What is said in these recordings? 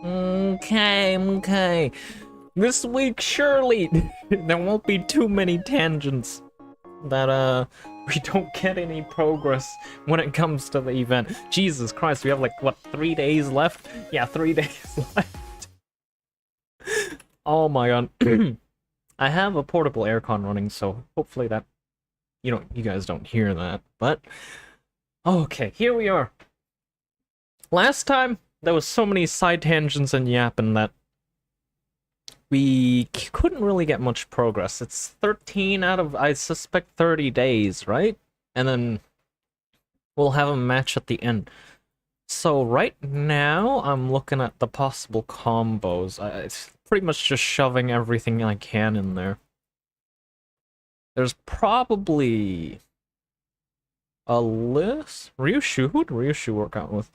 Okay. This week, surely, there won't be too many tangents that, we don't get any progress when it comes to the event. Jesus Christ, we have like, what, 3 days left? Yeah, 3 days left. Oh my god. I have a portable aircon running, so hopefully that, you guys don't hear that, but... Okay, here we are. Last time, there was so many side tangents and yapping that we couldn't really get much progress. It's 13 out of, I suspect, 30 days, right? And then we'll have a match at the end. So right now, I'm looking at the possible combos. It's pretty much just shoving everything I can in there. There's probably a list? Ryushu? Who'd Ryushu work out with?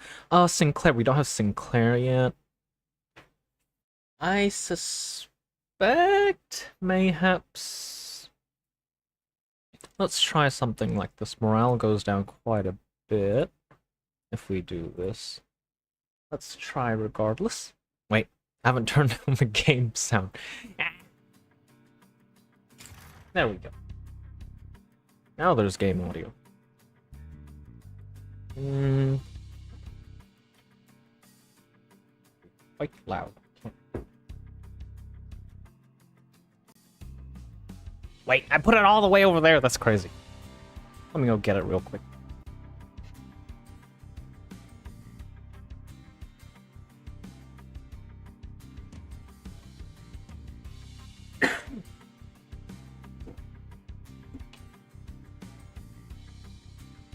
Sinclair. We don't have Sinclair yet. I suspect mayhaps... Let's try something like this. Morale goes down quite a bit if we do this. Let's try regardless. Wait, I haven't turned on the game sound. There we go. Now there's game audio. Quite loud. Wait, I put it all the way over there. That's crazy. Let me go get it real quick.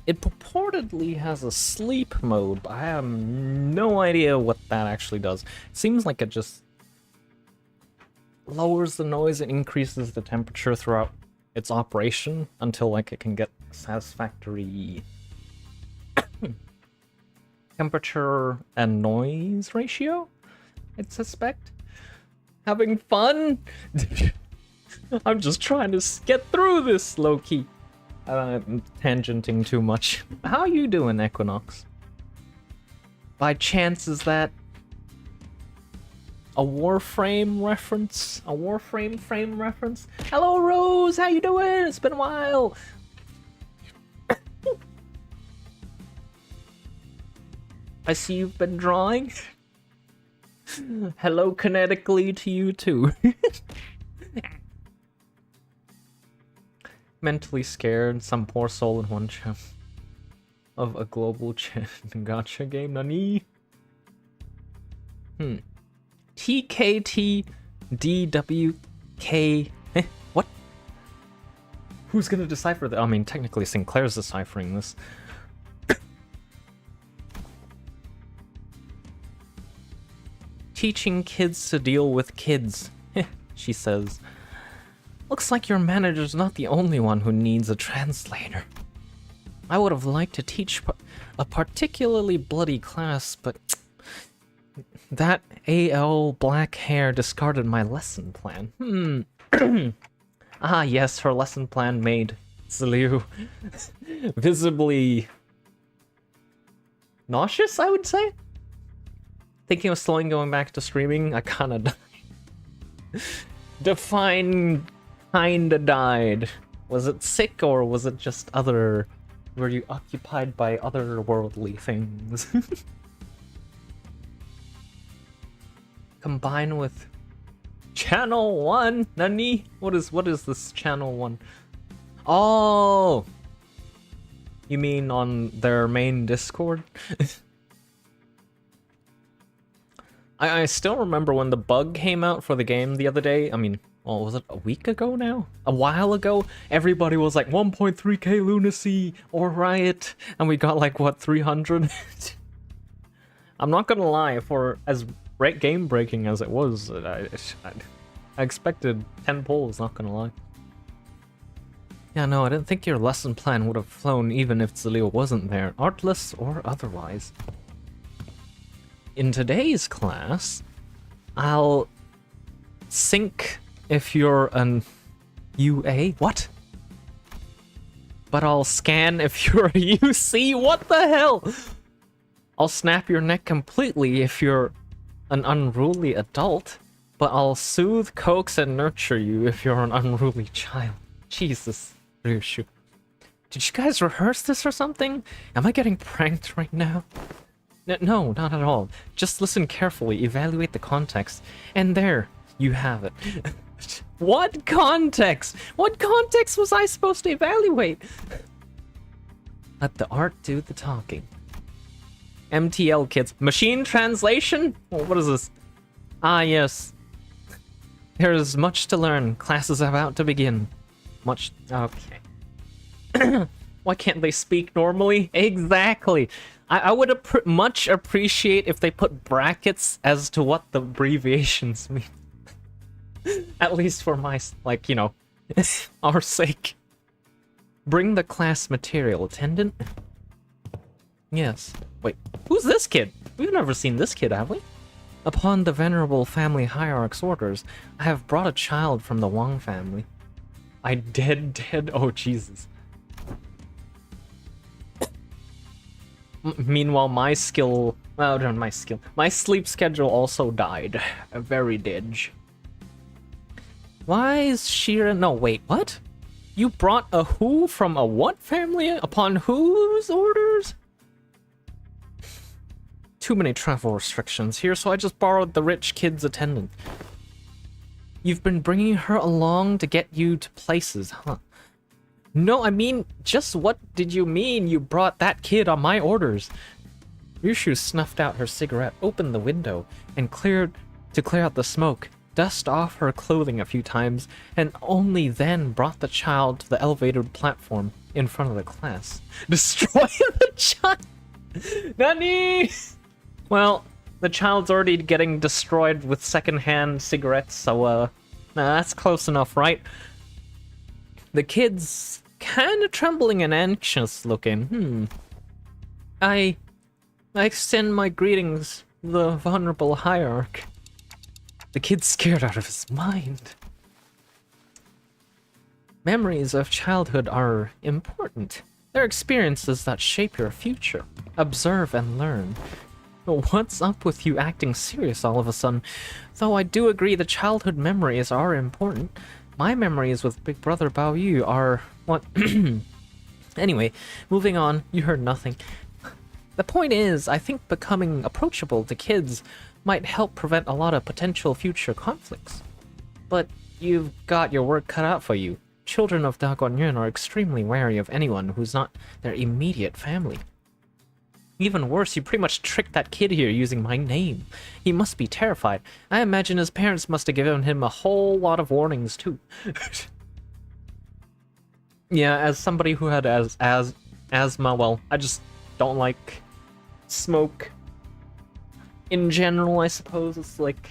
It purportedly has a sleep mode, but I have no idea what that actually does. It seems like it just lowers the noise and increases the temperature throughout its operation until like it can get satisfactory temperature and noise ratio, I'd suspect. Having fun? I'm just trying to get through this, low-key. I'm tangenting too much. How are you doing, Equinox? By chance, is that a Warframe reference? A Warframe frame reference? Hello, Rose! How you doing? It's been a while! I see you've been drawing. Hello, kinetically, to you too. Mentally scared, some poor soul in one chap of a global gacha game. Nani? TKTDWK. What? Who's gonna decipher that? I mean, technically Sinclair's deciphering this. Teaching kids to deal with kids, she says. Looks like your manager's not the only one who needs a translator. I would have liked to teach a particularly bloody class, but that AL black hair discarded my lesson plan. Ah, yes, her lesson plan made Ziliu visibly nauseous, I would say. Thinking of slowing going back to streaming, I kinda died. Define kinda died. Was it sick or was it just other... Were you occupied by otherworldly things? Combine with Channel 1? Nani? What is this Channel 1? Oh! You mean on their main Discord? I still remember when the bug came out for the game the other day. I mean, well, was it a week ago now? A while ago? Everybody was like 1.3k lunacy or riot, and we got like, what, 300? I'm not gonna lie, for as game breaking as it was, I expected 10 polls, not gonna lie. Yeah, no, I didn't think your lesson plan would have flown even if Zaleo wasn't there, artless or otherwise. In today's class, I'll sync if you're an UA. What? But I'll scan if you're a UC. What the hell? I'll snap your neck completely if you're an unruly adult, but I'll soothe, coax, and nurture you if you're an unruly child. Jesus, Ryushu. Did you guys rehearse this or something? Am I getting pranked right now? No, not at all. Just listen carefully, evaluate the context, and there, you have it. What context? What context was I supposed to evaluate? Let the art do the talking. MTL kids. Machine translation? What is this? Ah, yes. There is much to learn. Class is about to begin. Much... Okay. Why can't they speak normally? Exactly. I would much appreciate if they put brackets as to what the abbreviations mean. At least for my, like, you know, our sake. Bring the class material, attendant. Yes. Wait, who's this kid? We've never seen this kid, have we? Upon the venerable family hierarch's orders, I have brought a child from the Wang family. I dead. Oh, Jesus. Meanwhile, my skill... Oh, no, my skill. My sleep schedule also died. Very didge. Why is Shira... No, wait, what? You brought a who from a what family? Upon whose orders? Too many travel restrictions here, so I just borrowed the rich kid's attendant. You've been bringing her along to get you to places, huh? No, I mean, just what did you mean you brought that kid on my orders? Ryushu snuffed out her cigarette, opened the window, and clear out the smoke, dust off her clothing a few times, and only then brought the child to the elevated platform in front of the class. Destroy the child! Nani? Well, the child's already getting destroyed with secondhand cigarettes, so, nah, that's close enough, right? The kid's kinda trembling and anxious looking. I extend my greetings, the vulnerable hierarch. The kid's scared out of his mind. Memories of childhood are important. They're experiences that shape your future. Observe and learn. What's up with you acting serious all of a sudden? Though I do agree the childhood memories are important. My memories with Big Brother Bao Yu are... what? Anyway, moving on, you heard nothing. The point is, I think becoming approachable to kids might help prevent a lot of potential future conflicts. But you've got your work cut out for you. Children of Daguan are extremely wary of anyone who's not their immediate family. Even worse, you pretty much tricked that kid here using my name. He must be terrified. I imagine his parents must have given him a whole lot of warnings, too. Yeah, as somebody who had asthma, well, I just don't like smoke. In general, I suppose, it's like...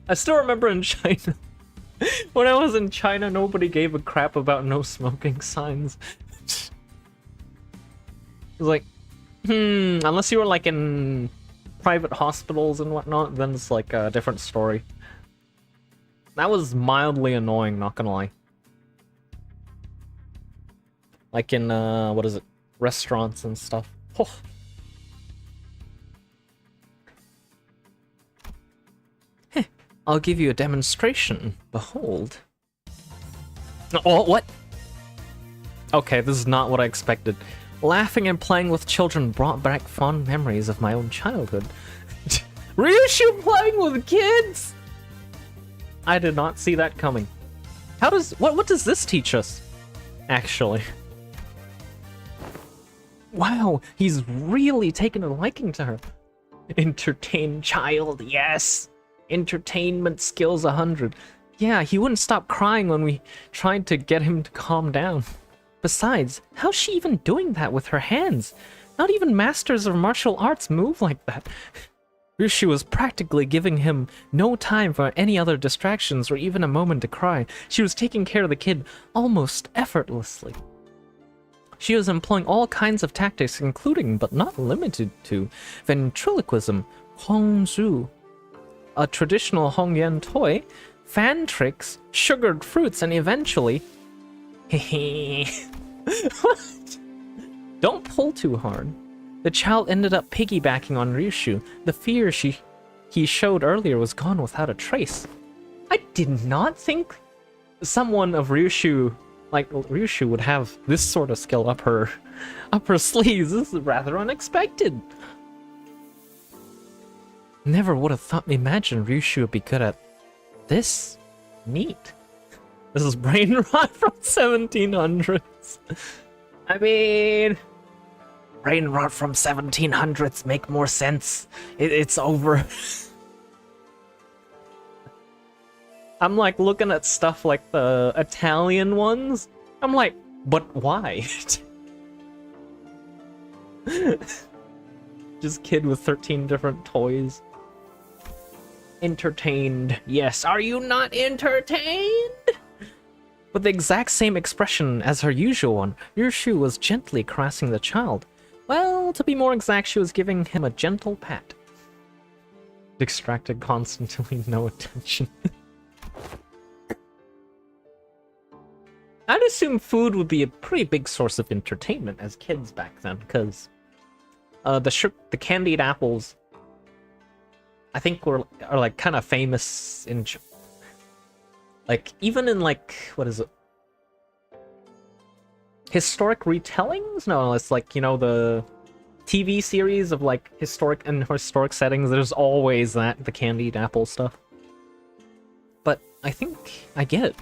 I still remember in China. When I was in China, nobody gave a crap about no smoking signs. It was like, unless you were like in private hospitals and whatnot, then it's like a different story. That was mildly annoying, not gonna lie. Like in, what is it? Restaurants and stuff. Oh. Heh, I'll give you a demonstration. Behold. Oh, what? Okay, this is not what I expected. Laughing and playing with children brought back fond memories of my own childhood. Ryushu playing with kids? I did not see that coming. How does... What does this teach us? Actually. Wow, he's really taken a liking to her. Entertain child, yes! Entertainment skills 100. Yeah, he wouldn't stop crying when we tried to get him to calm down. Besides, how's she even doing that with her hands? Not even masters of martial arts move like that. Ryushu was practically giving him no time for any other distractions or even a moment to cry. She was taking care of the kid almost effortlessly. She was employing all kinds of tactics, including, but not limited to, ventriloquism, hongzhu, a traditional Hongyan toy, fan tricks, sugared fruits, and eventually... Hehe. What? Don't pull too hard. The child ended up piggybacking on Ryushu. The fear he showed earlier was gone without a trace. I did not think someone of Ryushu, like Ryushu, would have this sort of skill up her sleeves. This is rather unexpected. Never would have imagined Ryushu would be good at this. Neat. This is brain rot from 1700s. I mean, brain rot from 1700s make more sense. It's over. I'm like looking at stuff like the Italian ones. I'm like, but why? Just kid with 13 different toys. Entertained. Yes, are you not entertained? With the exact same expression as her usual one, Ryushu was gently caressing the child. Well, to be more exact, she was giving him a gentle pat. Distracted constantly, no attention. I'd assume food would be a pretty big source of entertainment as kids back then, because the candied apples, I think are like kind of famous in like even in like what is it? Historic retellings? No, it's like, you know, the TV series of like historic settings. There's always the candied apple stuff. But I think I get it.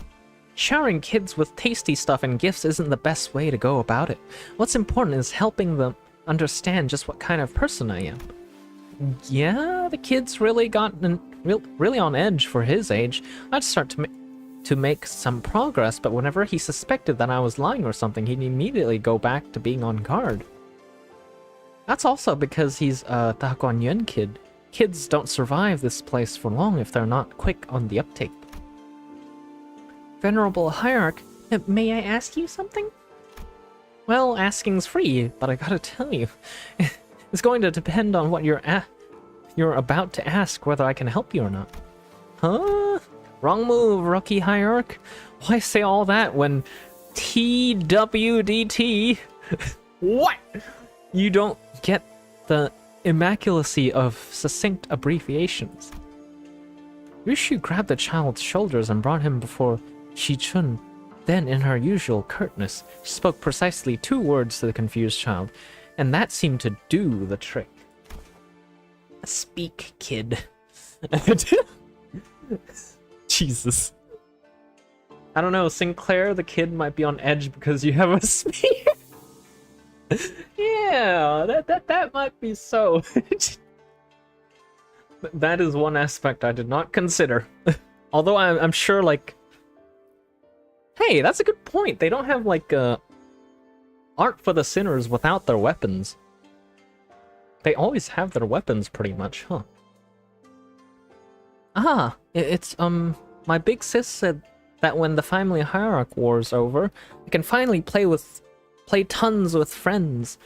Showering kids with tasty stuff and gifts isn't the best way to go about it. What's important is helping them understand just what kind of person I am. Yeah, the kid's really gotten really on edge for his age. I'd start to make some progress, but whenever he suspected that I was lying or something, he'd immediately go back to being on guard. That's also because he's a Daguanyuan kid. Kids don't survive this place for long if they're not quick on the uptake. Venerable Hierarch, may I ask you something? Well, asking's free, but I gotta tell you, it's going to depend on what you're about to ask whether I can help you or not. Huh? Wrong move, Rookie Hierarch. Why say all that when TWDT? What? You don't get the immaculacy of succinct abbreviations. Ryushu grabbed the child's shoulders and brought him before Xi Chun. Then, in her usual curtness, she spoke precisely 2 words to the confused child, and that seemed to do the trick. Speak, kid. Jesus. I don't know, Sinclair, the kid might be on edge because you have a spear. Yeah, that might be so. That is one aspect I did not consider. Although I'm sure, like... Hey, that's a good point. They don't have, like, art for the sinners without their weapons. They always have their weapons, pretty much, huh? Ah, it's, my big sis said that when the family hierarch war's over, I can finally play tons with friends.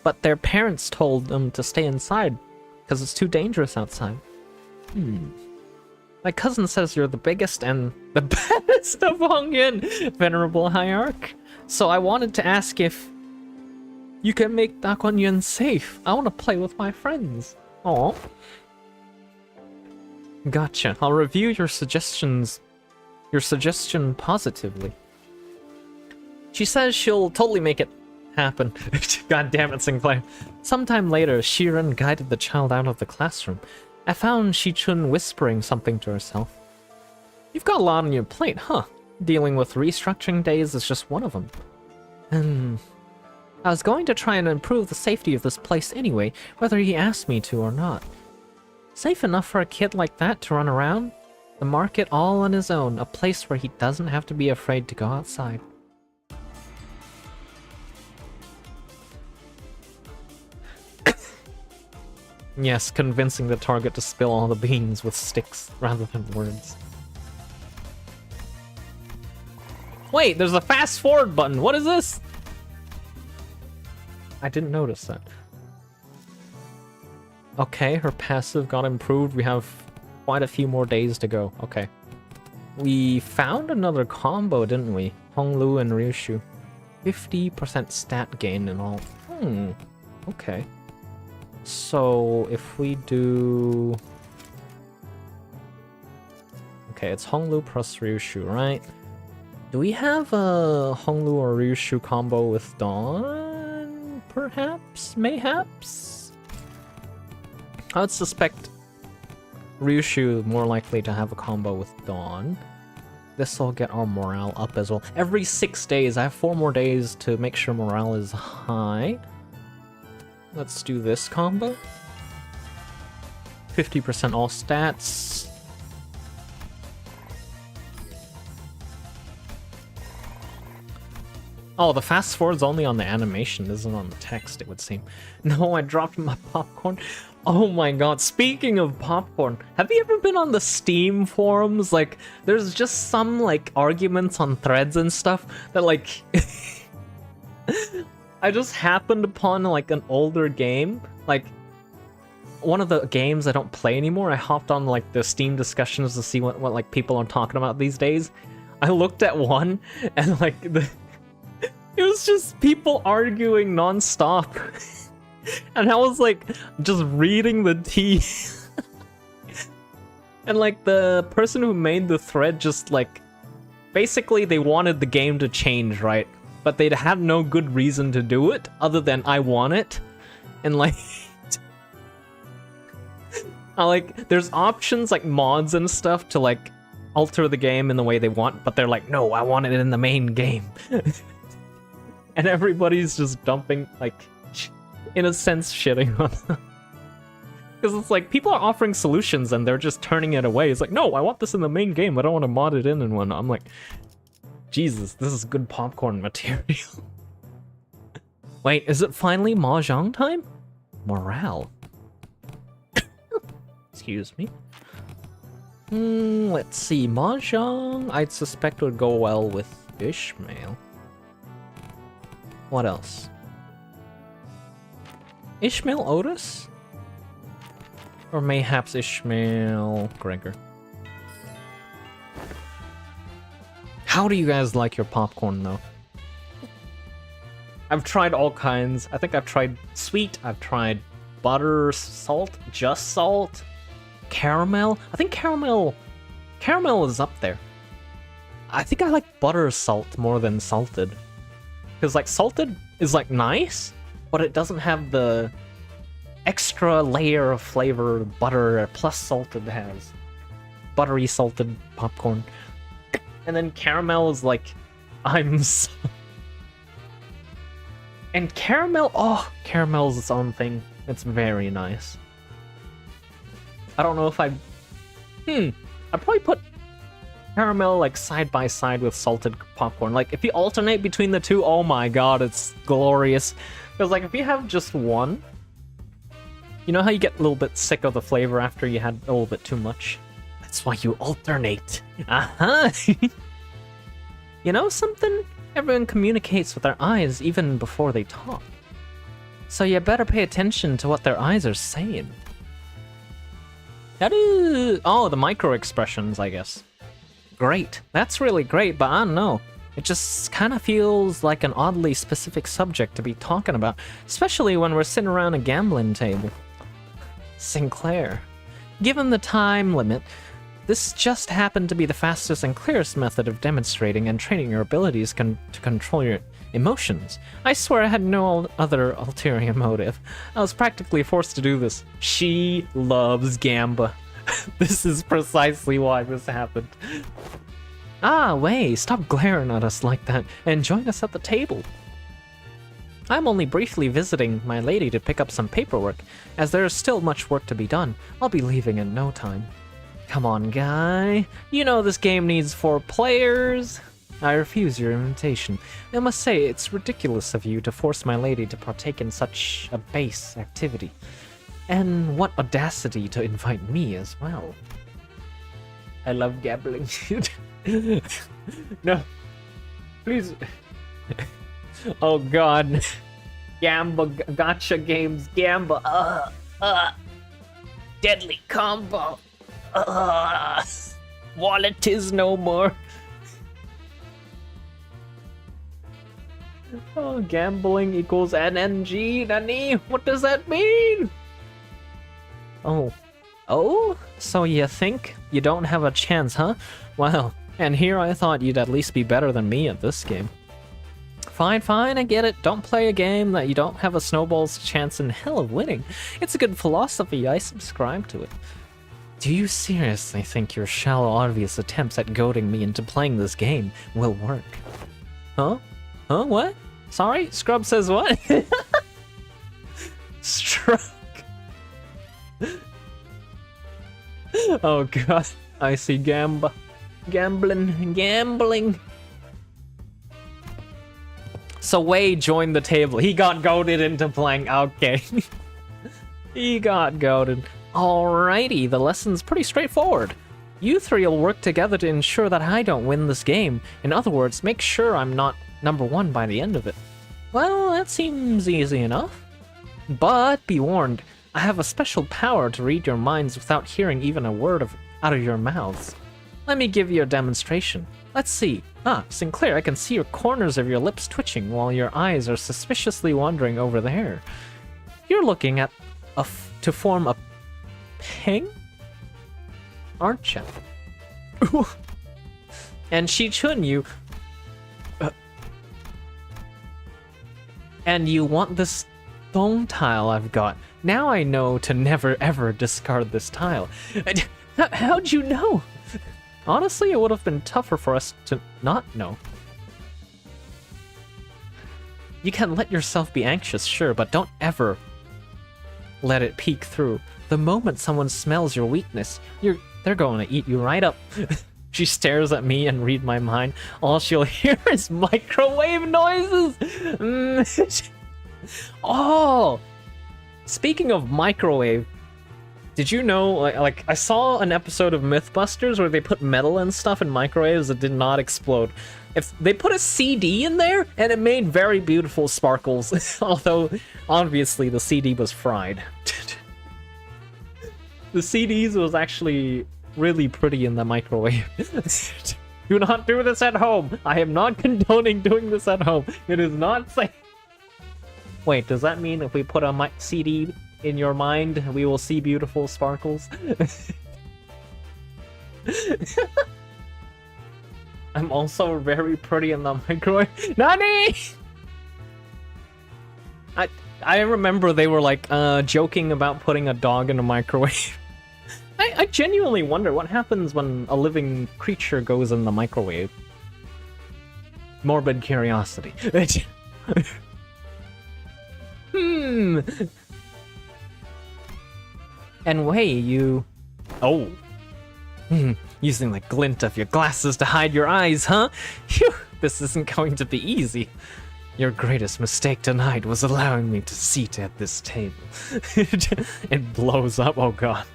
But their parents told them to stay inside, because it's too dangerous outside. My cousin says you're the biggest and the baddest of Hongyun, Venerable Hierarch. So I wanted to ask if you can make Daguanyuan safe. I want to play with my friends. Aw. Gotcha. I'll review your suggestion positively. She says she'll totally make it happen. God damn it, Sinclair. Sometime later, Shiren guided the child out of the classroom. I found Xi Chun whispering something to herself. You've got a lot on your plate, huh? Dealing with restructuring days is just one of them. I was going to try and improve the safety of this place anyway, whether he asked me to or not. Safe enough for a kid like that to run around? The market all on his own, a place where he doesn't have to be afraid to go outside. Yes, convincing the target to spill all the beans with sticks rather than words. Wait, there's a fast forward button. What is this? I didn't notice that. Okay, her passive got improved. We have quite a few more days to go. Okay. We found another combo, didn't we? Honglu and Ryushu. 50% stat gain and all. Okay. So if we do... Okay, it's Honglu plus Ryushu, right? Do we have a Honglu or Ryushu combo with Dawn? Perhaps? Mayhaps? I would suspect Ryushu more likely to have a combo with Dawn. This will get our morale up as well. Every 6 days, I have 4 more days to make sure morale is high. Let's do this combo. 50% all stats. Oh, the fast forward's only on the animation, isn't on the text, it would seem. No, I dropped my popcorn. Oh my god, speaking of popcorn, have you ever been on the Steam forums? Like, there's just some, like, arguments on threads and stuff that, like... I just happened upon, like, an older game. Like, one of the games I don't play anymore, I hopped on, like, the Steam discussions to see what like, people are talking about these days. I looked at one, and, like, it was just people arguing non-stop. And I was like, just reading the tea. And like the person who made the thread just like, basically they wanted the game to change, right? But they'd had no good reason to do it other than I want it. And like, like there's options like mods and stuff to like alter the game in the way they want, but they're like, no, I want it in the main game. And everybody's just dumping, like, in a sense, shitting on them. Because it's like, people are offering solutions and they're just turning it away. It's like, no, I want this in the main game. I don't want to mod it in and whatnot. I'm like, Jesus, this is good popcorn material. Wait, is it finally Mahjong time? Morale. Excuse me. Let's see. Mahjong, I'd suspect would go well with Ishmael. What else? Ishmael Otis? Or mayhaps Ishmael Gregor? How do you guys like your popcorn, though? I've tried all kinds. I think I've tried sweet, I've tried butter, salt, just salt, caramel. I think caramel is up there. I think I like butter salt more than salted. Because, like, salted is, like, nice, but it doesn't have the extra layer of flavor butter plus salted has. Buttery salted popcorn. And then caramel is, like, I'm so... And caramel, oh, caramel's its own thing. It's very nice. I don't know if I'd probably put caramel like side by side with salted popcorn. Like if you alternate between the two, oh my god, it's glorious. Because like if you have just one, you know how you get a little bit sick of the flavor after you had a little bit too much? That's why you alternate. You know something? Everyone communicates with their eyes even before they talk. So you better pay attention to what their eyes are saying. That is... Oh, the micro expressions, I guess. Great. That's really great, but I don't know. It just kind of feels like an oddly specific subject to be talking about, especially when we're sitting around a gambling table. Sinclair. Given the time limit, this just happened to be the fastest and clearest method of demonstrating and training your abilities to control your emotions. I swear I had no other ulterior motive. I was practically forced to do this. She loves Gamba. This is precisely why this happened. Ah, Wei, stop glaring at us like that and join us at the table. I'm only briefly visiting my lady to pick up some paperwork, as there is still much work to be done. I'll be leaving in no time. Come on, guy. You know this game needs 4 players. I refuse your invitation. I must say, it's ridiculous of you to force my lady to partake in such a base activity. And what audacity to invite me as well. I love gambling. No. Please. Oh god. Gamba, gotcha games, Gamba. Deadly combo. Wallet is no more. Oh, gambling equals NNG. Nani? What does that mean? Oh. Oh? So you think you don't have a chance, huh? Well, and here I thought you'd at least be better than me at this game. Fine, fine, I get it. Don't play a game that you don't have a snowball's chance in hell of winning. It's a good philosophy, I subscribe to it. Do you seriously think your shallow, obvious attempts at goading me into playing this game will work? Huh? Huh? What? Sorry? Scrub says what? Struck. Oh god. I see gambling. So Wei joined the table. He got goaded into playing. Okay. He got goaded. Alrighty, the lesson's pretty straightforward. You three will work together to ensure that I don't win this game. In other words, make sure I'm not number one by the end of it. Well, that seems easy enough. But be warned, I have a special power to read your minds without hearing even a word out of your mouths. Let me give you a demonstration. Let's see. Ah, Sinclair, I can see your corners of your lips twitching while your eyes are suspiciously wandering over there. You're looking at to form a ping? Aren't you? And Xi Chun, you... and you want this thong tile I've got. Now I know to never ever discard this tile. How'd you know? Honestly, it would have been tougher for us to not know. You can let yourself be anxious, sure, but don't ever let it peek through. The moment someone smells your weakness, they're going to eat you right up. She stares at me and read my mind. All she'll hear is microwave noises. Oh, speaking of microwave, did you know, like I saw an episode of Mythbusters where they put metal and stuff in microwaves that did not explode. If they put a CD in there and it made very beautiful sparkles, although obviously the CD was fried. The CDs was actually really pretty in the microwave. Do not do this at home. I am not condoning doing this at home. It is not safe. Wait, does that mean if we put a CD in your mind, we will see beautiful sparkles? I'm also very pretty in the microwave. Nani! I remember they were like joking about putting a dog in a microwave. I genuinely wonder what happens when a living creature goes in the microwave. Morbid curiosity. And Wei, you... Oh. Using the glint of your glasses to hide your eyes, huh? Phew, this isn't going to be easy. Your greatest mistake tonight was allowing me to seat at this table. It blows up, oh god.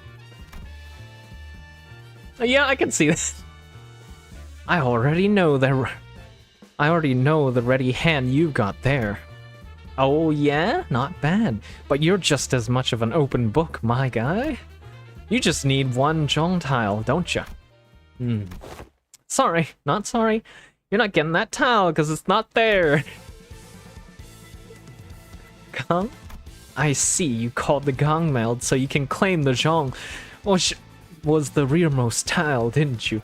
Yeah, I can see this. I already know the ready hand you got there. Oh yeah? Not bad. But you're just as much of an open book, my guy. You just need one zhong tile, don't you? Sorry, not sorry. You're not getting that tile because it's not there. Gong? I see, you called the gong meld so you can claim the zhong. Which was the rearmost tile, didn't you?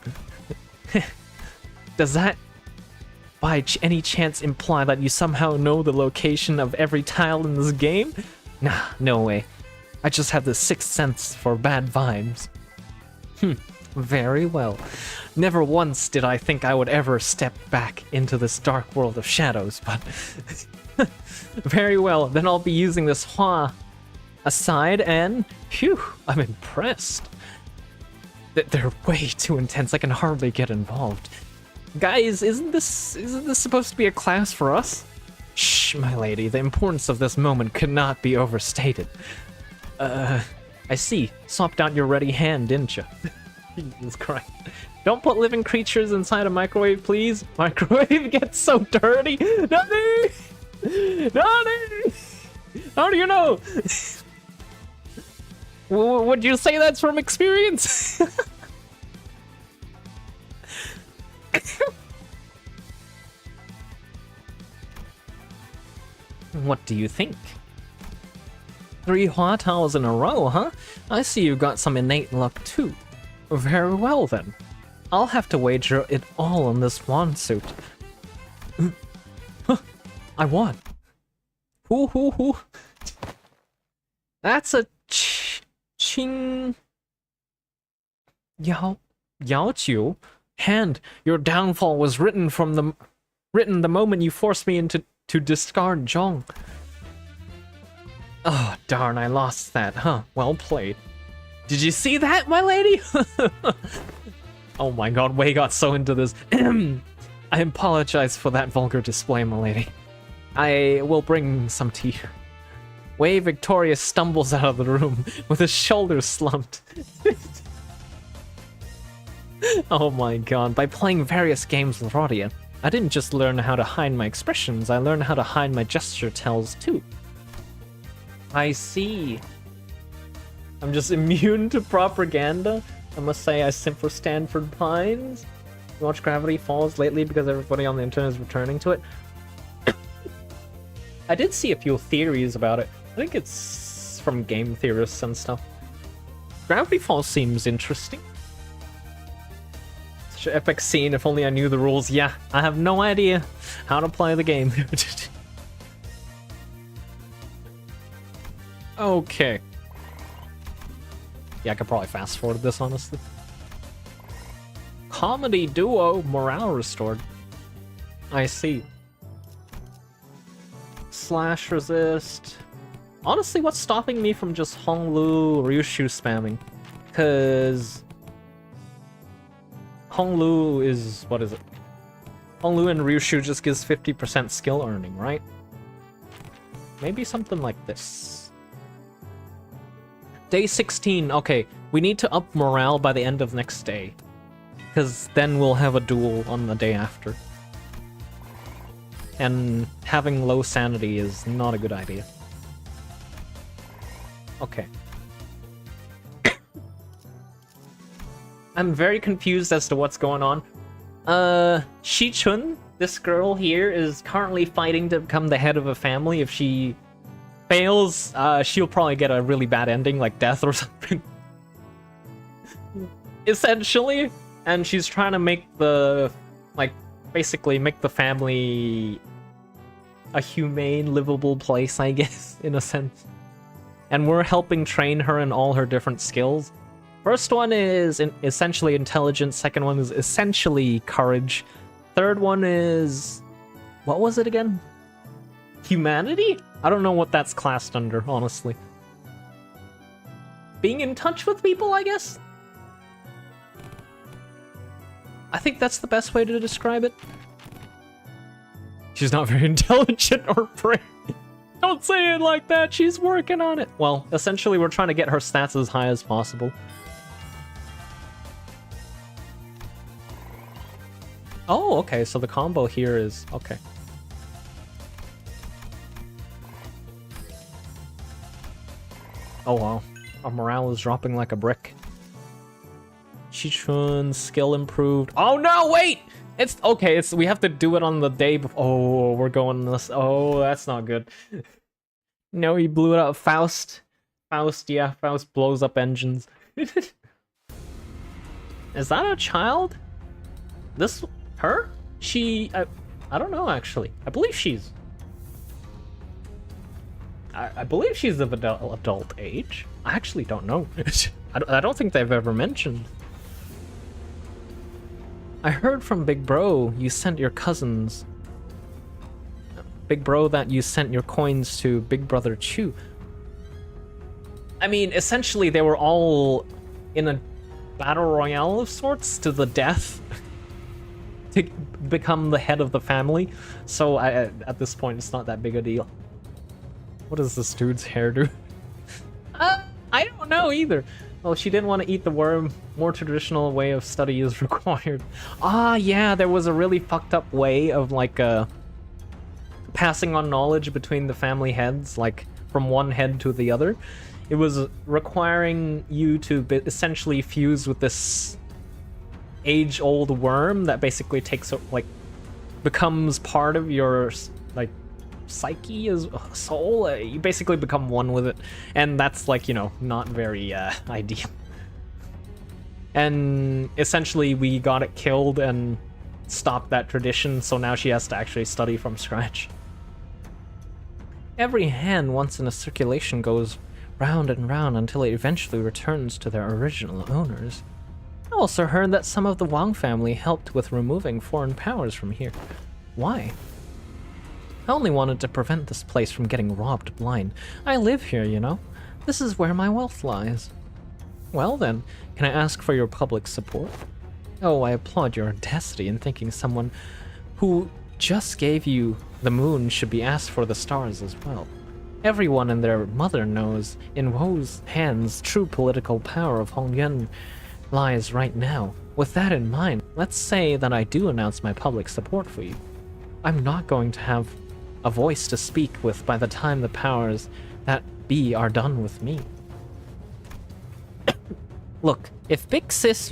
Does that by any chance imply that you somehow know the location of every tile in this game? Nah, no way. I just have the sixth sense for bad vibes. Very well. Never once did I think I would ever step back into this dark world of shadows, but... Very well, then I'll be using this hua aside and... Phew, I'm impressed. They're way too intense, I can hardly get involved. Guys, isn't this supposed to be a class for us? Shh, my lady, the importance of this moment could not be overstated. I see. Swapped out your ready hand, didn't you? Jesus Christ. Don't put living creatures inside a microwave, please. Microwave gets so dirty. Nani! Nani! How do you know? Would you say that's from experience? What do you think? 3 Hua Taos in a row, huh? I see you got some innate luck too. Very well then. I'll have to wager it all on this wand suit. I won. Hoo. That's a ching. Yao Jiu. Hand, your downfall was written the moment you forced me to discard Zhong. Oh, darn, I lost that, huh? Well played. Did you see that, my lady? Oh my god, Wei got so into this. I apologize for that vulgar display, my lady. I will bring some tea. Wei victorious stumbles out of the room with his shoulders slumped. Oh my god, by playing various games with Rodia, I didn't just learn how to hide my expressions, I learned how to hide my gesture tells too. I see. I'm just immune to propaganda. I must say I simp for Stanford Pines. You watch Gravity Falls lately because everybody on the internet is returning to it. I did see a few theories about it. I think it's from game theorists and stuff. Gravity Falls seems interesting. Such an epic scene, if only I knew the rules. Yeah, I have no idea how to play the game. Okay. Yeah, I could probably fast forward this, honestly. Comedy duo, morale restored. I see. Slash resist. Honestly, what's stopping me from just Honglu Ryushu spamming? Because Honglu is... what is it? Honglu and Ryushu just gives 50% skill earning, right? Maybe something like this. Day 16, okay, we need to up morale by the end of next day. Because then we'll have a duel on the day after. And having low sanity is not a good idea. Okay. I'm very confused as to what's going on. Xi Chun, this girl here, is currently fighting to become the head of a family. If she fails, she'll probably get a really bad ending, like death or something. Essentially. And she's trying to make the, like, basically make the family a humane, livable place, I guess, in a sense. And we're helping train her in all her different skills. First one is essentially intelligence, second one is essentially courage. Third one is... what was it again? Humanity? I don't know what that's classed under, honestly. Being in touch with people, I guess? I think that's the best way to describe it. She's not very intelligent or brave. Don't say it like that, she's working on it. Well, essentially we're trying to get her stats as high as possible. Oh, okay, so the combo here is... okay. Oh wow, our morale is dropping like a brick. Xi Chun, skill improved. Oh no, wait! It's okay, we have to do it on the day before. Oh, we're going this. Oh, that's not good. No, he blew it up. Faust, yeah, Faust blows up engines. Is that a child? Her? I don't know actually. I believe she's... I believe she's of adult age. I actually don't know. I don't think they've ever mentioned. I heard from Big Bro you sent your cousins... Big Bro that you sent your coins to Big Brother Chu. I mean, essentially they were all in a battle royale of sorts to the death to become the head of the family. So at this point, it's not that big a deal. What does this dude's hair do? I don't know either. Well, she didn't want to eat the worm. More traditional way of study is required. Ah, yeah, there was a really fucked up way of, like, passing on knowledge between the family heads, like, from one head to the other. It was requiring you to essentially fuse with this age-old worm that basically takes, like, becomes part of your, like, psyche, as soul. You basically become one with it, and that's like, you know, not very ideal. And essentially we got it killed and stopped that tradition, so now she has to actually study from scratch. Every hand once in a circulation goes round and round until it eventually returns to their original owners. I also heard that some of the Wang family helped with removing foreign powers from here. Why? I only wanted to prevent this place from getting robbed blind. I live here, you know. This is where my wealth lies. Well then, can I ask for your public support? Oh, I applaud your audacity in thinking someone who just gave you the moon should be asked for the stars as well. Everyone and their mother knows in Woe's hands true political power of Hongyuan lies right now. With that in mind, let's say that I do announce my public support for you. I'm not going to have a voice to speak with by the time the powers that be are done with me. Look, if Big Sis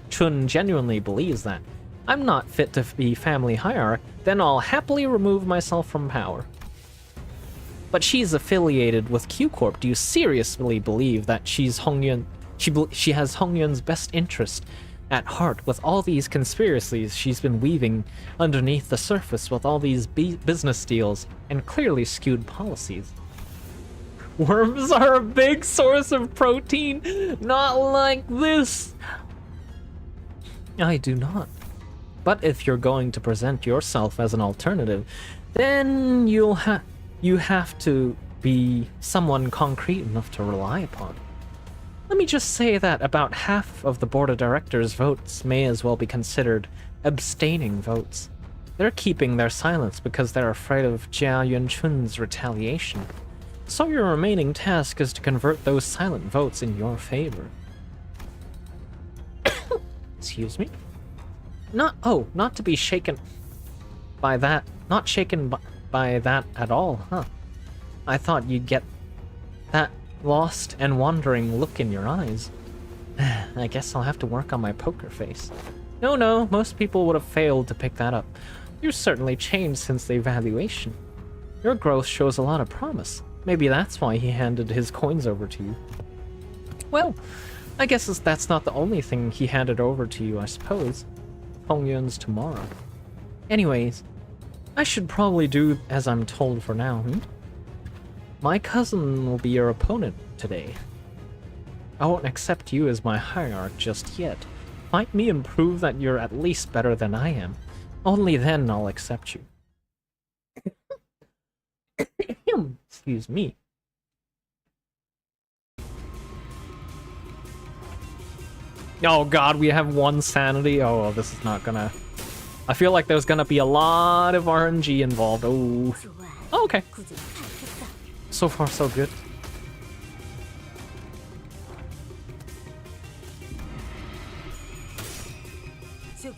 Chun genuinely believes that I'm not fit to be family hierarch, then I'll happily remove myself from power. But she's affiliated with Q Corp. Do you seriously believe that she's Hongyuan? She has Hongyuan's best interest at heart with all these conspiracies she's been weaving underneath the surface with all these business deals and clearly skewed policies. Worms are a big source of protein, not like this. I do not. But if you're going to present yourself as an alternative, then you have to be someone concrete enough to rely upon. Let me just say that about half of the board of directors' votes may as well be considered abstaining votes. They're keeping their silence because they're afraid of Jia Yunchun's retaliation. So your remaining task is to convert those silent votes in your favor. Excuse me? Not to be shaken by that. Not shaken by that at all, huh? I thought you'd get that lost and wandering look in your eyes. I guess I'll have to work on my poker face. No, most people would have failed to pick that up. You've certainly changed since the evaluation. Your growth shows a lot of promise. Maybe that's why he handed his coins over to you. Well, I guess that's not the only thing he handed over to you, I suppose. Hongyuan's tomorrow. Anyways, I should probably do as I'm told for now, My cousin will be your opponent today. I won't accept you as my hierarch just yet. Fight me and prove that you're at least better than I am. Only then I'll accept you. Excuse me. Oh god, we have one sanity. Oh, this is not gonna... I feel like there's gonna be a lot of RNG involved. Oh, okay. So far, so good.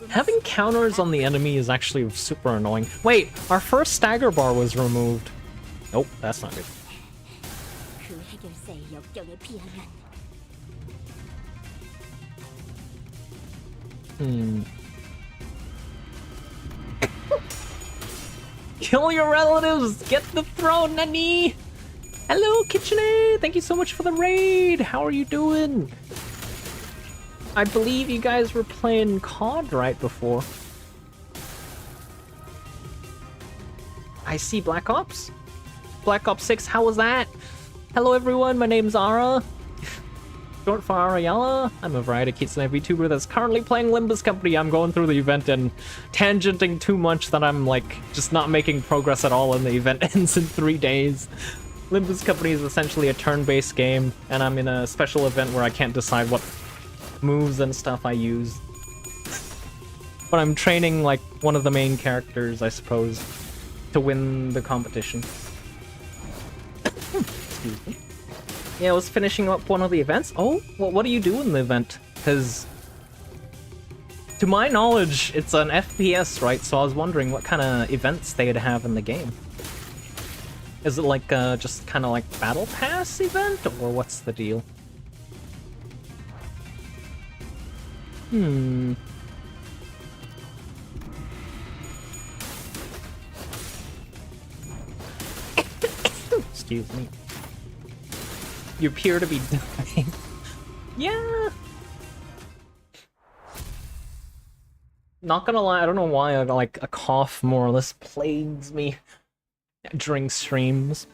Having counters on the enemy is actually super annoying. Wait, our first stagger bar was removed. Nope, that's not good. Kill your relatives! Get the throne, Nani! Hello, Kitchener! Thank you so much for the raid! How are you doing? I believe you guys were playing COD right before. I see Black Ops. Black Ops 6, how was that? Hello everyone, my name's Ara. Short for Ariella. I'm a variety kitsune VTuber that's currently playing Limbus Company. I'm going through the event and tangenting too much that I'm like just not making progress at all and the event ends in 3 days. Limbus Company is essentially a turn-based game and I'm in a special event where I can't decide what moves and stuff I use. But I'm training like one of the main characters, I suppose, to win the competition. Excuse me. Yeah, I was finishing up one of the events. Oh, well, what do you do in the event? Because, to my knowledge, it's an FPS, right? So I was wondering what kind of events they'd have in the game. Is it like just kind of like Battle Pass event, or what's the deal? Excuse me. You appear to be dying. Yeah. Not gonna lie, I don't know why like a cough more or less plagues me during streams.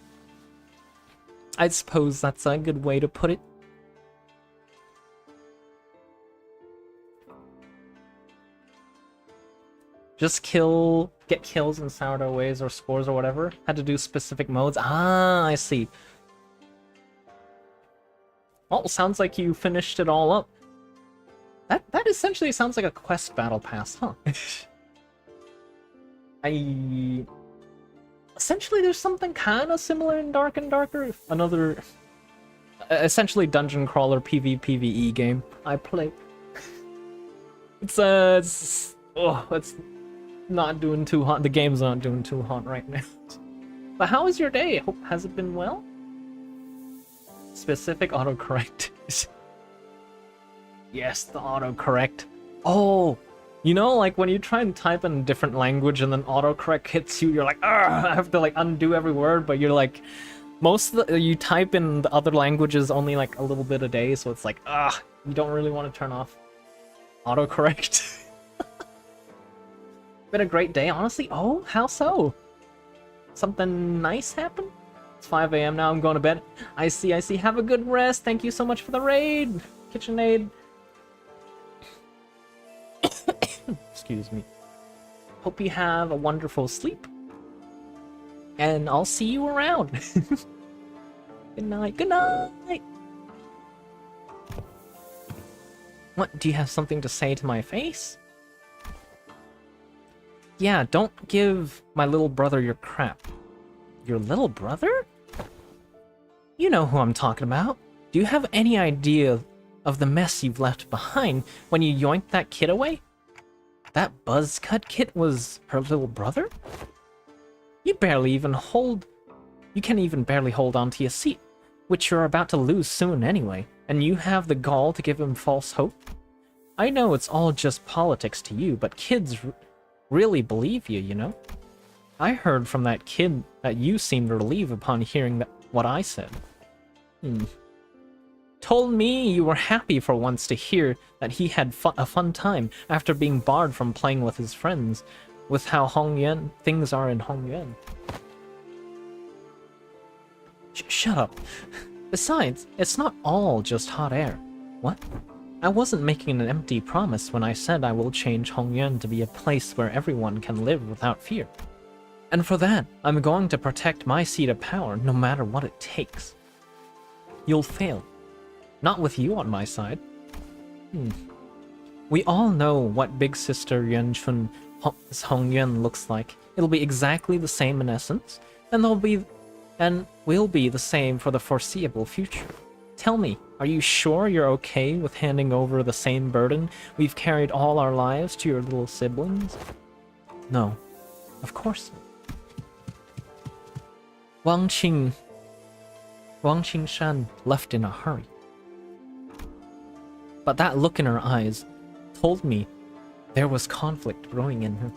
I suppose that's a good way to put it. Just get kills in sourdough ways or scores or whatever. Had to do specific modes. Ah, I see. Well, sounds like you finished it all up. That essentially sounds like a quest battle pass, huh? Essentially, there's something kind of similar in Dark and Darker. Another, essentially dungeon crawler PvPvE game I play. It's not doing too hot. The game's not doing too hot right now. But how was your day? Has it been well? Specific autocorrect. Yes, the autocorrect. Oh, you know, like when you try and type in a different language and then autocorrect hits you, you're like, I have to like undo every word, but you're like, you type in the other languages only like a little bit a day, so it's like, you don't really want to turn off autocorrect. Been a great day, honestly. Oh, how so? Something nice happened? It's 5 a.m. now, I'm going to bed. I see. Have a good rest. Thank you so much for the raid, KitchenAid. Excuse me. Hope you have a wonderful sleep. And I'll see you around. Good night. Good night. What, do you have something to say to my face? Yeah, don't give my little brother your crap. Your little brother? You know who I'm talking about. Do you have any idea of the mess you've left behind when you yoinked that kid away? That buzzcut kid was her little brother? You can't even barely hold on to your seat, which you're about to lose soon anyway, and you have the gall to give him false hope? I know it's all just politics to you, but kids really believe you, you know? I heard from that kid that you seemed relieved upon hearing what I said. Told me you were happy for once to hear that he had a fun time after being barred from playing with his friends, with how things are in Hongyuan. Shut up. Besides, it's not all just hot air. What? I wasn't making an empty promise when I said I will change Hongyuan to be a place where everyone can live without fear. And for that, I'm going to protect my seat of power no matter what it takes. You'll fail. Not with you on my side. We all know what Big Sister Xi Chun's Hongyuan looks like. It'll be exactly the same in essence, and will be the same for the foreseeable future. Tell me, are you sure you're okay with handing over the same burden we've carried all our lives to your little siblings? No, of course not. Wang Qingshan left in a hurry. But that look in her eyes told me there was conflict brewing in her.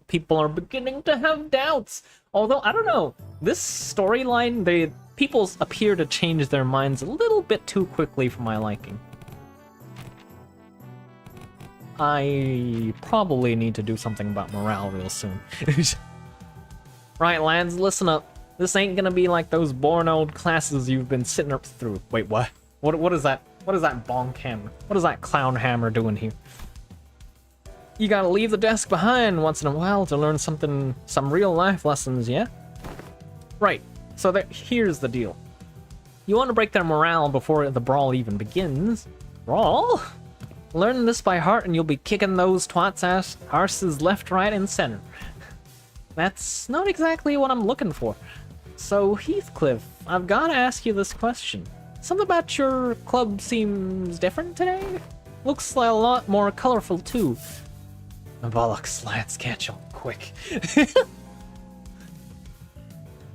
People are beginning to have doubts. Although, I don't know, this storyline, people appear to change their minds a little bit too quickly for my liking. I probably need to do something about morale real soon. Right, lads, listen up. This ain't gonna be like those boring old classes you've been sitting up through. Wait, what? What is that? What is that bonk hammer? What is that clown hammer doing here? You gotta leave the desk behind once in a while to learn some real life lessons, yeah? Right, so here's the deal. You want to break their morale before the brawl even begins. Brawl? Learn this by heart and you'll be kicking those twats' arses left, right, and center. That's not exactly what I'm looking for. So, Heathcliff, I've gotta ask you this question. Something about your club seems different today? Looks like a lot more colorful too. Bollocks, let's catch up quick.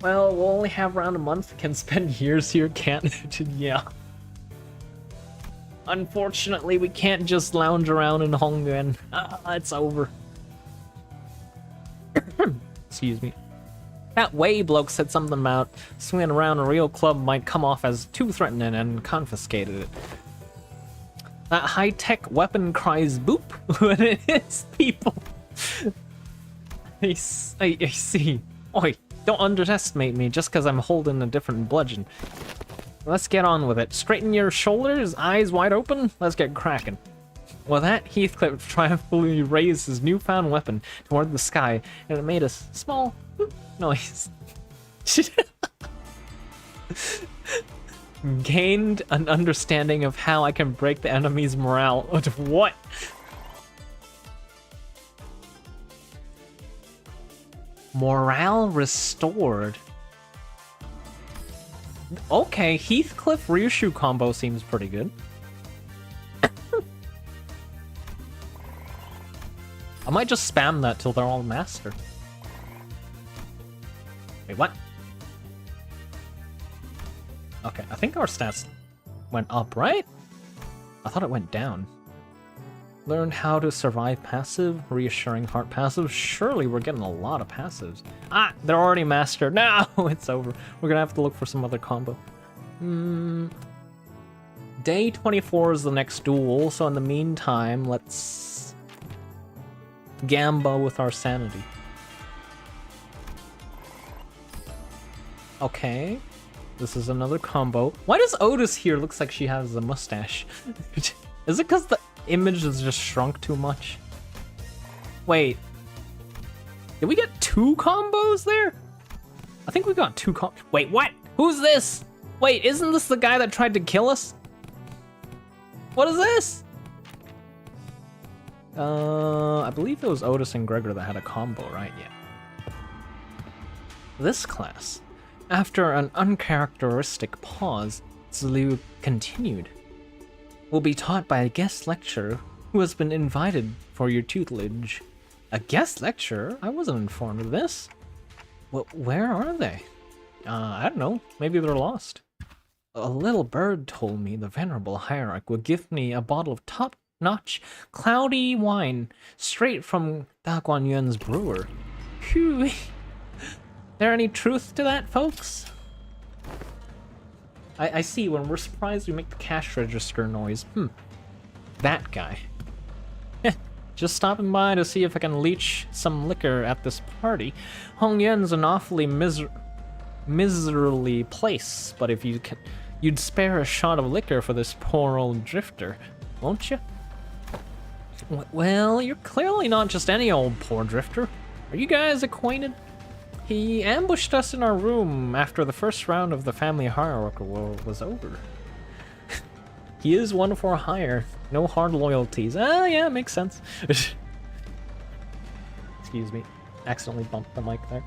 Well, we'll only have around a month. Can spend years here, can't? Yeah. Unfortunately, we can't just lounge around in Hongyuan. It's over. Excuse me. That way bloke said something about swinging around a real club might come off as too threatening and confiscated it. That high-tech weapon cries boop when it hits people. I see. Oi, don't underestimate me just because I'm holding a different bludgeon. Let's get on with it. Straighten your shoulders, eyes wide open. Let's get cracking. With that, Heathcliff triumphantly raised his newfound weapon toward the sky, and it made a small boop noise. Gained an understanding of how I can break the enemy's morale. What? Morale restored. Okay, Heathcliff Ryushu combo seems pretty good. I might just spam that till they're all mastered. Wait, what? Okay, I think our stats went up, right? I thought it went down. Learn how to survive passive, reassuring heart passive. Surely we're getting a lot of passives. Ah, they're already mastered. No, it's over. We're gonna have to look for some other combo. Day 24 is the next duel, so in the meantime, let's gamble with our sanity. Okay, this is another combo. Why does Otis here looks like she has a mustache? Is it because the image is just shrunk too much? Wait, did we get 2 combos there? I think we got 2 Wait, what? Who's this? Wait, isn't this the guy that tried to kill us? What is this? I believe it was Otis and Gregor that had a combo, right? Yeah. This class, after an uncharacteristic pause, Zulu continued, will be taught by a guest lecturer who has been invited for your tutelage. A guest lecturer? I wasn't informed of this. Well, where are they? I don't know. Maybe they're lost. A little bird told me the venerable hierarch would give me a bottle of top-notch, cloudy wine straight from Da Guan Yun's brewer. Phew. There any truth to that, folks? I see. When we're surprised, we make the cash register noise. That guy. Just stopping by to see if I can leech some liquor at this party. Hong Yen's an awfully miserly place, but if you'd spare a shot of liquor for this poor old drifter, won't you? Well, you're clearly not just any old poor drifter. Are you guys acquainted? He ambushed us in our room after the first round of the family hierarchy war was over. He is one for hire. No hard loyalties. Ah, yeah, makes sense. Excuse me. Accidentally bumped the mic there.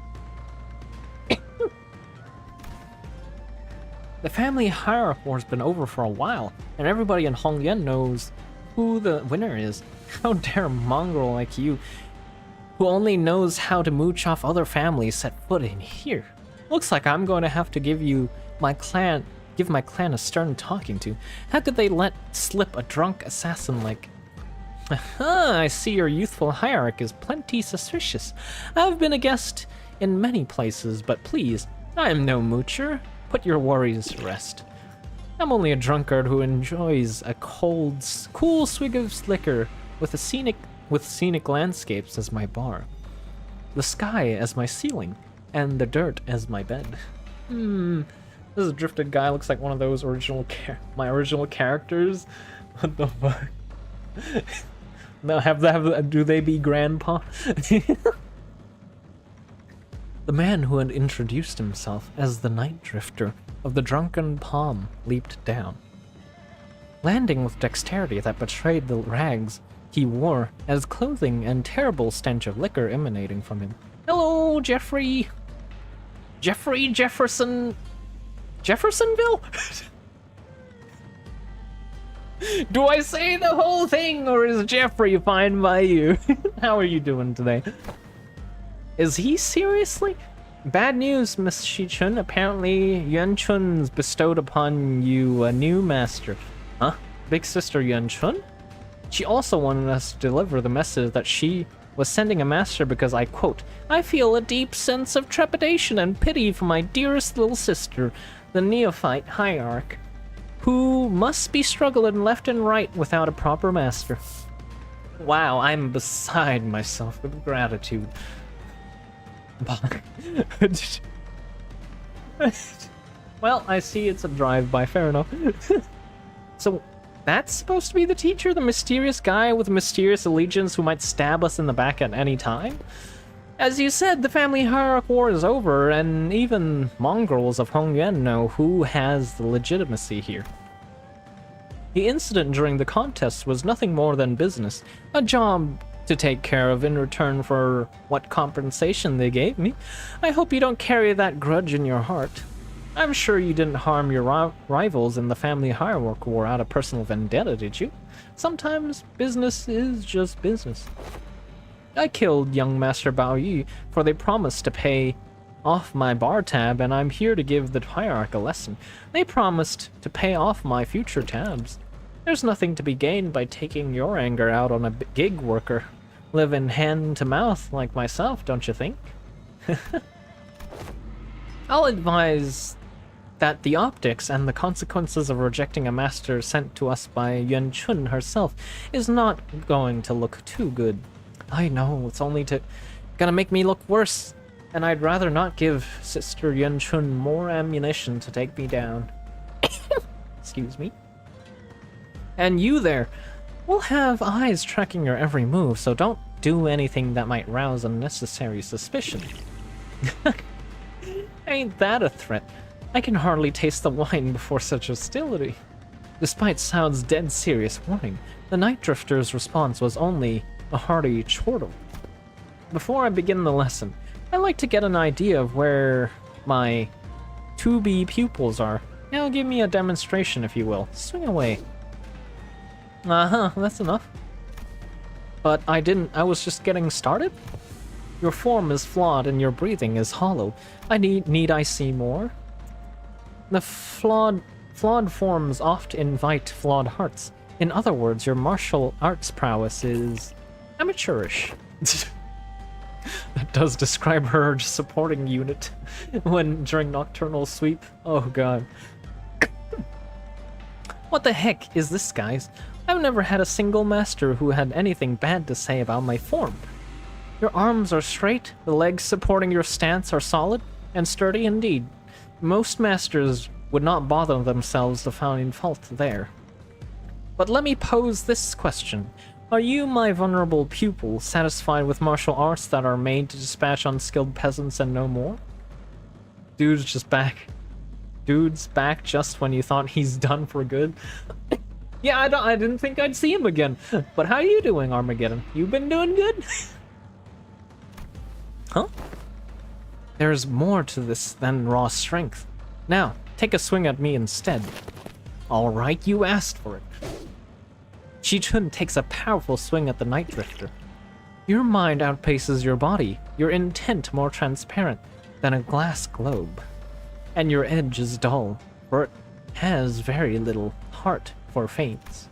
The family hierarchy war's been over for a while, and everybody in Hongyan knows who the winner is. How dare a mongrel like you, who only knows how to mooch off other families, set foot in here. Looks like I'm going to have to give my clan a stern talking to. How could they let slip a drunk assassin like... Aha, I see your youthful hierarch is plenty suspicious. I've been a guest in many places, but please, I am no moocher. Put your worries to rest. I'm only a drunkard who enjoys a cool swig of liquor with scenic landscapes as my bar, the sky as my ceiling, and the dirt as my bed. This is a drifted guy. Looks like one of those my original characters. What the fuck? Now do they be grandpa? The man who had introduced himself as the night drifter of the drunken palm leaped down, landing with dexterity that betrayed the rags he wore as clothing and terrible stench of liquor emanating from him. Hello, Jeffrey Jeffersonville? Do I say the whole thing, or is Jeffrey fine by you? How are you doing today? Is he seriously? Bad news, Miss Xi Chun. Apparently, Yuan Chun's bestowed upon you a new master. Huh? Big sister Yuan Chun? She also wanted us to deliver the message that she was sending a master because I, quote, I feel a deep sense of trepidation and pity for my dearest little sister, the neophyte hierarch, who must be struggling left and right without a proper master. Wow, I'm beside myself with gratitude. Well, I see it's a drive-by, fair enough. So, that's supposed to be the teacher? The mysterious guy with a mysterious allegiance who might stab us in the back at any time? As you said, the family hierarch war is over, and even mongrels of Hongyuan know who has the legitimacy here. The incident during the contest was nothing more than business, a job to take care of in return for what compensation they gave me. I hope you don't carry that grudge in your heart. I'm sure you didn't harm your rivals in the family hierarch war out of personal vendetta, did you? Sometimes business is just business. I killed young Master Bao Yi, for they promised to pay off my bar tab, and I'm here to give the hierarch a lesson. They promised to pay off my future tabs. There's nothing to be gained by taking your anger out on a gig worker. Living hand to mouth like myself, don't you think? I'll advise that the optics and the consequences of rejecting a master sent to us by Xi Chun herself is not going to look too good. I know, it's only gonna make me look worse, and I'd rather not give Sister Xi Chun more ammunition to take me down. Excuse me. And you there, we'll have eyes tracking your every move, so don't do anything that might rouse unnecessary suspicion. Ain't that a threat? I can hardly taste the wine before such hostility. Despite Sound's dead serious warning, the Night Drifter's response was only a hearty chortle. Before I begin the lesson, I'd like to get an idea of where my to-be pupils are. Now give me a demonstration, if you will. Swing away. That's enough. But I was just getting started? Your form is flawed and your breathing is hollow. Need I see more? The flawed forms oft invite flawed hearts. In other words, your martial arts prowess is amateurish. That does describe her supporting unit during Nocturnal Sweep. Oh god. What the heck is this, guys? I've never had a single master who had anything bad to say about my form. Your arms are straight, the legs supporting your stance are solid, and sturdy indeed. Most masters would not bother themselves to find fault there. But let me pose this question. Are you, my vulnerable pupil, satisfied with martial arts that are made to dispatch unskilled peasants and no more? Dude's back just when you thought he's done for good. Yeah, I didn't think I'd see him again. But how you doing, Armageddon? You been doing good? Huh? There's more to this than raw strength. Now, take a swing at me instead. Alright, you asked for it. Xi Chun takes a powerful swing at the Night Drifter. Your mind outpaces your body, your intent more transparent than a glass globe. And your edge is dull, for it has very little heart for feints.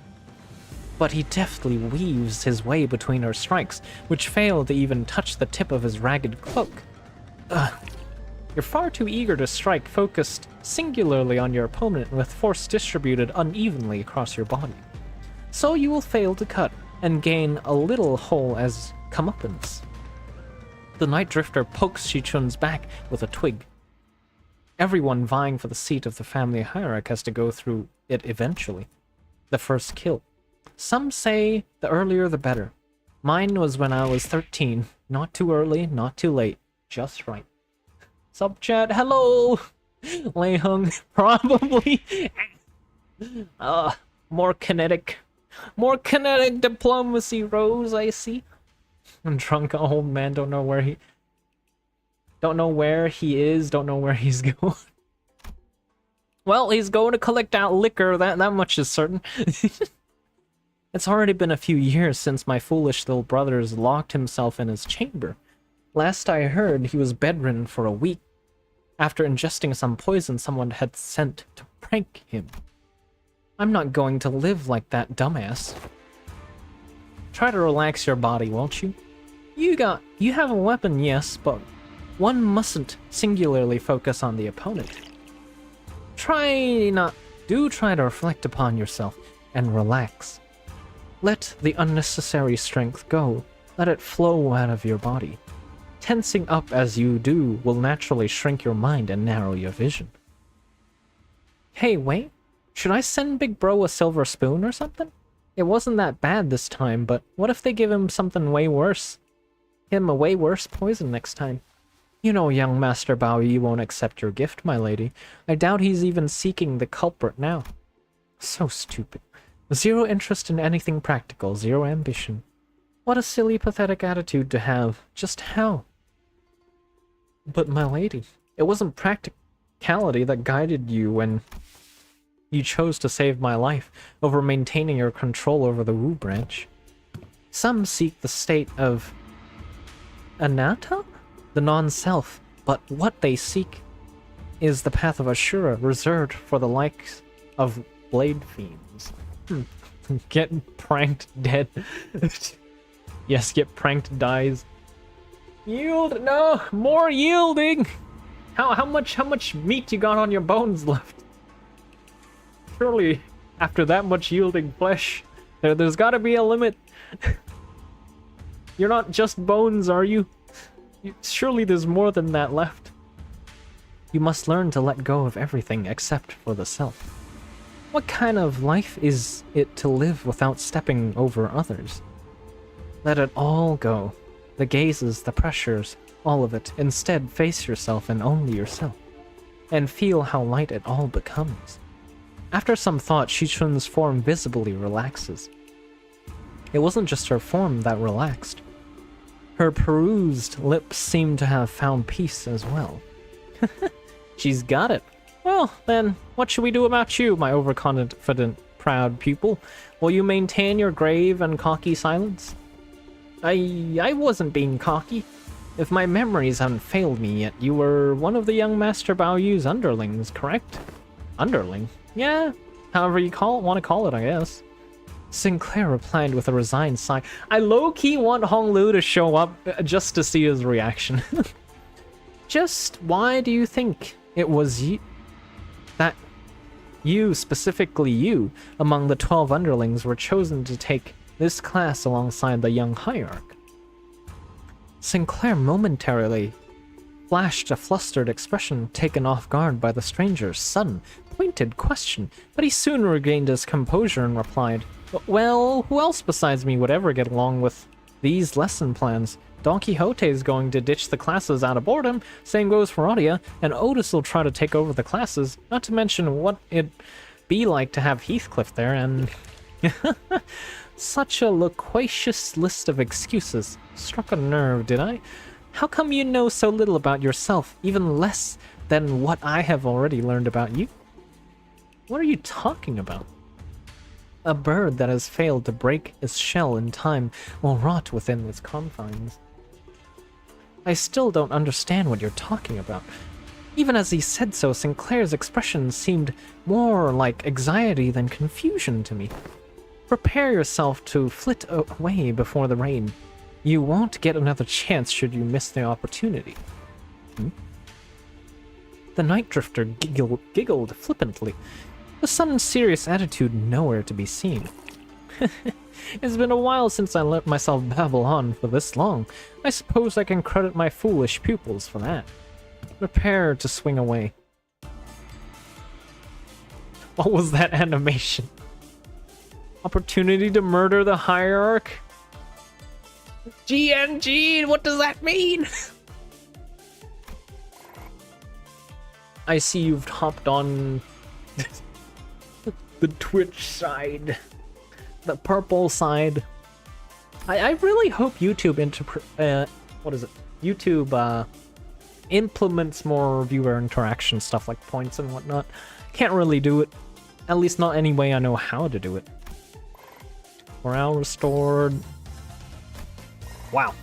But he deftly weaves his way between her strikes, which fail to even touch the tip of his ragged cloak. You're far too eager to strike, focused singularly on your opponent with force distributed unevenly across your body. So you will fail to cut, and gain a little hole as comeuppance. The Night Drifter pokes Xi Chun's back with a twig. Everyone vying for the seat of the family hierarch has to go through it eventually. The first kill. Some say the earlier the better. Mine was when I was 13. Not too early, not too late. Just right. Sup chat, hello! Lei Hung, probably. More kinetic diplomacy, Rose, I see. I'm drunk old man, don't know where he is, don't know where he's going. Well, he's going to collect out liquor, that much is certain. It's already been a few years since my foolish little brother's locked himself in his chamber. Last I heard, he was bedridden for a week, after ingesting some poison someone had sent to prank him. I'm not going to live like that dumbass. Try to relax your body, won't you? You have a weapon, yes, but one mustn't singularly focus on the opponent. Do try to reflect upon yourself and relax. Let the unnecessary strength go. Let it flow out of your body. Tensing up as you do will naturally shrink your mind and narrow your vision. Hey, wait. Should I send Big Bro a silver spoon or something? It wasn't that bad this time, but what if they give him something way worse? Him a way worse poison next time. You know young Master Bao Yi won't accept your gift, my lady. I doubt he's even seeking the culprit now. So stupid. Zero interest in anything practical, zero ambition. What a silly, pathetic attitude to have. Just how? But my lady, it wasn't practicality that guided you when you chose to save my life over maintaining your control over the Wu branch. Some seek the state of anatta? The non-self, but what they seek is the path of Ashura, reserved for the likes of blade fiends. Get pranked dead. Yes, get pranked dies. Yield, no, more yielding. How much meat you got on your bones left? Surely, after that much yielding flesh, there's got to be a limit. You're not just bones, are you? Surely there's more than that left. You must learn to let go of everything except for the self. What kind of life is it to live without stepping over others? Let it all go. The gazes, the pressures, all of it. Instead, face yourself and only yourself. And feel how light it all becomes. After some thought, Xi Chun's form visibly relaxes. It wasn't just her form that relaxed. Her perused lips seemed to have found peace as well. She's got it. Well, then, what should we do about you, my overconfident, proud pupil? Will you maintain your grave and cocky silence? I wasn't being cocky. If my memories haven't failed me yet, you were one of the young Master Bao Yu's underlings, correct? Underling? Yeah, however you want to call it, I guess. Sinclair replied with a resigned sigh. I low-key want Hong Lu to show up just to see his reaction. Just why do you think it was that you, specifically you, among the 12 underlings were chosen to take this class alongside the young hierarch? Sinclair momentarily flashed a flustered expression, taken off guard by the stranger's sudden, pointed question, but he soon regained his composure and replied, well, who else besides me would ever get along with these lesson plans? Don Quixote is going to ditch the classes out of boredom, same goes for Audia, and Otis will try to take over the classes, not to mention what it'd be like to have Heathcliff there, and... Such a loquacious list of excuses. Struck a nerve, did I? How come you know so little about yourself, even less than what I have already learned about you? What are you talking about? A bird that has failed to break its shell in time will rot within its confines. I still don't understand what you're talking about. Even as he said so, Sinclair's expression seemed more like anxiety than confusion to me. Prepare yourself to flit away before the rain. You won't get another chance should you miss the opportunity. The night drifter giggled flippantly, the sudden serious attitude nowhere to be seen. It's been a while since I let myself babble on for this long. I suppose I can credit my foolish pupils for that. Prepare to swing away. What was that animation? Opportunity to murder the hierarch? GNG, what does that mean? I see you've hopped on the Twitch side, the purple side. I really hope YouTube YouTube implements more viewer interaction stuff like points and whatnot. Can't really do it, at least not any way I know how to do it. Morale restored. Wow.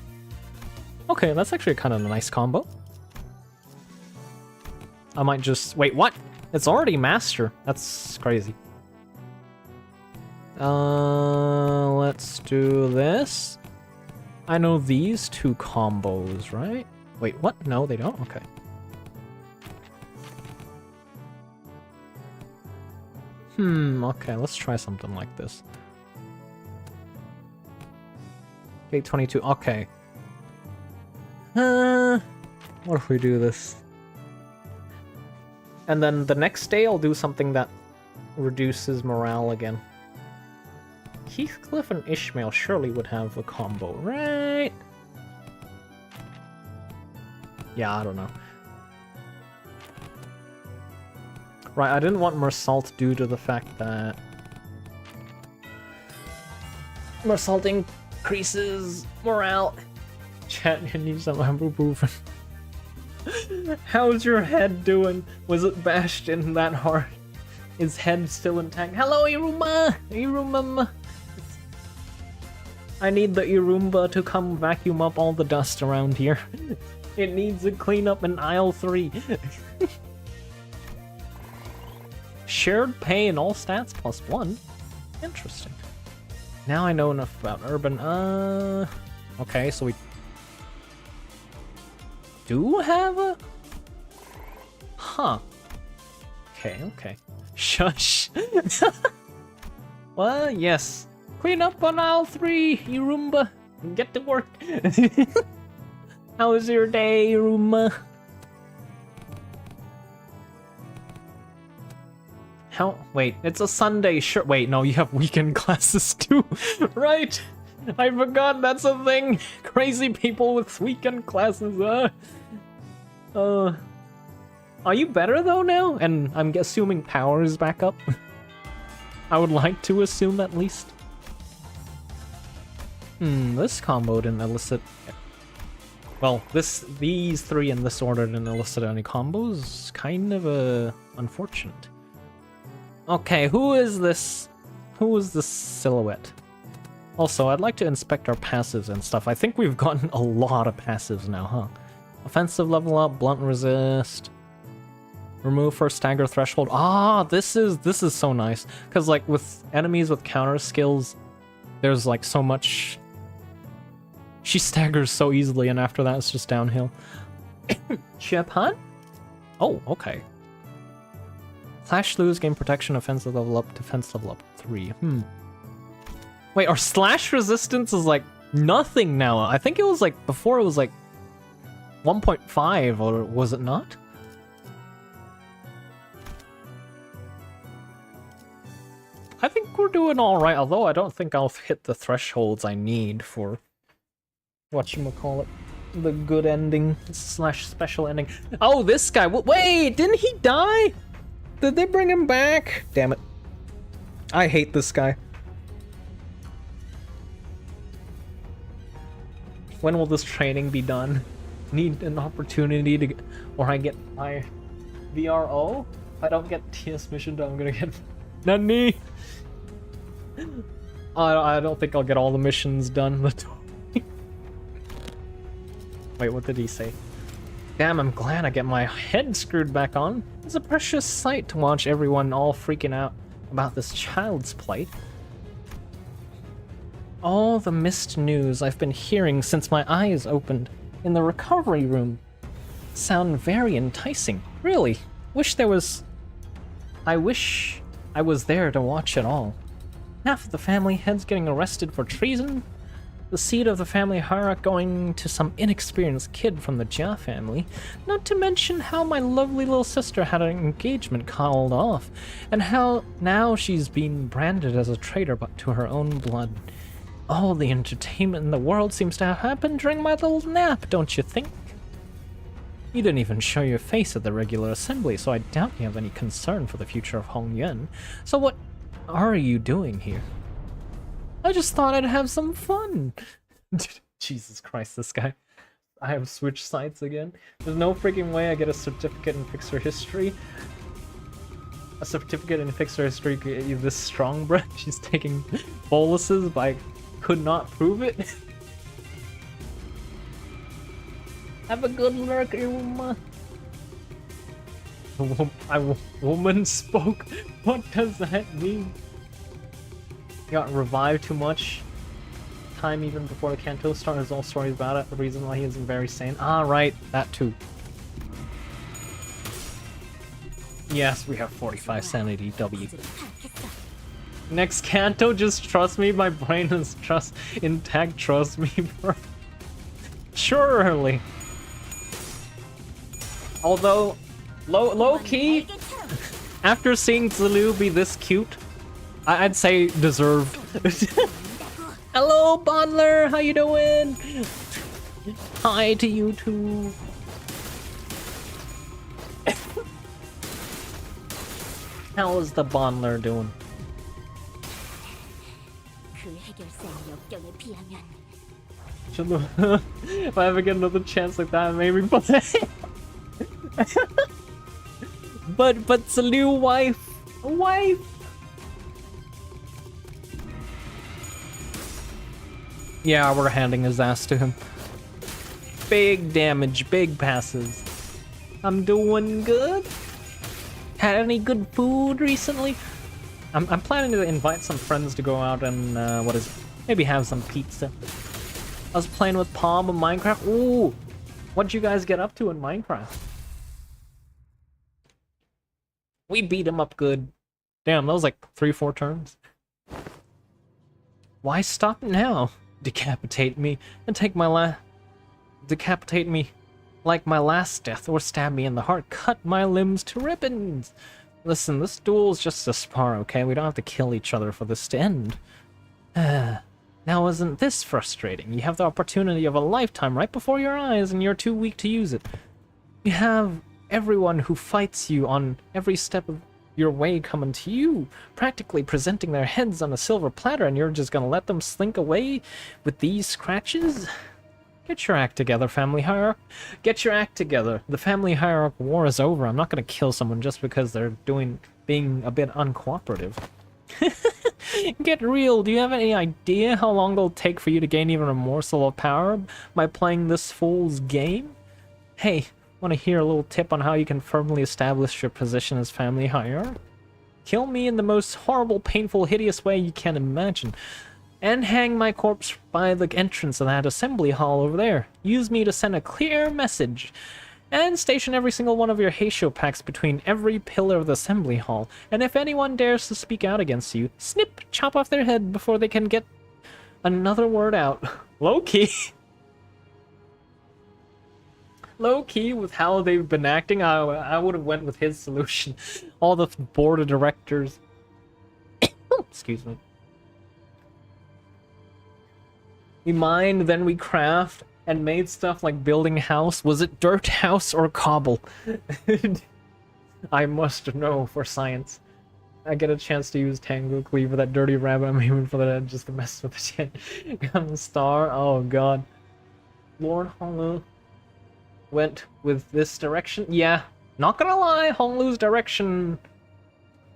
Okay, that's actually kind of a nice combo. I might just... Wait, what? It's already master. That's crazy. Let's do this. I know these two combos, right? Wait, what? No, they don't? Okay. Okay, let's try something like this. Gate 22, okay. What if we do this? And then the next day I'll do something that reduces morale again. Heathcliff and Ishmael surely would have a combo, right? Yeah, I don't know. Right, I didn't want Mersault due to the fact that Mersault increases morale. Chat needs some improvement. How's your head doing? Was it bashed in that hard? Is head still intact? Hello, Iruma! Iruma! I need the Irumba to come vacuum up all the dust around here. It needs a cleanup in aisle 3. Shared pay in all stats +1. Interesting. Now I know enough about urban. Okay, so we do have a... Huh. Okay. Shush. Well, yes. Clean up on aisle 3, Irumba. Get to work. How was your day, Iruma? How? Wait, it's a Sunday, sure. Wait, no, you have weekend classes too. Right? I forgot that's a thing. Crazy people with weekend classes. Are you better though now? And I'm assuming power is back up. I would like to assume at least. This combo didn't elicit... Well, these three in this order didn't elicit any combos. Kind of unfortunate. Okay, who is this? Who is this silhouette? Also, I'd like to inspect our passives and stuff. I think we've gotten a lot of passives now, huh? Offensive level up, blunt resist. Remove first stagger threshold. Ah, this is so nice. Because like with enemies with counter skills, there's like so much... She staggers so easily, and after that it's just downhill. Chip Hunt? Oh, okay. Slash lose, gain protection, offensive level up, defense level up 3. Wait, our slash resistance is like nothing now. I think it was like, before it was like 1.5, or was it not? I think we're doing alright, although I don't think I'll hit the thresholds I need for whatchamacallit, the good ending / special ending. Oh, this guy, wait, didn't he die? Did they bring him back? Damn it. I hate this guy. When will this training be done? Need an opportunity to get, or I get my VRO? If I don't get TS mission done, I'm gonna get Nani. I don't think I'll get all the missions done. Wait, what did he say? Damn, I'm glad I get my head screwed back on. It's a precious sight to watch everyone all freaking out about this child's plight. All the missed news I've been hearing since my eyes opened in the recovery room sound very enticing. Really, I wish I was there to watch it all. Half of the family heads getting arrested for treason, the seat of the family hierarchy going to some inexperienced kid from the Jia family, not to mention how my lovely little sister had an engagement called off, and how now she's being branded as a traitor but to her own blood. All the entertainment in the world seems to have happened during my little nap, don't you think? You didn't even show your face at the regular assembly, so I doubt you have any concern for the future of Hong Yuan. So what are you doing here? I just thought I'd have some fun. Jesus Christ, this guy. I have switched sides again. There's no freaking way I get a certificate in Fixer History. A certificate in Fixer History get you this strong, bruh. She's taking boluses, but I could not prove it. Have a good work, Iruma. Woman spoke? What does that mean? Got revived too much? time even before the Kanto started. There's all stories about it. The reason why he isn't very sane. Ah, right, that too. Yes, we have 45 sanity W. Next Kanto, just trust me. My brain is intact. Trust me, bro. Surely. Although, low key, after seeing Zilu be this cute, I'd say deserved. Hello, Bondler. How you doing? Hi to you too. How is the Bondler doing? If I ever get another chance like that, maybe play. but it's a new wife. A wife. Yeah, we're handing his ass to him. Big damage, big passes. I'm doing good. Had any good food recently? I'm planning to invite some friends to go out and maybe have some pizza. I was playing with Palm in Minecraft. Ooh, what'd you guys get up to in Minecraft? We beat him up good. Damn, that was like 3-4 turns. Why stop now? Decapitate me and take my decapitate me like my last death, or stab me in the heart, cut my limbs to ribbons. Listen, this duel's just a spar, okay? We don't have to kill each other for this to end. Now isn't this frustrating? You have the opportunity of a lifetime right before your eyes and you're too weak to use it. You have everyone who fights you on every step of your way coming to you, practically presenting their heads on a silver platter, and you're just gonna let them slink away with these scratches? Get your act together, family hierarch. Get your act together. The family hierarch war is over. I'm not gonna kill someone just because they're being a bit uncooperative. Get real. Do you have any idea how long it'll take for you to gain even a morsel of power by playing this fool's game? Hey, want to hear a little tip on how you can firmly establish your position as family hierarch? Kill me in the most horrible, painful, hideous way you can imagine, and hang my corpse by the entrance of that assembly hall over there. Use me to send a clear message. And station every single one of your Heisho packs between every pillar of the assembly hall. And if anyone dares to speak out against you, snip, chop off their head before they can get another word out. Low-key. Low-key, with how they've been acting, I would have went with his solution. All the board of directors. Excuse me. We mine, then we craft, and made stuff like building a house. Was it dirt house or cobble? I must know for science. I get a chance to use Tango Cleaver, that dirty rabbit. I'm aiming for that just to mess with the chin. Gun star, oh god. Lord Honglu went with this direction. Yeah, not gonna lie, Honglu's direction.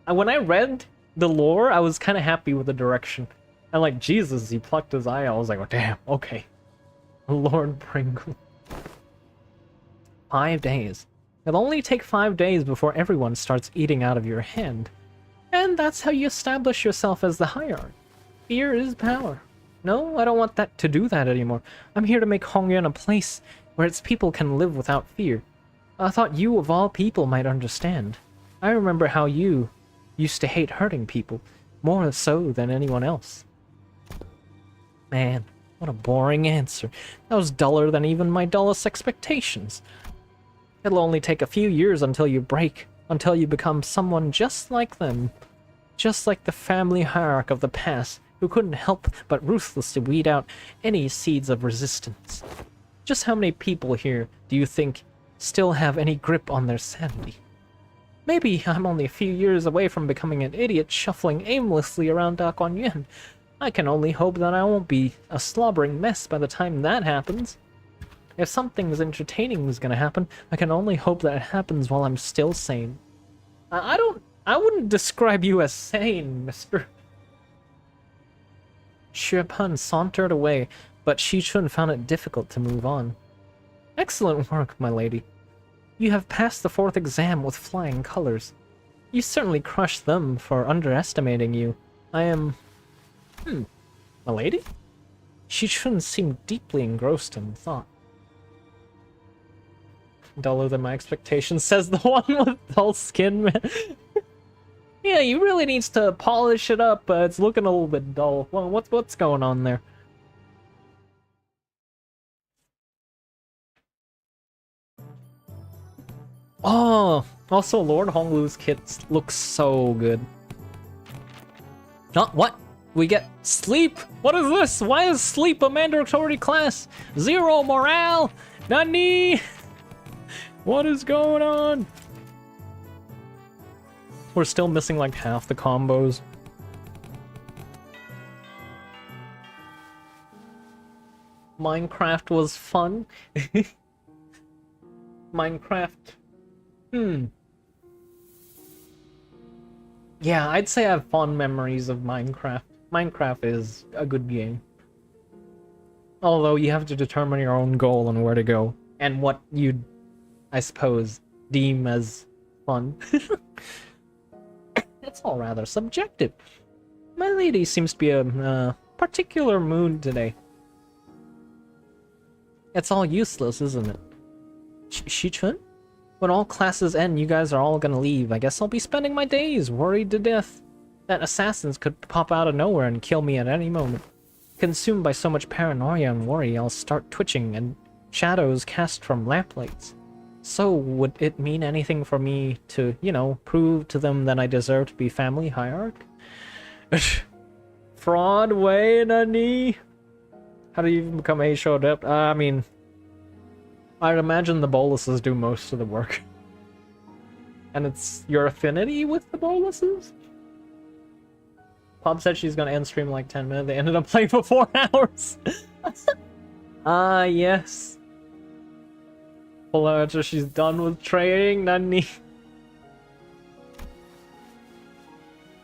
When I read the lore, I was kind of happy with the direction. And like, Jesus, he plucked his eye out. I was like, oh damn, okay. Lord Pringle. 5 days. It'll only take 5 days before everyone starts eating out of your hand. And that's how you establish yourself as the hierarch. Fear is power. No, I don't want that to do that anymore. I'm here to make Hongyuan a place where its people can live without fear. I thought you, of all people, might understand. I remember how you used to hate hurting people, more so than anyone else. Man, what a boring answer. That was duller than even my dullest expectations. It'll only take a few years until you break, until you become someone just like them. Just like the family hierarch of the past, who couldn't help but ruthlessly weed out any seeds of resistance. Just how many people here do you think still have any grip on their sanity? Maybe I'm only a few years away from becoming an idiot shuffling aimlessly around Daguanyuan. I can only hope that I won't be a slobbering mess by the time that happens. If something's entertaining is gonna happen, I can only hope that it happens while I'm still sane. I wouldn't describe you as sane, mister. Xi Chun sauntered away, but Xi Chun found it difficult to move on. Excellent work, my lady. You have passed the 4th exam with flying colors. You certainly crushed them for underestimating you. I am... my lady? Xi Chun seemed deeply engrossed in thought. Duller than my expectations, says the one with dull skin, man. Yeah, he really needs to polish it up. It's looking a little bit dull. Well, what's going on there? Oh, also Lord Honglu's kit looks so good. Oh, what? We get sleep? What is this? Why is sleep a mandatory class? 0 morale? Nani? What is going on? We're still missing like half the combos. Minecraft was fun. Minecraft. Yeah, I'd say I have fond memories of Minecraft. Minecraft is a good game. Although you have to determine your own goal and where to go. And what you'd, I suppose, deem as fun. It's all rather subjective. My lady seems to be a particular mood today. It's all useless, isn't it? Xi Chun? When all classes end, you guys are all gonna leave. I guess I'll be spending my days worried to death that assassins could pop out of nowhere and kill me at any moment. Consumed by so much paranoia and worry, I'll start twitching and shadows cast from lamplights. So, would it mean anything for me to, you know, prove to them that I deserve to be family hierarch? Fraud way, nani? How do you even become a show adept? I mean, I'd imagine the boluses do most of the work. And it's your affinity with the boluses? Pop said she's gonna end stream in like 10 minutes. They ended up playing for 4 hours. Ah, yes. Pull her after she's done with training, nani.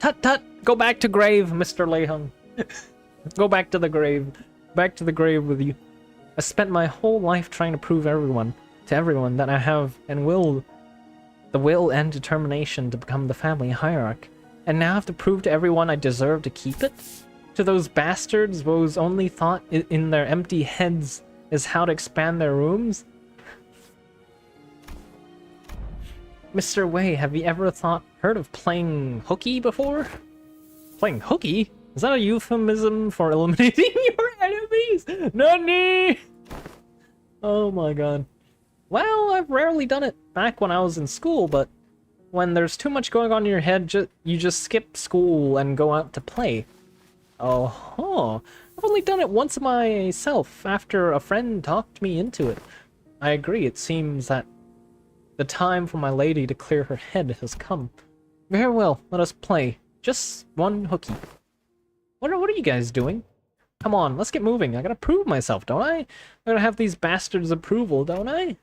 Tut tut! Go back to grave, Mr. Leihung. Go back to the grave. Back to the grave with you. I spent my whole life trying to prove to everyone that I have the will and determination to become the family hierarch. And now I have to prove to everyone I deserve to keep it? To those bastards whose only thought in their empty heads is how to expand their rooms? Mr. Wei, have you ever heard of playing hooky before? Playing hooky? Is that a euphemism for eliminating your enemies? Nani! Oh my god. Well, I've rarely done it back when I was in school, but when there's too much going on in your head, you just skip school and go out to play. Oh, I've only done it once myself after a friend talked me into it. I agree, it seems that the time for my lady to clear her head has come. Very well, let us play. Just one hooky. What are you guys doing? Come on, let's get moving. I gotta prove myself, don't I? I gotta have these bastards' approval, don't I?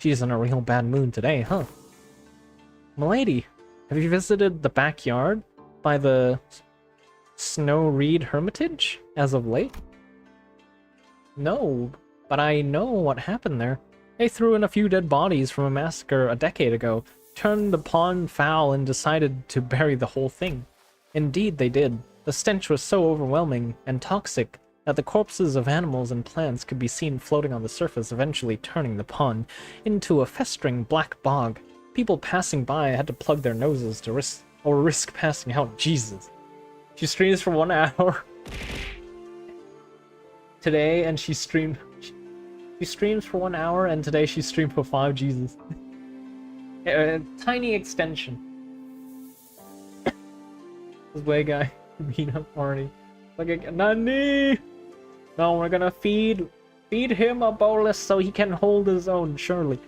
She's in a real bad mood today, huh? Milady, have you visited the backyard by the Snow Reed Hermitage as of late? No, but I know what happened there. They threw in a few dead bodies from a massacre a decade ago, turned the pond foul, and decided to bury the whole thing. Indeed, they did. The stench was so overwhelming and toxic that the corpses of animals and plants could be seen floating on the surface, eventually turning the pond into a festering black bog. People passing by had to plug their noses to risk passing out. Jesus. She streams for 1 hour today, and she streams for 1 hour, and today she streamed for 5. Jesus. Tiny extension. This way guy. Beat up party. Like, nani? No, we're gonna feed him a bolus so he can hold his own, surely.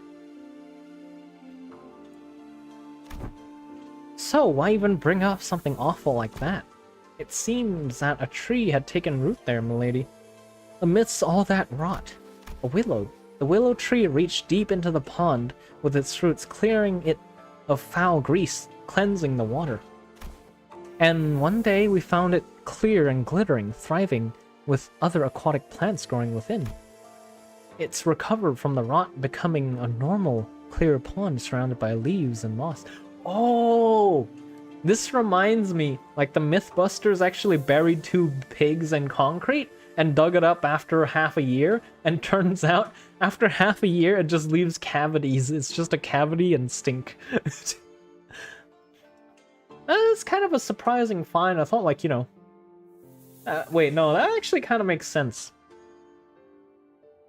So, why even bring up something awful like that? It seems that a tree had taken root there, milady. Amidst all that rot, a willow. The willow tree reached deep into the pond, with its roots clearing it of foul grease, cleansing the water. And one day we found it clear and glittering, thriving, with other aquatic plants growing within. It's recovered from the rot, becoming a normal, clear pond surrounded by leaves and moss. Oh! This reminds me, like the Mythbusters actually buried 2 pigs in concrete, and dug it up after half a year, and turns out after half a year it just leaves cavities. It's just a cavity and stink. That's kind of a surprising find. I thought, like, you know... wait, no, that actually kind of makes sense.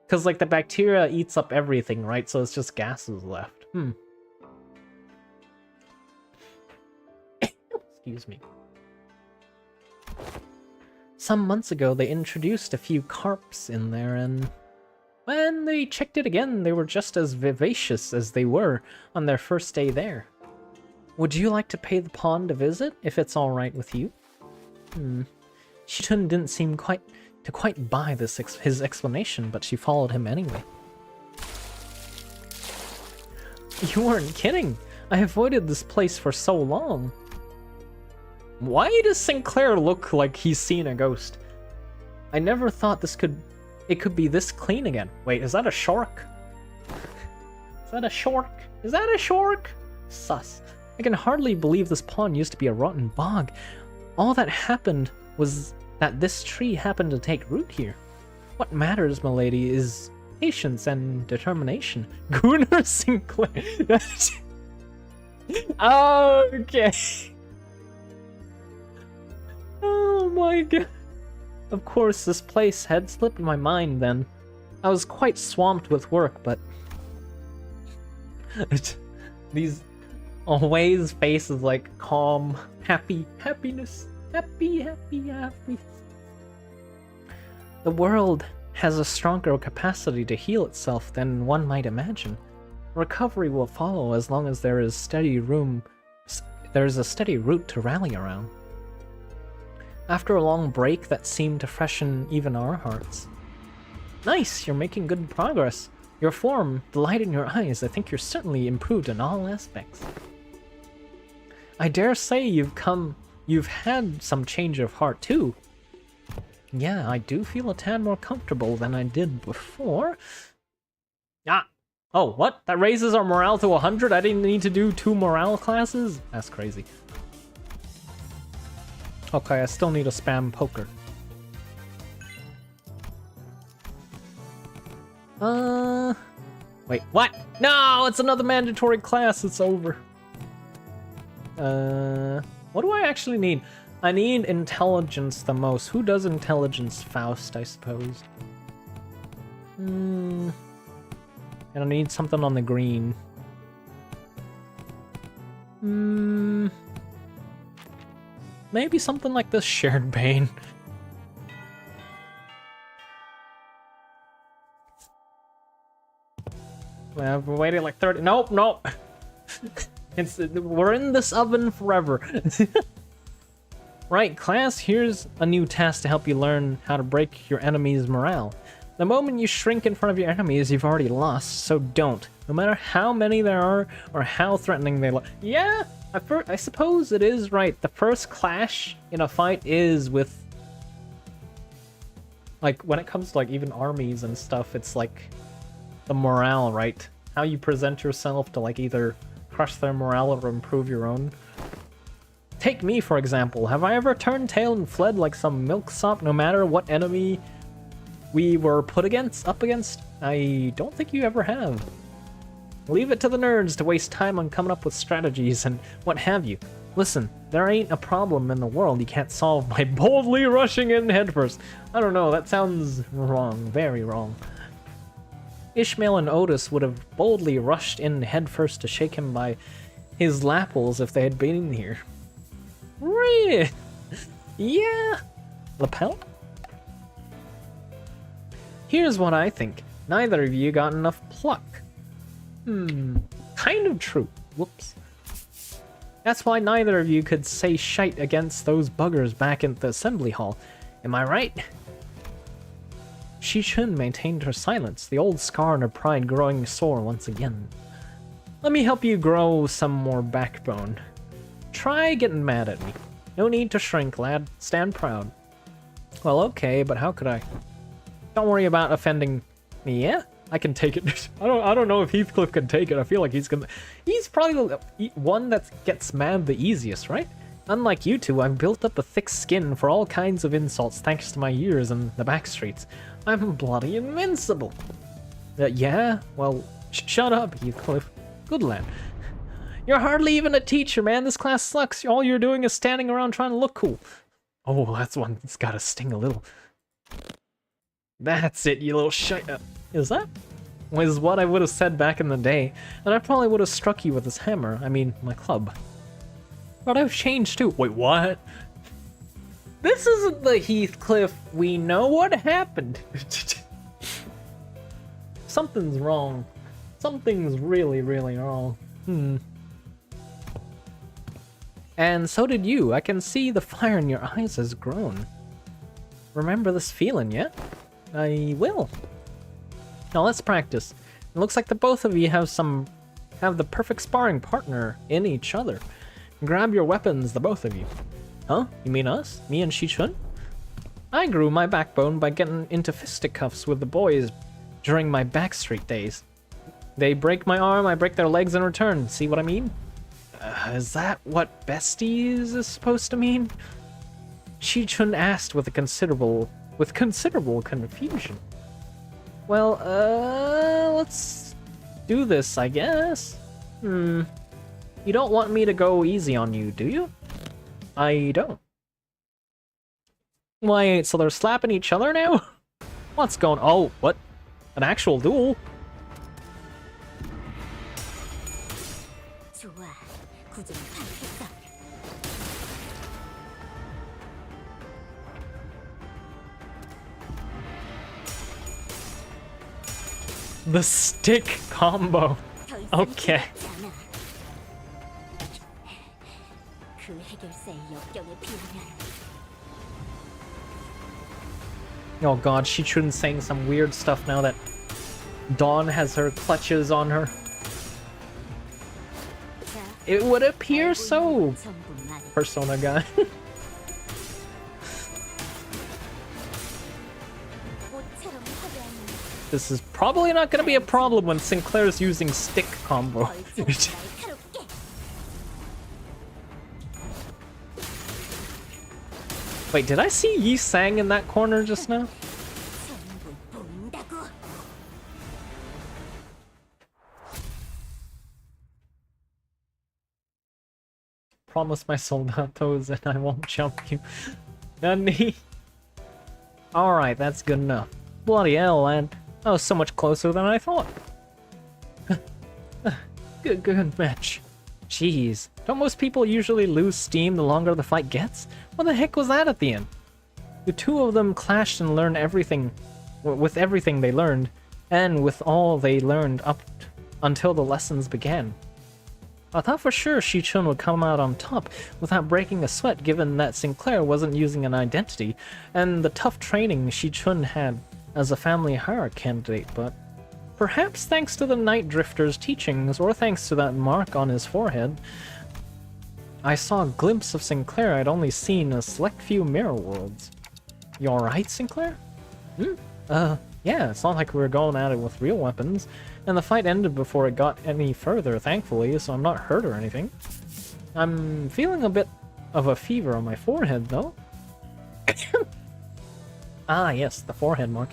Because, like, the bacteria eats up everything, right? So it's just gases left. Excuse me. Some months ago, they introduced a few carps in there, and when they checked it again, they were just as vivacious as they were on their first day there. Would you like to pay the pond a visit, if it's alright with you? Xi Chun didn't seem quite buy his explanation, but she followed him anyway. You weren't kidding! I avoided this place for so long. Why does Sinclair look like he's seen a ghost? I never thought it could be this clean again. Wait, is that a shark? Is that a shark? Is that a shark? Sus. I can hardly believe this pond used to be a rotten bog. All that happened was that this tree happened to take root here. What matters, milady, is patience and determination. Gunnar Sinclair. Okay. Oh my god. Of course, this place had slipped my mind then. I was quite swamped with work, but... These always faces like calm, happiness. Happy. The world has a stronger capacity to heal itself than one might imagine. Recovery will follow as long as there is a steady root to rally around. After a long break that seemed to freshen even our hearts. Nice, you're making good progress. Your form, the light in your eyes, I think you're certainly improved in all aspects. I dare say you've had some change of heart too. Yeah, I do feel a tad more comfortable than I did before. Oh, what? That raises our morale to 100? I didn't need to do 2 morale classes? That's crazy. Okay, I still need to spam poker. Wait, what? No, it's another mandatory class. It's over. What do I actually need? I need intelligence the most. Who does intelligence? Faust, I suppose. And I need something on the green. Maybe something like this shared pain. I've been waiting like 30. Nope. We're in this oven forever. Right, class, here's a new task to help you learn how to break your enemy's morale. The moment you shrink in front of your enemies, you've already lost, so don't. No matter how many there are, or how threatening they look. Yeah, I suppose it is right. The first clash in a fight is with... Like, when it comes to, like, even armies and stuff, it's like... the morale, right? How you present yourself to, like, either crush their morale or improve your own. Take me, for example. Have I ever turned tail and fled like some milksop no matter what enemy we were up against? I don't think you ever have. Leave it to the nerds to waste time on coming up with strategies and what have you. Listen, there ain't a problem in the world you can't solve by boldly rushing in headfirst. I don't know, that sounds wrong, very wrong. Ishmael and Otis would have boldly rushed in headfirst to shake him by his lapels if they had been here. Really? Yeah. Lapel? Here's what I think. Neither of you got enough pluck. Kind of true. Whoops. That's why neither of you could say shite against those buggers back in the assembly hall. Am I right? Xi Chun maintained her silence, the old scar in her pride growing sore once again. Let me help you grow some more backbone. Try getting mad at me. No need to shrink, lad. Stand proud. Well, okay, but how could I? Don't worry about offending me, yeah? I can take it. I don't know if Heathcliff can take it. I feel like he's probably the one that gets mad the easiest, right? Unlike you two, I've built up a thick skin for all kinds of insults thanks to my years in the back streets. I'm bloody invincible. Yeah? Well, shut up, Heathcliff. Good lad. You're hardly even a teacher, man. This class sucks. All you're doing is standing around trying to look cool. Oh, that's one that's gotta sting a little. That's it, you little shit. Is that? Was what I would have said back in the day, and I probably would have struck you with this hammer. I mean, my club. But I've changed too. Wait, what? This isn't the Heathcliff we know what happened. Something's wrong. Something's really, really wrong. And so did you. I can see the fire in your eyes has grown. Remember this feeling, yeah? I will. Now let's practice. It looks like the both of you have the perfect sparring partner in each other. Grab your weapons, the both of you. Huh? You mean us? Me and Xi Chun? I grew my backbone by getting into fisticuffs with the boys during my backstreet days. They break my arm, I break their legs in return. See what I mean? Is that what besties is supposed to mean? Xi Chun asked with considerable confusion. Well, let's do this, I guess. You don't want me to go easy on you, do you? I don't. Wait, so they're slapping each other now? What's going on? Oh, what? An actual duel? The stick combo. Okay. Oh god, Xi Chun's saying some weird stuff now that Dawn has her clutches on her. It would appear so, Persona guy. This is probably not going to be a problem when Sinclair's using stick combo. Wait, did I see Yi Sang in that corner just now? Promise my soldados and I won't jump you. Nani? Alright, that's good enough. Bloody hell, and that was so much closer than I thought. Good match. Jeez, don't most people usually lose steam the longer the fight gets? What the heck was that at the end? The two of them clashed and learned everything, with everything they learned, and with all they learned up until the lessons began. I thought for sure Xi Chun would come out on top without breaking a sweat given that Sinclair wasn't using an identity, and the tough training Xi Chun had as a family hire candidate, but perhaps thanks to the Night Drifter's teachings, or thanks to that mark on his forehead, I saw a glimpse of Sinclair I'd only seen a select few mirror worlds. You alright, Sinclair? Yeah, it's not like we were going at it with real weapons, and the fight ended before it got any further, thankfully, so I'm not hurt or anything. I'm feeling a bit of a fever on my forehead, though. Ah, yes, the forehead mark.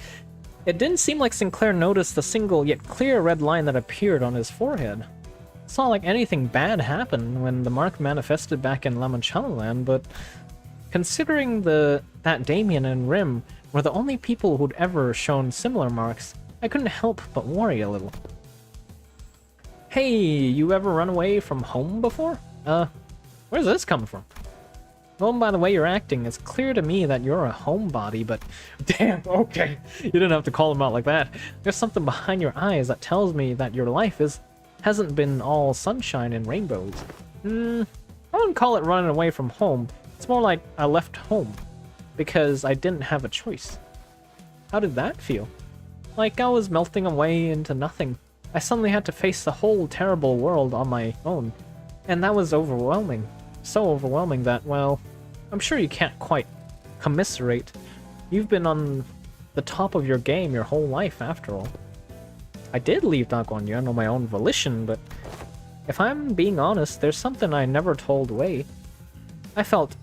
It didn't seem like Sinclair noticed the single yet clear red line that appeared on his forehead. It's not like anything bad happened when the mark manifested back in La Mancha Land, but considering that Damien and Rim were the only people who'd ever shown similar marks, I couldn't help but worry a little. Hey, you ever run away from home before? Where's this coming from? Going by the way you're acting, it's clear to me that you're a homebody, but damn, okay, you didn't have to call him out like that. There's something behind your eyes that tells me that your life hasn't been all sunshine and rainbows. I wouldn't call it running away from home. It's more like I left home because I didn't have a choice. How did that feel? Like I was melting away into nothing. I suddenly had to face the whole terrible world on my own, and that was overwhelming. So overwhelming that, well, I'm sure you can't quite commiserate. You've been on the top of your game your whole life, after all. I did leave Naguanyuan on my own volition, but if I'm being honest, there's something I never told Wei. I felt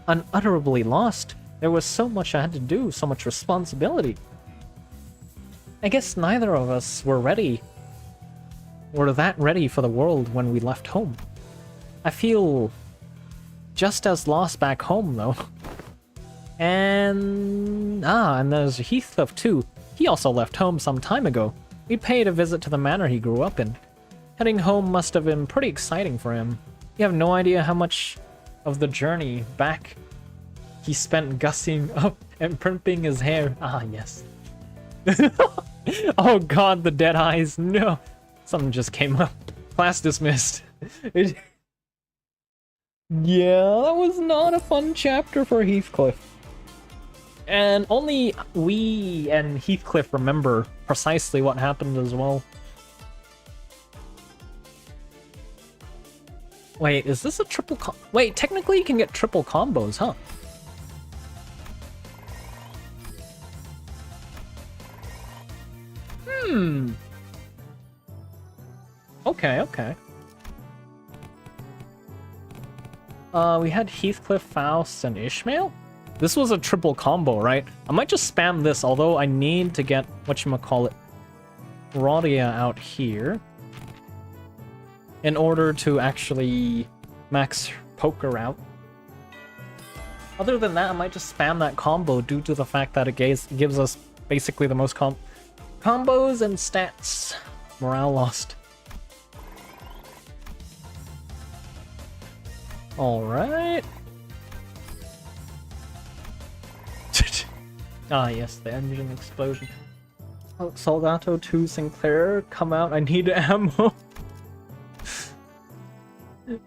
unutterably lost. There was so much I had to do, so much responsibility. I guess neither of us were that ready for the world when we left home. I feel just as lost back home, though. And there's Heathcliff, too. He also left home some time ago. We paid a visit to the manor he grew up in. Heading home must have been pretty exciting for him. You have no idea how much of the journey back he spent gussing up and primping his hair. Ah, yes. Oh god, the dead eyes. No. Something just came up. Class dismissed. Yeah, that was not a fun chapter for Heathcliff. And only we and Heathcliff remember precisely what happened as well. Wait, is this a triple Wait, technically you can get triple combos, huh? Okay, okay. We had Heathcliff, Faust, and Ishmael? This was a triple combo, right? I might just spam this, although I need to get, whatchamacallit, Rhodia out here in order to actually max poker out. Other than that, I might just spam that combo due to the fact that it gives us basically the most combos and stats. Morale lost. Alright. Ah, yes, the engine explosion. Oh, Soldato 2 Sinclair, come out, I need ammo.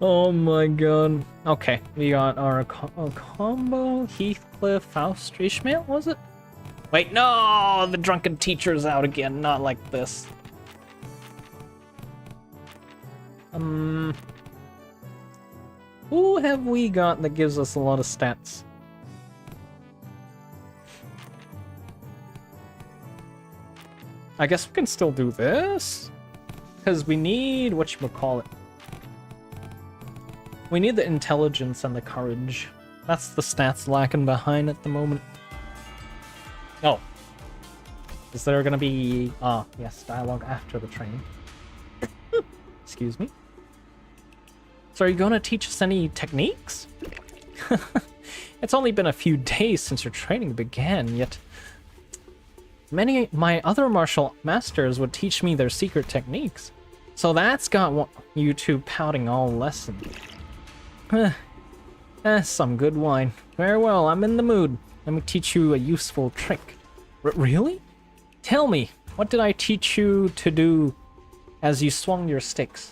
Oh my god. Okay, we got our combo, Heathcliff, Faust, Ishmael, was it? Wait, no! The drunken teacher's out again, not like this. Who have we got that gives us a lot of stats? I guess we can still do this? Because we need, whatchamacallit, we need the intelligence and the courage. That's the stats lacking behind at the moment. Oh. Is there gonna be... Ah, yes, dialogue after the training. Excuse me. So are you gonna teach us any techniques? It's only been a few days since your training began, yet... my other martial masters would teach me their secret techniques. So that's got you two pouting all lesson. Some good wine. Very well, I'm in the mood. Let me teach you a useful trick. Really? Tell me, what did I teach you to do as you swung your sticks?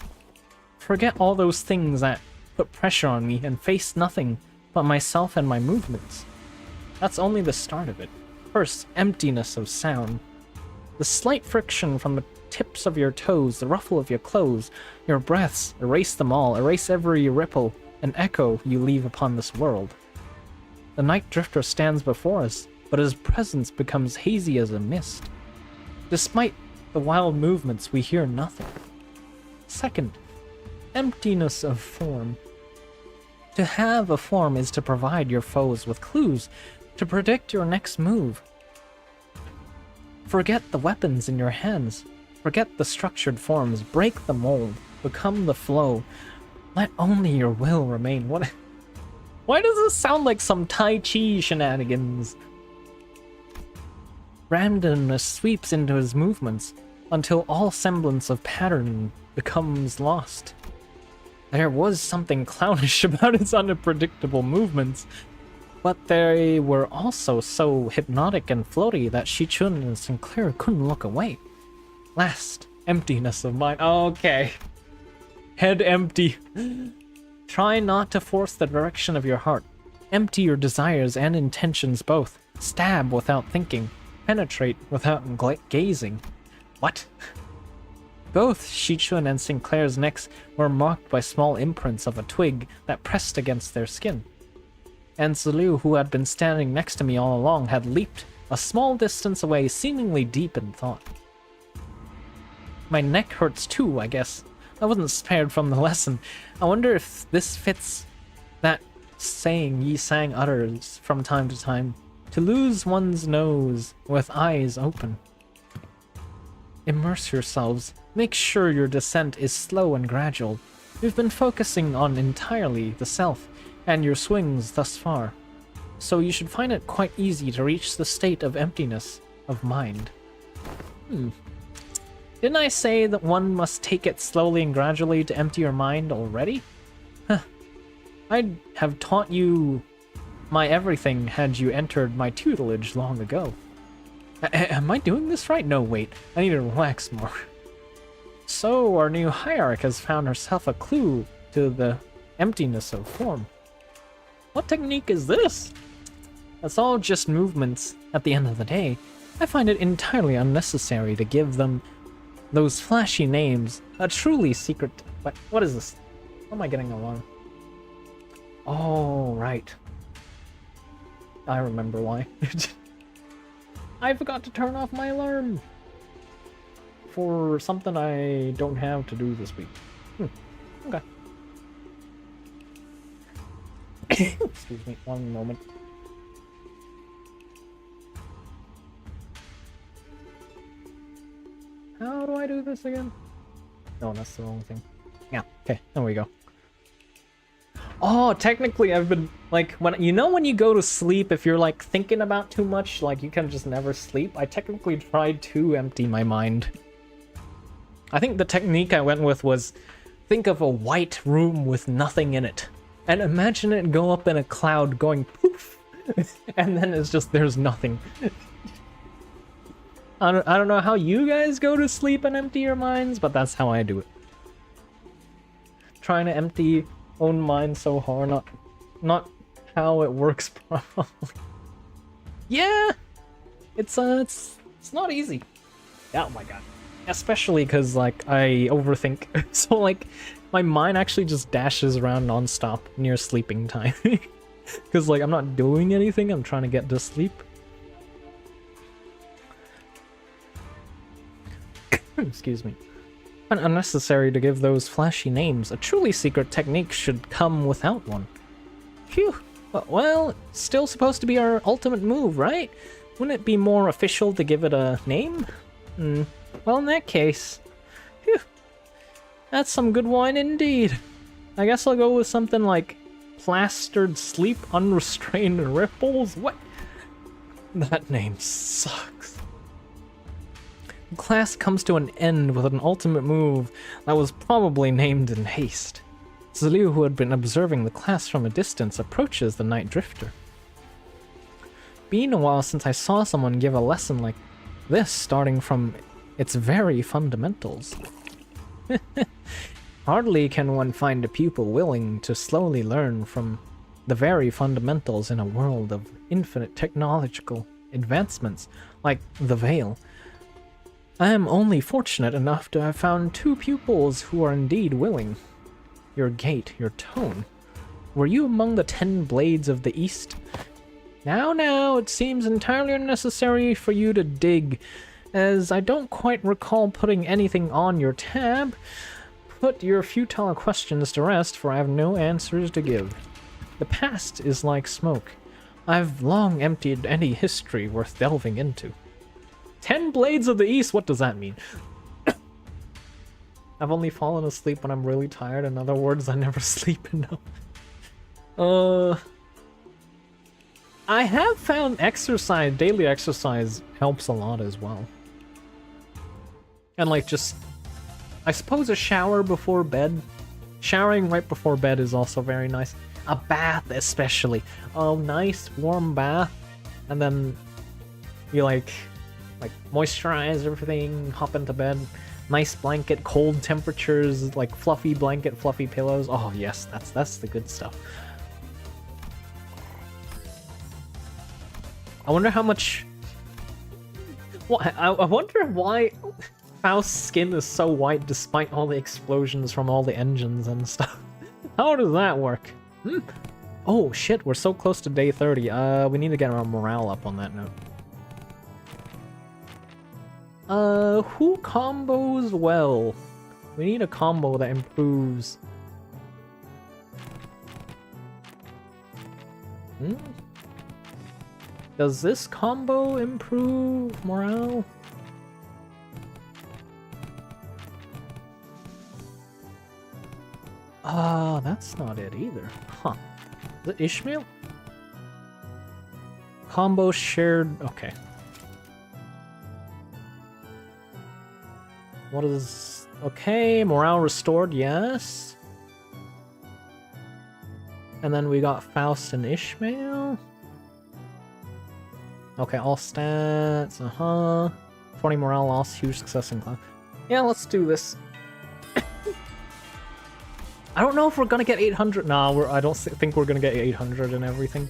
Forget all those things that put pressure on me and face nothing but myself and my movements. That's only the start of it. First, emptiness of sound. The slight friction from the tips of your toes, the ruffle of your clothes, your breaths, erase them all, erase every ripple and echo you leave upon this world. The night drifter stands before us, but his presence becomes hazy as a mist. Despite the wild movements, we hear nothing. Second, emptiness of form. To have a form is to provide your foes with clues to predict your next move. Forget the weapons in your hands. Forget the structured forms. Break the mold. Become the flow. Let only your will remain. What? Why does this sound like some Tai Chi shenanigans? Randomness sweeps into his movements until all semblance of pattern becomes lost. There was something clownish about his unpredictable movements, but they were also so hypnotic and floaty that Xi Chun and Sinclair couldn't look away. Last, emptiness of mind. Okay. Head empty. Try not to force the direction of your heart. Empty your desires and intentions both. Stab without thinking. Penetrate without gazing. What? Both Xi Chun and Sinclair's necks were marked by small imprints of a twig that pressed against their skin. And Zelu, who had been standing next to me all along, had leaped a small distance away, seemingly deep in thought. My neck hurts too, I guess. I wasn't spared from the lesson. I wonder if this fits that saying Yi Sang utters from time to time. To lose one's nose with eyes open. Immerse yourselves. Make sure your descent is slow and gradual. We've been focusing on entirely the self and your swings thus far. So you should find it quite easy to reach the state of emptiness of mind. Didn't I say that one must take it slowly and gradually to empty your mind already? Huh. I'd have taught you my everything had you entered my tutelage long ago. Am I doing this right? No, wait. I need to relax more. So, our new hierarch has found herself a clue to the emptiness of form. What technique is this? That's all just movements at the end of the day. I find it entirely unnecessary to give them those flashy names. A truly secret... What is this? How am I getting along? Oh, right. I remember why. I forgot to turn off my alarm for something I don't have to do this week. Okay. Excuse me, one moment. How do I do this again? No, that's the wrong thing. Yeah, okay, there we go. Oh, technically I've been, like, when you go to sleep, if you're, like, thinking about too much, like, you can just never sleep. I technically tried to empty my mind. I think the technique I went with was, think of a white room with nothing in it. And imagine it go up in a cloud going poof! And then it's just, there's nothing. I don't know how you guys go to sleep and empty your minds, but that's how I do it. Trying to empty own mind so hard, not how it works properly. Yeah, it's not easy. Oh my god, especially because like I overthink, so like my mind actually just dashes around non-stop near sleeping time. Because like I'm not doing anything, I'm trying to get to sleep. Excuse me. Unnecessary to give those flashy names. A truly secret technique should come without one. Phew. Well, it's still supposed to be our ultimate move, right? Wouldn't it be more official to give it a name? Well, in that case... Phew. That's some good wine indeed. I guess I'll go with something like Plastered Sleep Unrestrained Ripples? What? That name sucks. The class comes to an end with an ultimate move that was probably named in haste. Zaliu, who had been observing the class from a distance, approaches the Night Drifter. Been a while since I saw someone give a lesson like this, starting from its very fundamentals. Hardly can one find a pupil willing to slowly learn from the very fundamentals in a world of infinite technological advancements like the Veil. I am only fortunate enough to have found 2 pupils who are indeed willing. Your gait, your tone. Were you among the 10 blades of the East? Now, it seems entirely unnecessary for you to dig, as I don't quite recall putting anything on your tab. Put your futile questions to rest, for I have no answers to give. The past is like smoke. I've long emptied any history worth delving into. 10 blades of the East, what does that mean? I've only fallen asleep when I'm really tired. In other words, I never sleep enough. I have found exercise, daily exercise helps a lot as well. And like just, I suppose a shower before bed. Showering right before bed is also very nice. A bath especially. A nice warm bath. And then you like moisturize everything, hop into bed. Nice blanket, cold temperatures, like fluffy blanket, fluffy pillows. Oh yes, that's the good stuff. I wonder how much... I wonder why Faust's skin is so white despite all the explosions from all the engines and stuff. How does that work? Oh shit, we're so close to day 30. We need to get our morale up on that note. Who combos well? We need a combo that improves. Does this combo improve morale? Ah, that's not it either. Huh. Is it Ishmael? Combo shared... Okay. What is... Okay, morale restored, yes. And then we got Faust and Ishmael. Okay, all stats, 20 morale loss, huge success in class. Yeah, let's do this. I don't know if we're gonna get 800. Nah, I don't think we're gonna get 800 and everything.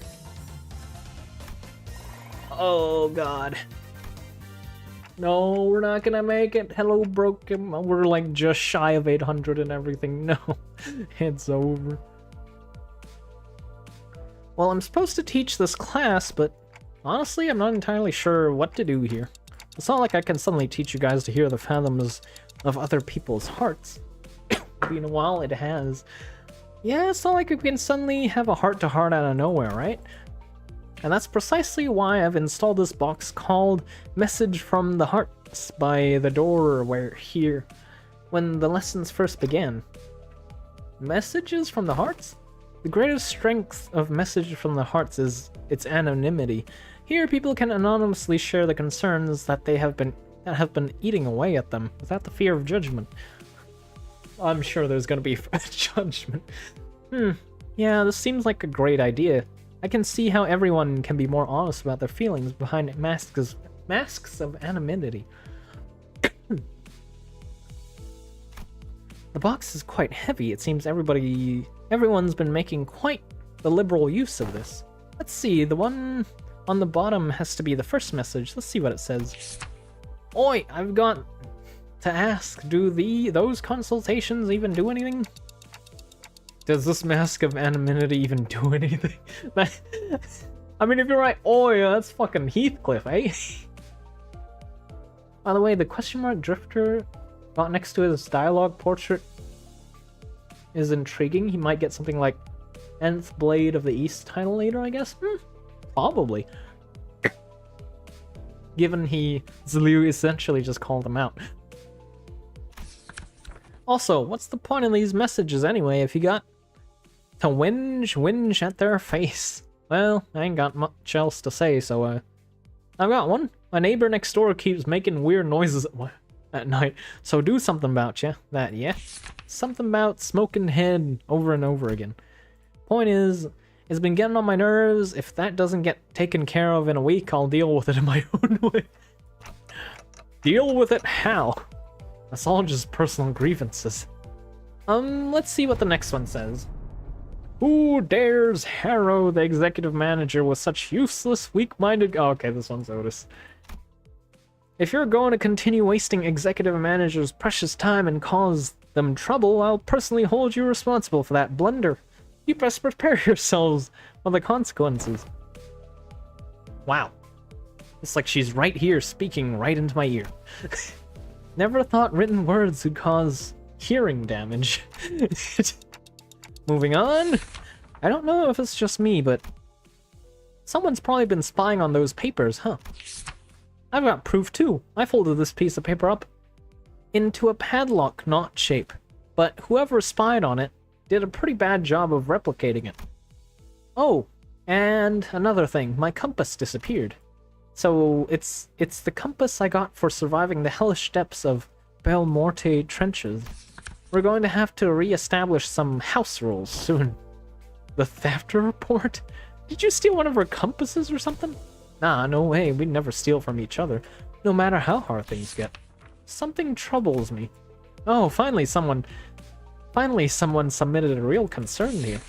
Oh god. No, we're not gonna make it. Hello, broken. We're like just shy of 800 and everything. No, it's over. Well, I'm supposed to teach this class, but honestly, I'm not entirely sure what to do here. It's not like I can suddenly teach you guys to hear the fathoms of other people's hearts. Been a while, it has. Yeah, it's not like we can suddenly have a heart-to-heart out of nowhere, right? And that's precisely why I've installed this box called Message from the Hearts by the door where here, when the lessons first began. Messages from the Hearts? The greatest strength of Message from the Hearts is its anonymity. Here, people can anonymously share the concerns that they have been eating away at them without the fear of judgment. I'm sure there's gonna be judgment. Yeah, this seems like a great idea. I can see how everyone can be more honest about their feelings behind masks of anonymity. The box is quite heavy. It seems everyone's been making quite the liberal use of this. Let's see, the one on the bottom has to be the first message. Let's see what it says. Oi, I've got to ask, do those consultations even do anything? Does this mask of anonymity even do anything? I mean, if you're right, oh yeah, that's fucking Heathcliff, eh? By the way, the question mark drifter got next to his dialogue portrait is intriguing. He might get something like Nth Blade of the East title later, I guess? Probably. Given Zliu essentially just called him out. Also, what's the point of these messages anyway if you got to whinge at their face? Well, I ain't got much else to say, so I've got one. My neighbor next door keeps making weird noises at night, so do something about ya. That, yeah? Something about smoking head over and over again. Point is, it's been getting on my nerves. If that doesn't get taken care of in a week, I'll deal with it in my own way. Deal with it how? That's all just personal grievances. Let's see what the next one says. Who dares harrow the executive manager with such useless, weak-minded... Oh, okay, this one's Otis. If you're going to continue wasting executive managers' precious time and cause them trouble, I'll personally hold you responsible for that blunder. You best prepare yourselves for the consequences. Wow. It's like she's right here speaking right into my ear. Never thought written words would cause hearing damage. Moving on. I don't know if it's just me, but someone's probably been spying on those papers, huh? I've got proof too. I folded this piece of paper up into a padlock knot shape, but whoever spied on it did a pretty bad job of replicating it. Oh, and another thing, my compass disappeared. So it's the compass I got for surviving the hellish depths of Belmorte trenches. We're going to have to re-establish some house rules soon. The theft report? Did you steal one of our compasses or something? Nah, no way, we'd never steal from each other, no matter how hard things get. Something troubles me. Oh, finally someone submitted a real concern here.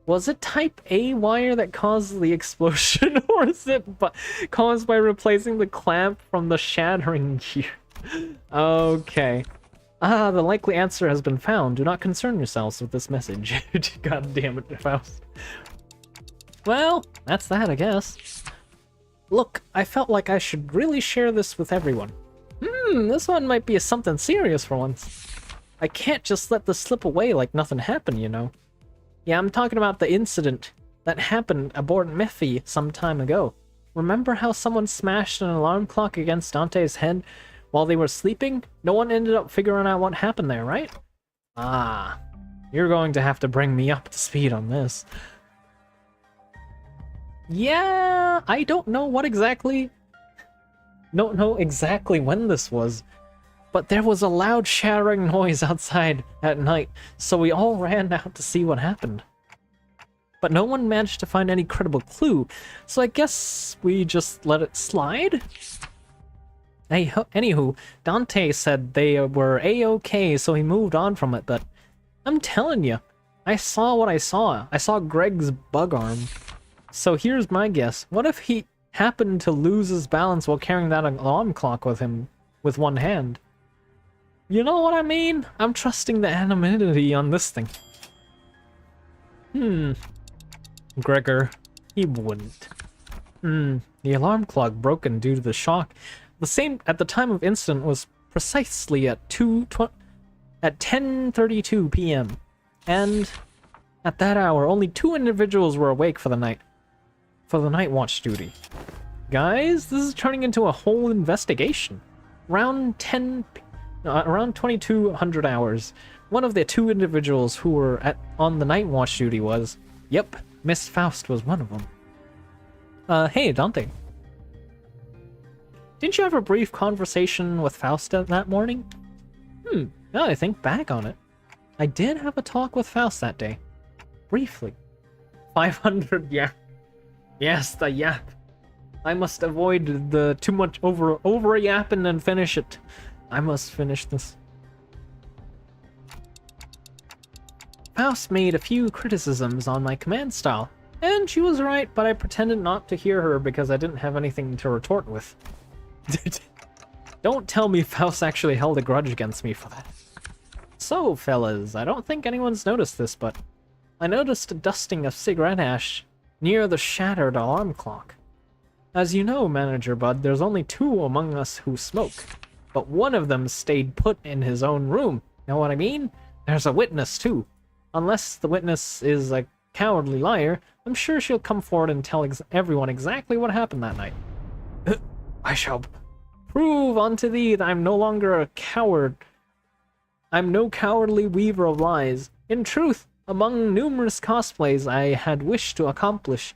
Was it type A wire that caused the explosion, or is it caused by replacing the clamp from the shattering gear? Okay. Ah, the likely answer has been found. Do not concern yourselves with this message. God damn it, Faust. Well, that's that, I guess. Look, I felt like I should really share this with everyone. This one might be something serious for once. I can't just let this slip away like nothing happened, you know? Yeah, I'm talking about the incident that happened aboard Miffy some time ago. Remember how someone smashed an alarm clock against Dante's head while they were sleeping? No one ended up figuring out what happened there, right? Ah, you're going to have to bring me up to speed on this. Yeah, I don't know what exactly... Don't know exactly when this was, but there was a loud shattering noise outside at night, so we all ran out to see what happened. But no one managed to find any credible clue, so I guess we just let it slide? Hey, anywho, Dante said they were A-okay, so he moved on from it, but I'm telling you, I saw what I saw. I saw Greg's bug arm. So here's my guess. What if he happened to lose his balance while carrying that alarm clock with him with one hand? You know what I mean? I'm trusting the anonymity on this thing. Gregor, he wouldn't. The alarm clock broken due to the shock. The same at the time of incident was precisely at 10:32 p.m. And at that hour, only 2 individuals were awake for the night watch duty. Guys, this is turning into a whole investigation. Around 2200 hours, one of the 2 individuals who were on the night watch duty was, yep, Miss Faust was one of them. Hey, Dante. Didn't you have a brief conversation with Faust that morning? Now I think back on it. I did have a talk with Faust that day. Briefly. 500 yap. Yes, the yap. I must avoid the too much over yapping and finish it. I must finish this. Faust made a few criticisms on my command style, and she was right, but I pretended not to hear her because I didn't have anything to retort with. Don't tell me Faust actually held a grudge against me for that. So, fellas, I don't think anyone's noticed this, but I noticed a dusting of cigarette ash near the shattered alarm clock. As you know, Manager Bud, there's only 2 among us who smoke, but one of them stayed put in his own room. Know what I mean? There's a witness, too. Unless the witness is a cowardly liar, I'm sure she'll come forward and tell everyone exactly what happened that night. I shall prove unto thee that I'm no longer a coward. I'm no cowardly weaver of lies. In truth, among numerous cosplays I had wished to accomplish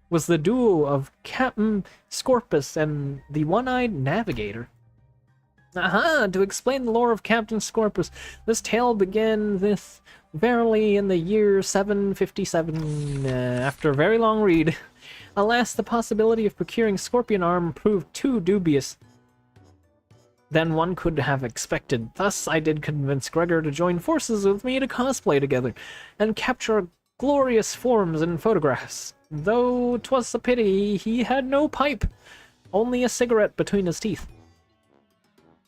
was the duo of Captain Scorpus and the One-Eyed Navigator. Aha! To explain the lore of Captain Scorpus, this tale began this verily in the year 757, after a very long read. Alas, the possibility of procuring Scorpion Arm proved too dubious than one could have expected. Thus, I did convince Gregor to join forces with me to cosplay together, and capture glorious forms in photographs. Though 'twas a pity he had no pipe, only a cigarette between his teeth.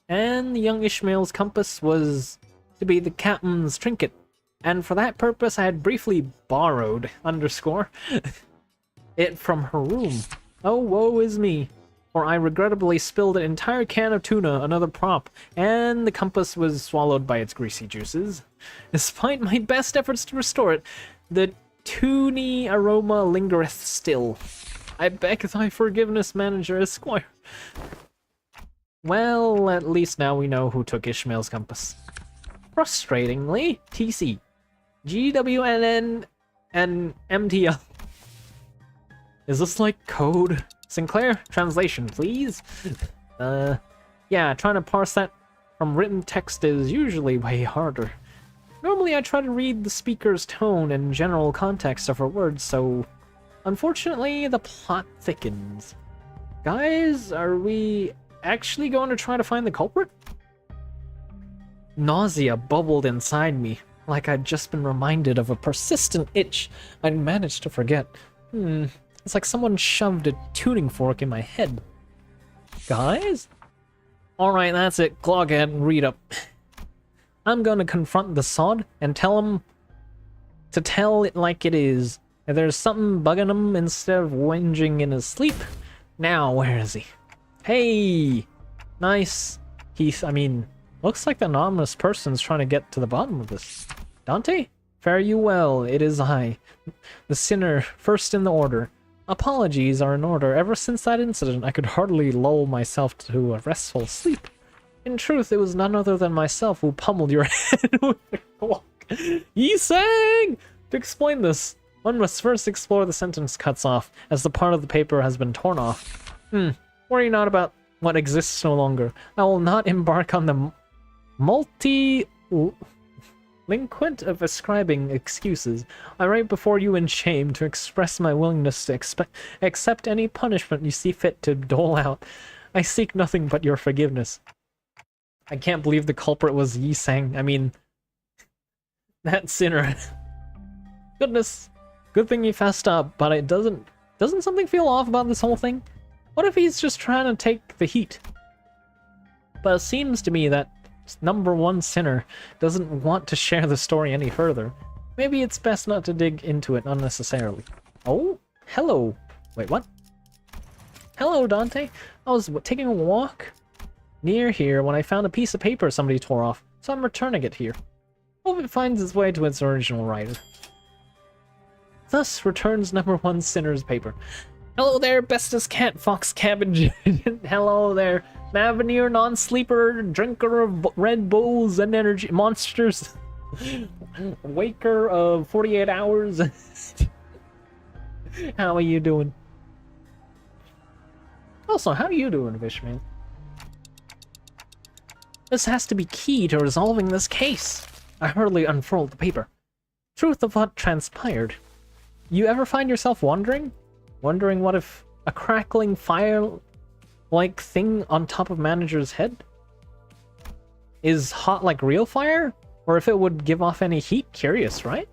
And the young Ishmael's compass was to be the captain's trinket, and for that purpose I had briefly borrowed it from her room. Oh, woe is me, for I regrettably spilled an entire can of tuna, another prop, and the compass was swallowed by its greasy juices. Despite my best efforts to restore it, the tunny aroma lingereth still. I beg thy forgiveness, Manager Esquire. Well, at least now we know who took Ishmael's compass. Frustratingly, TC, GWNN, and MTL. Is this like code? Sinclair, translation, please? Yeah, trying to parse that from written text is usually way harder. Normally I try to read the speaker's tone and general context of her words, so unfortunately the plot thickens. Guys, are we actually going to try to find the culprit? Nausea bubbled inside me, like I'd just been reminded of a persistent itch I'd managed to forget. It's like someone shoved a tuning fork in my head. Guys? Alright, that's it. Clock ahead and read up. I'm gonna confront the sod and tell him to tell it like it is. If there's something bugging him instead of whinging in his sleep. Now, where is he? Hey! Nice. Looks like the anonymous person's trying to get to the bottom of this. Dante? Fare you well, it is I, the sinner, first in the order. Apologies are in order. Ever since that incident, I could hardly lull myself to a restful sleep. In truth, it was none other than myself who pummeled your head with a clock. Yi sang! To explain this, one must first explore the sentence cuts off, as the part of the paper has been torn off. Worry not about what exists no longer. I will not embark on the multi-linquent of ascribing excuses. I write before you in shame to express my willingness to accept any punishment you see fit to dole out. I seek nothing but your forgiveness. I can't believe the culprit was Yi Sang. I mean, that sinner. Goodness, good thing he fessed up, but it doesn't something feel off about this whole thing? What if he's just trying to take the heat? But it seems to me that #1 sinner doesn't want to share the story any further. Maybe it's best not to dig into it unnecessarily. Oh, hello. Wait, what? Hello, Dante. I was taking a walk near here when I found a piece of paper somebody tore off, so I'm returning it here. Hope it finds its way to its original writer. Thus returns #1 sinner's paper. Hello there, bestest cat fox cabbage. Hello there, Maveneer non-sleeper, drinker of Red Bulls and energy monsters, waker of 48 hours. How are you doing? Also, how are you doing, Fishman? This has to be key to resolving this case. I hurriedly unfurled the paper. Truth of what transpired. You ever find yourself wondering what if a crackling fire-like thing on top of manager's head is hot like real fire? Or if it would give off any heat? Curious, right?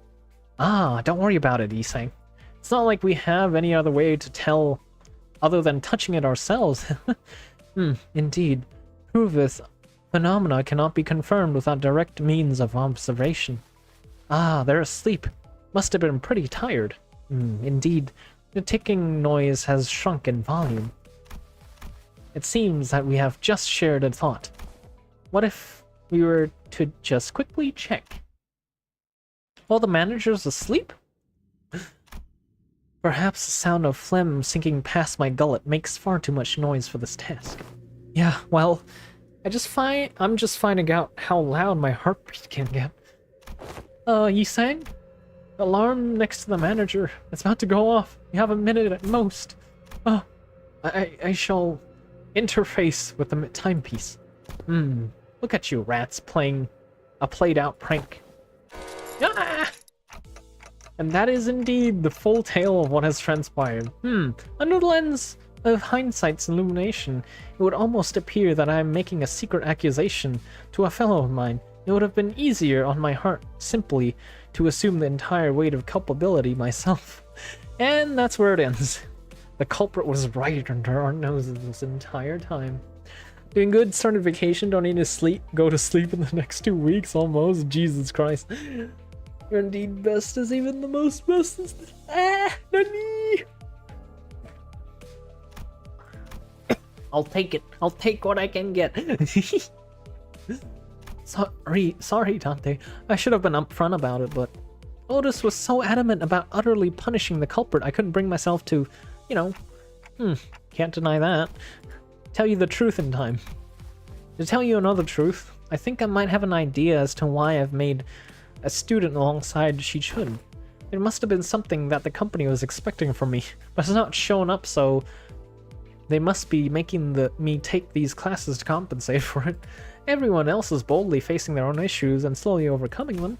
Ah, don't worry about it, Isang. It's not like we have any other way to tell other than touching it ourselves. Indeed. Prove this phenomena cannot be confirmed without direct means of observation. Ah, they're asleep. Must have been pretty tired. Indeed. The ticking noise has shrunk in volume. It seems that we have just shared a thought. What if we were to just quickly check? While the manager's asleep? Perhaps the sound of phlegm sinking past my gullet makes far too much noise for this task. Yeah, well, I'm just finding out how loud my heartbeat can get. Yi sang? Alarm next to the manager. It's about to go off. You have a minute at most. Oh, I shall interface with the timepiece. Look at you, rats, playing a played-out prank. Ah! And that is indeed the full tale of what has transpired. Under the lens of hindsight's illumination, it would almost appear that I am making a secret accusation to a fellow of mine. It would have been easier on my heart simply to assume the entire weight of culpability myself. And that's where it ends. The culprit was right under our noses this entire time. Doing good, started vacation, don't need to go to sleep in the next 2 weeks almost. Jesus Christ. You're indeed best as even the most bestest. Nani! I'll take it. I'll take what I can get. Sorry, Dante. I should have been upfront about it, but Otis was so adamant about utterly punishing the culprit, I couldn't bring myself to, can't deny that. Tell you the truth in time. To tell you another truth, I think I might have an idea as to why I've made a student alongside Xi Chun. There must have been something that the company was expecting from me, but it's not shown up, so they must be making me take these classes to compensate for it. Everyone else is boldly facing their own issues and slowly overcoming them,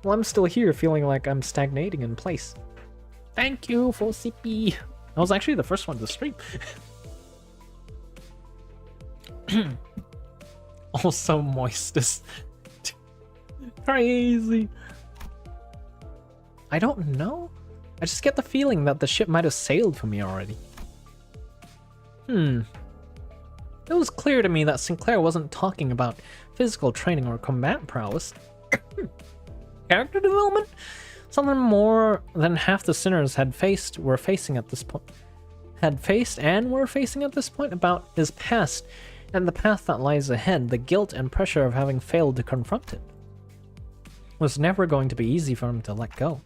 while I'm still here feeling like I'm stagnating in place. Thank you for CP. I was actually the first one to stream. Also moist. Crazy. I don't know. I just get the feeling that the ship might have sailed for me already. It was clear to me that Sinclair wasn't talking about physical training or combat prowess. Character development? Something more than half the sinners were facing at this point about his past and the path that lies ahead, the guilt and pressure of having failed to confront it. Was never going to be easy for him to let go.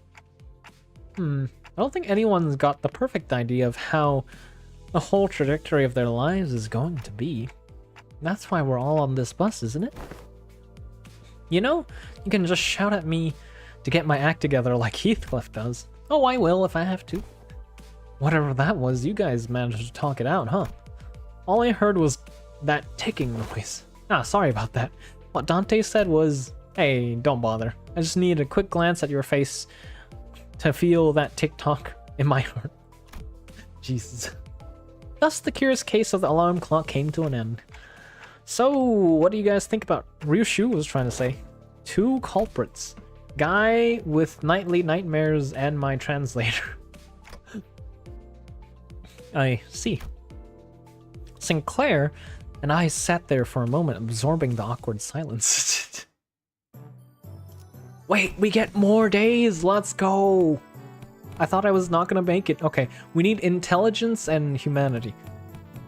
I don't think anyone's got the perfect idea of how the whole trajectory of their lives is going to be. That's why we're all on this bus, isn't it? You know, you can just shout at me to get my act together like Heathcliff does. Oh, I will if I have to. Whatever that was, you guys managed to talk it out, huh? All I heard was that ticking noise. Ah, sorry about that. What Dante said was, hey, don't bother. I just need a quick glance at your face to feel that tick-tock in my heart. Jesus. Thus, the curious case of the alarm clock came to an end. So, what do you guys think about Ryushu was trying to say? 2 culprits. Guy with nightly nightmares and my translator. I see. Sinclair and I sat there for a moment, absorbing the awkward silence. Wait, we get more days! Let's go! I thought I was not gonna make it. Okay, we need intelligence and humanity.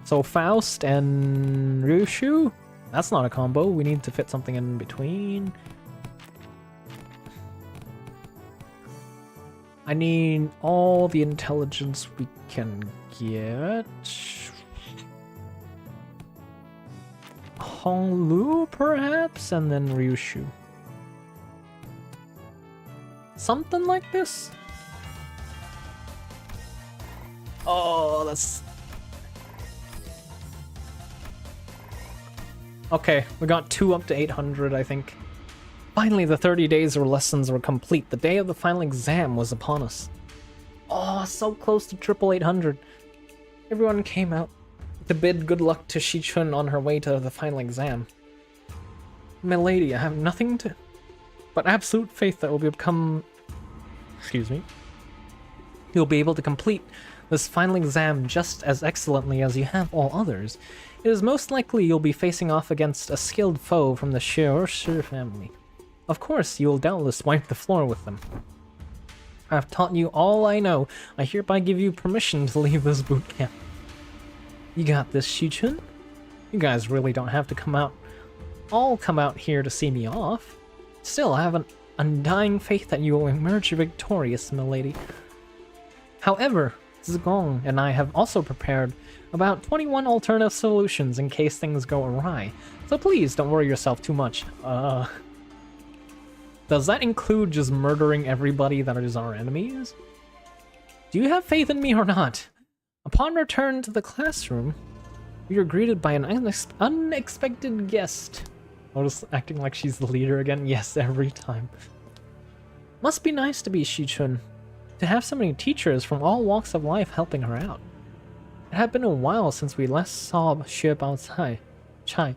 So Faust and Ryushu? That's not a combo. We need to fit something in between. I need all the intelligence we can get. Honglu, perhaps? And then Ryushu. Something like this? Oh, that's... Okay, we got 2 up to 800, I think. Finally, the 30 days or lessons were complete. The day of the final exam was upon us. Oh, so close to triple 800. Everyone came out to bid good luck to Xi Chun on her way to the final exam. Milady, I have nothing to... but absolute faith that will become... Excuse me. You'll be able to complete this final exam just as excellently as you have all others. It is most likely you'll be facing off against a skilled foe from the Shi family. Of course, you will doubtless wipe the floor with them. I have taught you all I know. I hereby give you permission to leave this boot camp. You got this, Xi Chun? You guys really don't have to come out here to see me off. Still, I have an undying faith that you will emerge victorious, milady. However, Zigong and I have also prepared about 21 alternative solutions in case things go awry, so please don't worry yourself too much. Does that include just murdering everybody that is our enemies? Do you have faith in me or not? Upon return to the classroom, we are greeted by an unexpected guest. Oh, just acting like she's the leader again? Yes, every time. Must be nice to be Xi Chun, to have so many teachers from all walks of life helping her out. It had been a while since we last saw Xue Bao Chai,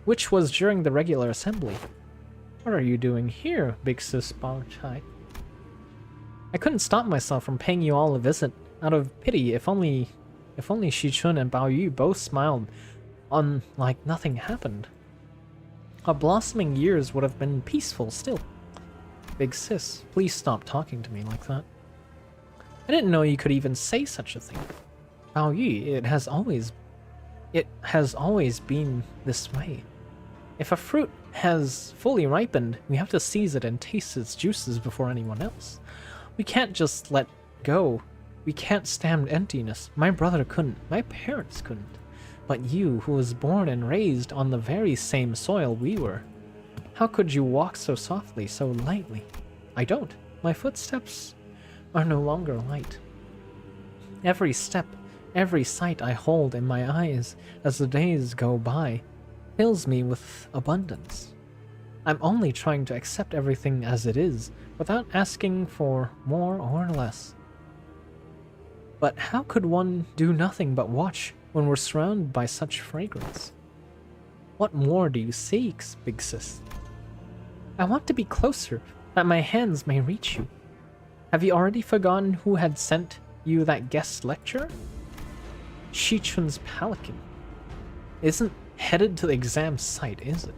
which was during the regular assembly. What are you doing here, big sis Bao Chai? I couldn't stop myself from paying you all a visit, out of pity. If only Xi Chun and Bao Yu both smiled on like nothing happened. Our blossoming years would have been peaceful still. Big sis, please stop talking to me like that. I didn't know you could even say such a thing. Bao Yu, it has always been this way. If a fruit has fully ripened, we have to seize it and taste its juices before anyone else. We can't just let go. We can't stand emptiness. My brother couldn't. My parents couldn't. But you, who was born and raised on the very same soil we were, how could you walk so softly, so lightly? I don't. My footsteps are no longer light. Every step, every sight I hold in my eyes as the days go by fills me with abundance. I'm only trying to accept everything as it is, without asking for more or less. But how could one do nothing but watch when we're surrounded by such fragrance? What more do you seek, big sis? I want to be closer, that my hands may reach you. Have you already forgotten who had sent you that guest lecture? Xi Chun's Pelican. Isn't headed to the exam site, is it?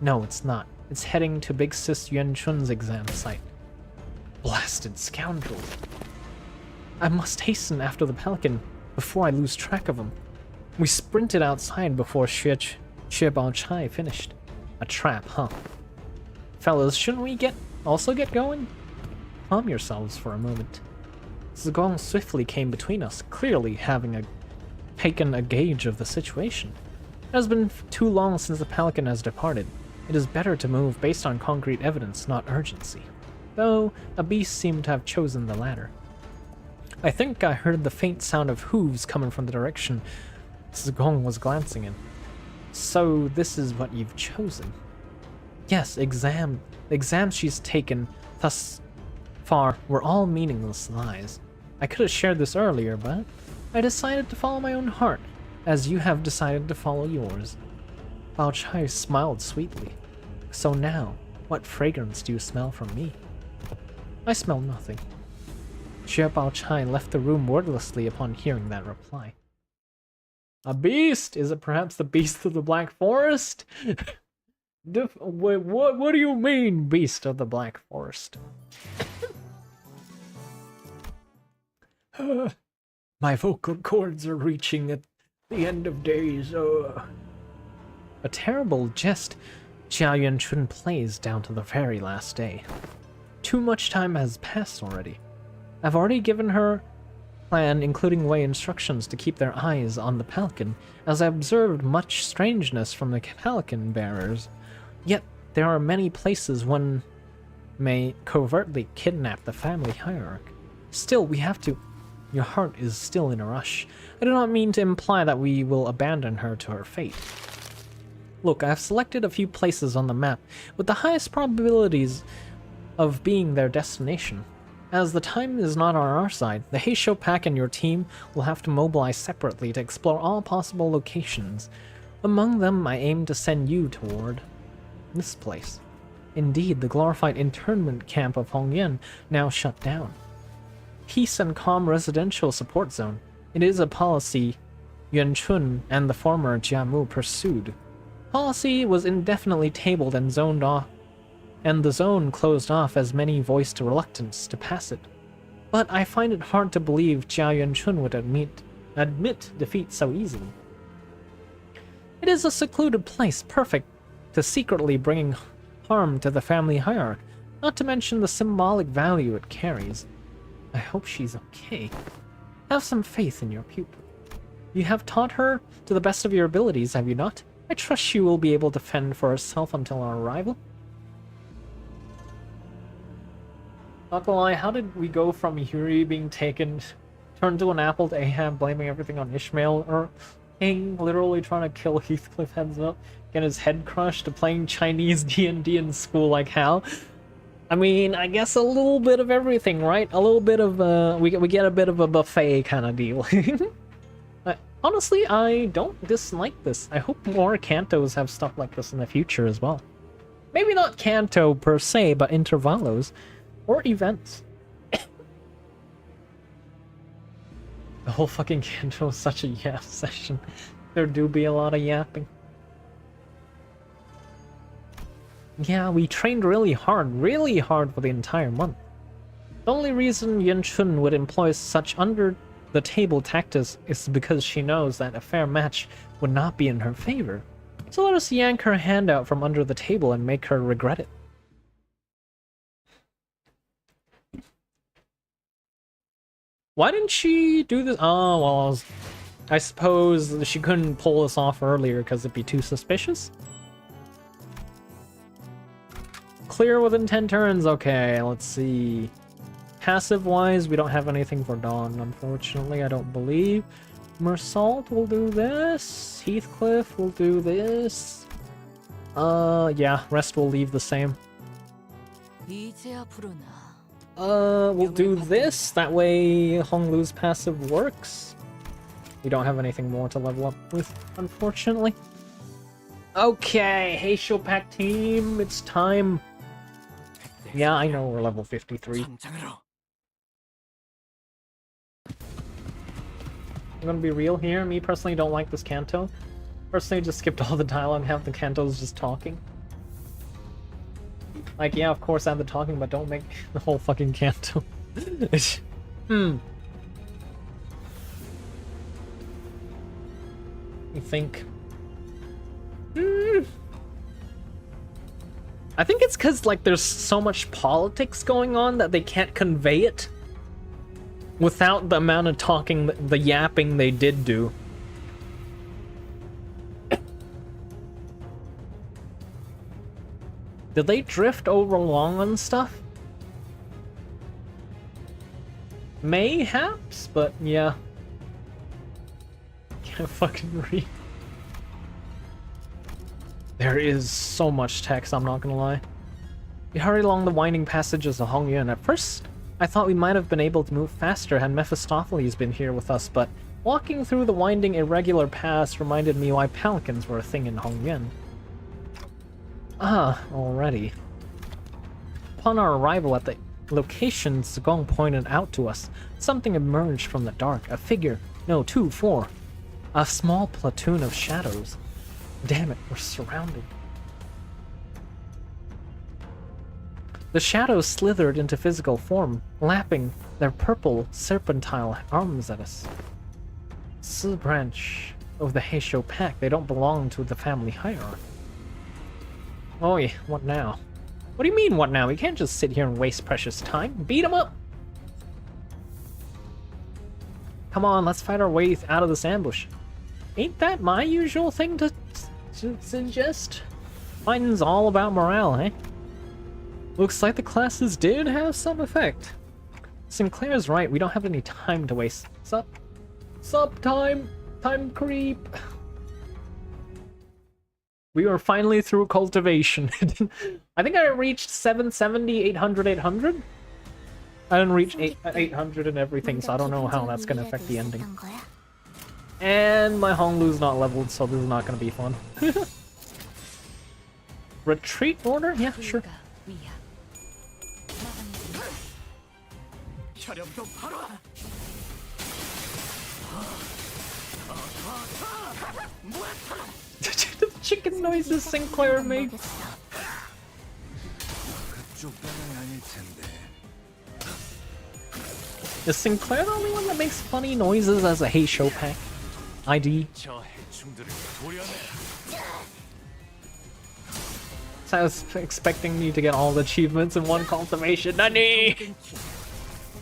No, it's not. It's heading to Big Sis Yuan Chun's exam site. Blasted scoundrel. I must hasten after the Pelican before I lose track of him. We sprinted outside before Xi Chai finished. A trap, huh? Fellas, shouldn't we also get going? Calm yourselves for a moment. Zigong swiftly came between us, clearly having taken a gauge of the situation. It has been too long since the Pelican has departed. It is better to move based on concrete evidence, not urgency. Though, a beast seemed to have chosen the latter. I think I heard the faint sound of hooves coming from the direction Zigong was glancing in. So, this is what you've chosen? Yes, the exams she's taken thus far were all meaningless lies. I could have shared this earlier, but I decided to follow my own heart, as you have decided to follow yours. Bao Chai smiled sweetly. So now, what fragrance do you smell from me? I smell nothing. Xie Bao Chai left the room wordlessly upon hearing that reply. A beast? Is it perhaps the beast of the Black Forest? What do you mean, beast of the Black Forest? My vocal cords are reaching at the end of days. A terrible jest Jia Chun plays down to the very last day. Too much time has passed already. I've already given her plan, including way instructions to keep their eyes on the Pelican, as I observed much strangeness from the Pelican bearers. Yet there are many places one may covertly kidnap the family hierarch. Still, we have to. Your heart is still in a rush. I do not mean to imply that we will abandon her to her fate. Look, I have selected a few places on the map with the highest probabilities of being their destination. As the time is not on our side, the Heisho Pack and your team will have to mobilize separately to explore all possible locations. Among them, I aim to send you toward this place. Indeed, the glorified internment camp of Hongyan now shut down. Peace and calm residential support zone. It is a policy Yuan Chun and the former Jiamu pursued. Policy was indefinitely tabled and zoned off, and the zone closed off as many voiced reluctance to pass it. But I find it hard to believe Jia Yuanchun would admit defeat so easily. It is a secluded place, perfect to secretly bringing harm to the family hierarch, not to mention the symbolic value it carries. I hope she's okay. Have some faith in your pupil. You have taught her to the best of your abilities, have you not? I trust she will be able to fend for herself until our arrival. Not gonna lie, how did we go from Yuri being taken, turned to an apple, to Ahab blaming everything on Ishmael, or King literally trying to kill Heathcliff heads up, get his head crushed, to playing Chinese D&D in school like Hal? I mean, I guess a little bit of everything, right? A little bit of, we get a bit of a buffet kind of deal. Honestly, I don't dislike this. I hope more Cantos have stuff like this in the future as well. Maybe not Canto per se, but intervalos. Or events. The whole fucking Canto is such a yap session. There do be a lot of yapping. Yeah, we trained really hard for the entire month. The only reason Yuan Chun would employ such under-the-table tactics is because she knows that a fair match would not be in her favor. So let us yank her hand out from under the table and make her regret it. Why didn't she do this? Oh, well, I suppose she couldn't pull this off earlier because it'd be too suspicious. Clear within 10 turns. Okay, let's see. Passive-wise, we don't have anything for Dawn, unfortunately, I don't believe. Mersault will do this. Heathcliff will do this. Yeah, rest will leave the same. We'll do this. That way Honglu's passive works. We don't have anything more to level up with, unfortunately. Okay, Heisho Pack team, it's time. Yeah, I know we're level 53. I'm gonna be real here. Me personally don't like this Canto. Personally just skipped all the dialogue, have the Cantos just talking. Like, yeah, of course add the talking, but don't make the whole fucking Canto. You think? I think it's because, like, there's so much politics going on that they can't convey it without the amount of talking, the yapping they did do. Did they drift over long on stuff? Mayhaps, but yeah. Can't fucking read. There is so much text, I'm not gonna lie. We hurried along the winding passages of Hongyuan. At first, I thought we might have been able to move faster had Mephistopheles been here with us, but walking through the winding, irregular paths reminded me why pelicans were a thing in Hongyuan. Ah, already. Upon our arrival at the location Zigong pointed out to us, something emerged from the dark. A figure. No, 2, 4. A small platoon of shadows. Damn it, we're surrounded. The shadows slithered into physical form, lapping their purple serpentine arms at us. It's a branch of the Heisho pack. They don't belong to the family hierarchy. Oh yeah, what now? What do you mean, what now? We can't just sit here and waste precious time. Beat them up! Come on, let's fight our way out of this ambush. Ain't that my usual thing to suggest? Fighting's all about morale, eh? Looks like the classes did have some effect. Sinclair's right, we don't have any time to waste. Sup time? Time creep. We were finally through cultivation. I think I reached 770, 800, 800? I didn't reach 800 and everything, so I don't know how that's going to affect the ending. And my Honglu's not leveled, so this is not going to be fun. Retreat order? Yeah, sure. The chicken noises Sinclair makes. Is Sinclair the only one that makes funny noises as a Heisho pack? ID? So I was expecting you to get all the achievements in one cultivation. Nani!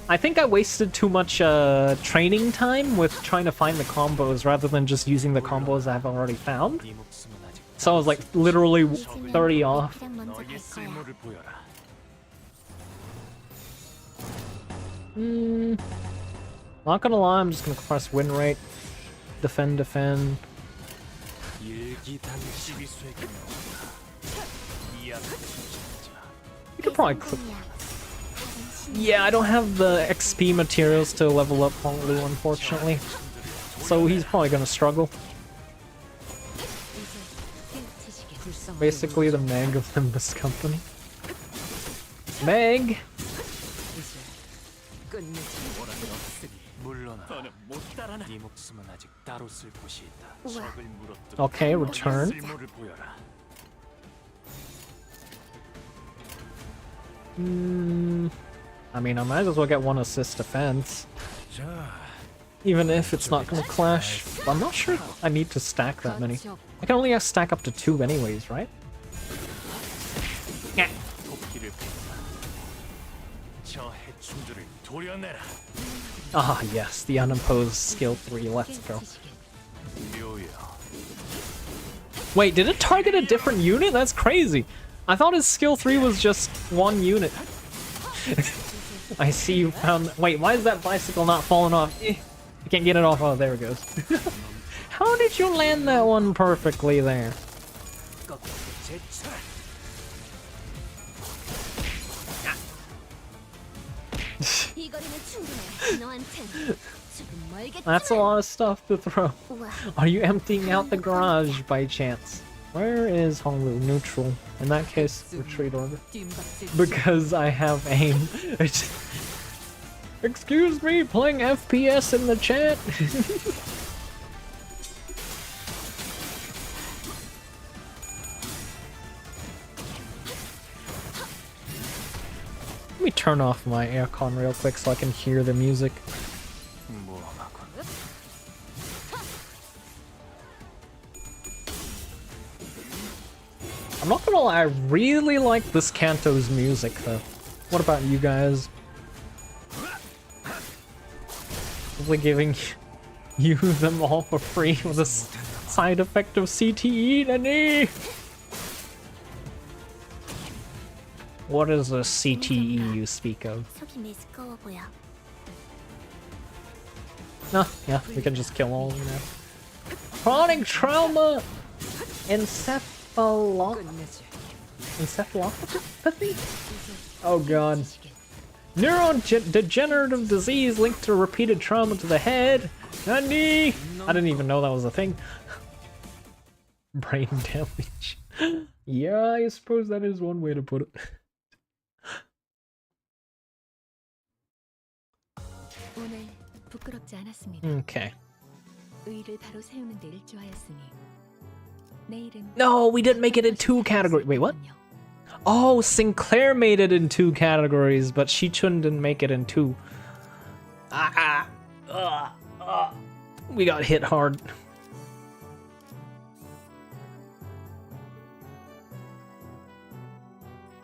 I think I wasted too much training time with trying to find the combos rather than just using the combos I've already found. So I was like literally 30 off. Not gonna lie, I'm just gonna press win rate. Defend, defend. You could probably clip. Yeah, I don't have the XP materials to level up Honglu, unfortunately. So he's probably gonna struggle. Basically the Meg of Limbus Company. Meg! Okay, return. I mean, I might as well get one assist defense. Even if it's not gonna clash. I'm not sure I need to stack that many. I can only stack up to 2 anyways, right? Yeah. Ah, yes, the unopposed skill 3, let's go. Wait, did it target a different unit? That's crazy. I thought his skill 3 was just 1 unit. I see you found... Wait, why is that bicycle not falling off? I can't get it off. Oh, there it goes. How did you land that one perfectly there? That's a lot of stuff to throw. Are you emptying out the garage by chance? Where is Honglu? Neutral. In that case, retreat order. Because I have aim. Excuse me, playing FPS in the chat? Let me turn off my aircon real quick so I can hear the music. I'm not gonna lie, I really like this Kanto's music though. What about you guys? Probably giving you them all for free with a side effect of CTE, Nani! What is a CTE you speak of? No, yeah, we can just kill all of them now. Chronic trauma! Encephalopathy? Oh god. Neurodegenerative disease linked to repeated trauma to the head. Nani? I didn't even know that was a thing. Brain damage. Yeah, I suppose that is one way to put it. Okay. No, we didn't make it in 2 categories. Wait, what? Oh, Sinclair made it in 2 categories, but Xi Chun didn't make it in 2. We got hit hard.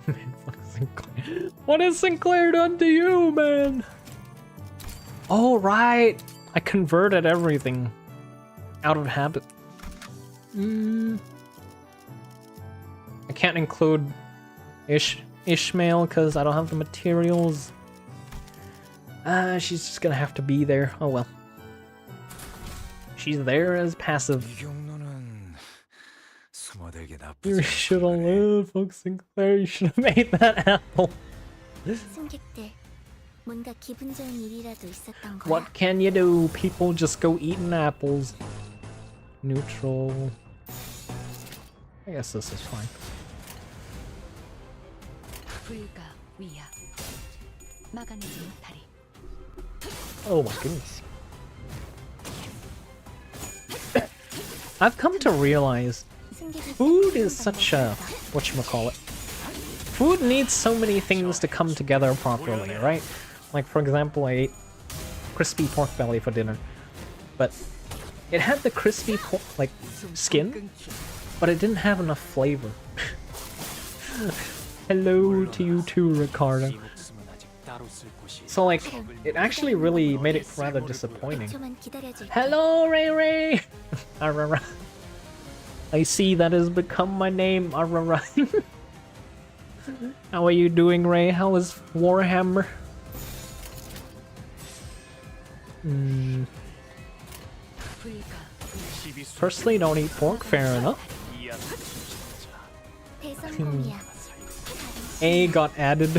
Man, fuck Sinclair. What has Sinclair done to you, man? Oh, right. I converted everything out of habit. I can't include Ishmael because I don't have the materials. She's just gonna have to be there. Oh well. She's there as passive. You should have lived, folks. Sinclair. You should have made that apple. What can you do? People just go eating apples. Neutral. I guess this is fine. Oh my goodness. I've come to realize food is such a whatchamacallit. Food needs so many things to come together properly, right? Like for example, I ate crispy pork belly for dinner, but it had the crispy like skin, but it didn't have enough flavor. Hello to you too, Ricardo. So like, it actually really made it rather disappointing. Hello, Ray Ray! Arara. I see that has become my name, Arara. How are you doing, Ray? How is Warhammer? Personally, don't eat pork, fair enough. A got added.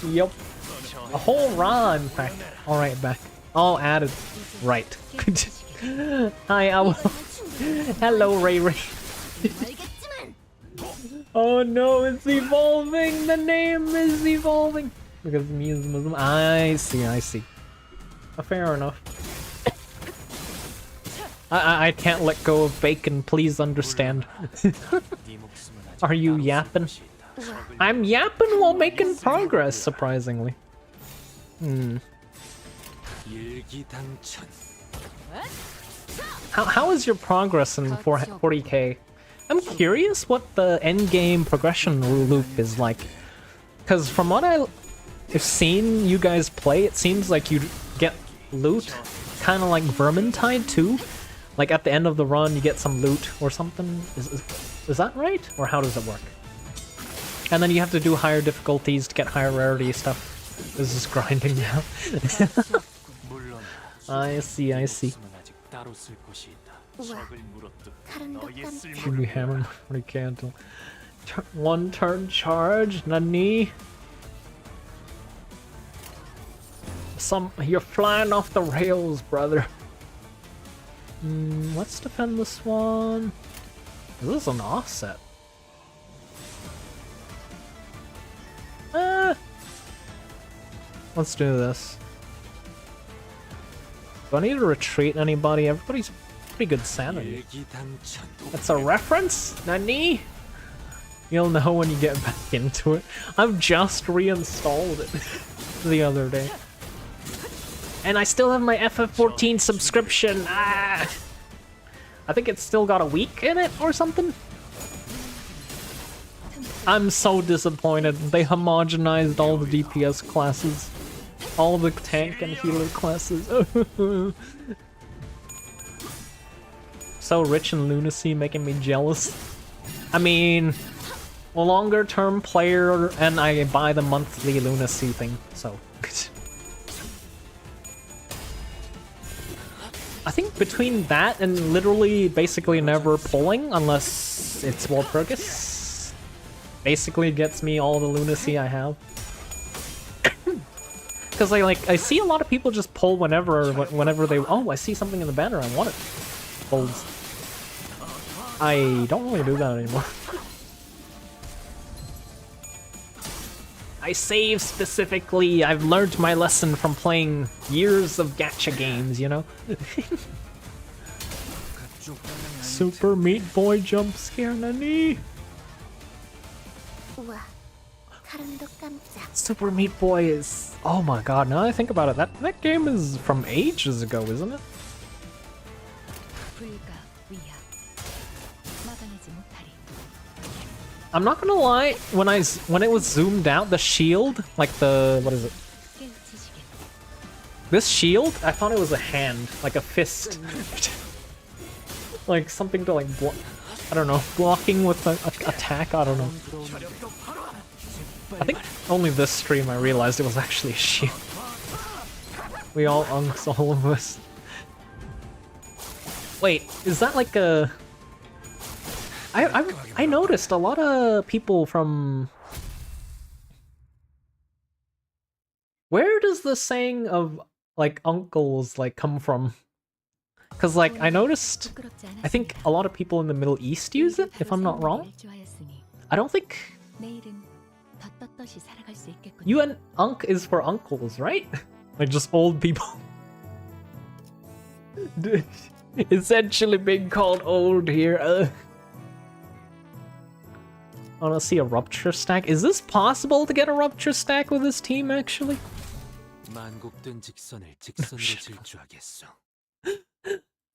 Yup. A whole raw, in fact. Alright, back. All added. Right. Hi, Owl. Hello, Ray Ray. Oh no, it's evolving! The name is evolving! Because the music. I see, I see. Fair enough. I can't let go of bacon, please understand. Are you yapping? I'm yapping while making progress, surprisingly. How is your progress in 40k? I'm curious what the endgame progression loop is like. Because from what I've seen you guys play, it seems like you get loot, kind of like Vermintide too. Like at the end of the run, you get some loot or something. Is that right? Or how does it work? And then you have to do higher difficulties to get higher rarity stuff. This is grinding now. I see, I see. Should be hammering when he can't. One turn charge, Nani. You're flying off the rails, brother. Let's defend this one. Is this an offset? Let's do this. Do I need to retreat anybody? Everybody's pretty good sanity. That's a reference? Nani? You'll know when you get back into it. I've just reinstalled it the other day. And I still have my FF14 subscription. I think it's still got a week in it or something. I'm so disappointed. They homogenized all the DPS classes. All the tank and healer classes. So rich in lunacy, making me jealous. I mean, a longer term player and I buy the monthly lunacy thing, so. I think between that and literally basically never pulling unless it's Walpurgis basically gets me all the lunacy I have. Because I see a lot of people just pull whenever they, oh, I see something in the banner, I want it. Pulls. I don't really do that anymore. I save specifically. I've learned my lesson from playing years of gacha games, you know? Super Meat Boy jump scare, nani? Super Meat Boy is... Oh my god, now that I think about it, that game is from ages ago, isn't it? I'm not gonna lie, when it was zoomed out, the shield, like the... what is it? This shield, I thought it was a hand, like a fist. Like something to like, I don't know, blocking with an attack, I don't know. I think only this stream I realized it was actually a shield. We all unks, all of us. Wait, is that like a... I noticed a lot of people from... Where does the saying of, like, uncles, like, come from? Because, like, I noticed... I think a lot of people in the Middle East use it, if I'm not wrong. I don't think... UN Unk is for uncles, right? Like, just old people. Essentially being called old here. I want to see a rupture stack. Is this possible to get a rupture stack with this team, actually?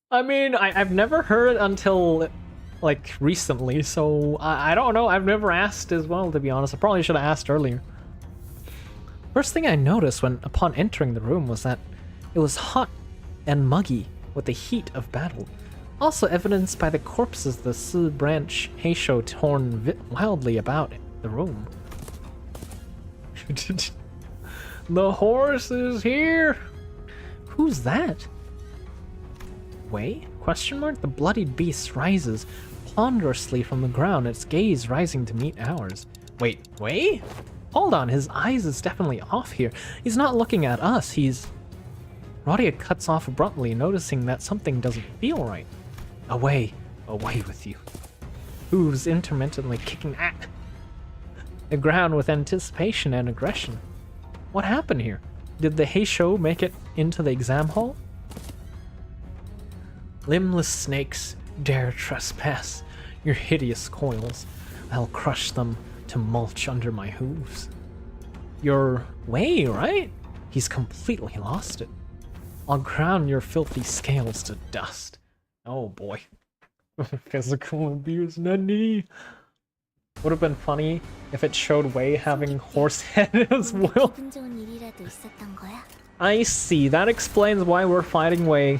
I mean, I've never heard until, like, recently, so I don't know. I've never asked as well, to be honest. I probably should have asked earlier. First thing I noticed upon entering the room was that it was hot and muggy with the heat of battle. Also evidenced by the corpses the Si branch Heisho torn wildly about the room. The horse is here! Who's that? Wei? Question mark? The bloodied beast rises ponderously from the ground, its gaze rising to meet ours. Wait, Wei? Hold on, his eyes is definitely off here. He's not looking at us, he's... Radia cuts off abruptly, noticing that something doesn't feel right. Away, away with you. Hooves intermittently kicking at the ground with anticipation and aggression. What happened here? Did the Heisho make it into the exam hall? Limbless snakes dare trespass your hideous coils. I'll crush them to mulch under my hooves. You're Wei, right? He's completely lost it. I'll ground your filthy scales to dust. Oh boy. Physical abuse, nani? Would have been funny if it showed Wei having horse head as well. I see, that explains why we're fighting Wei.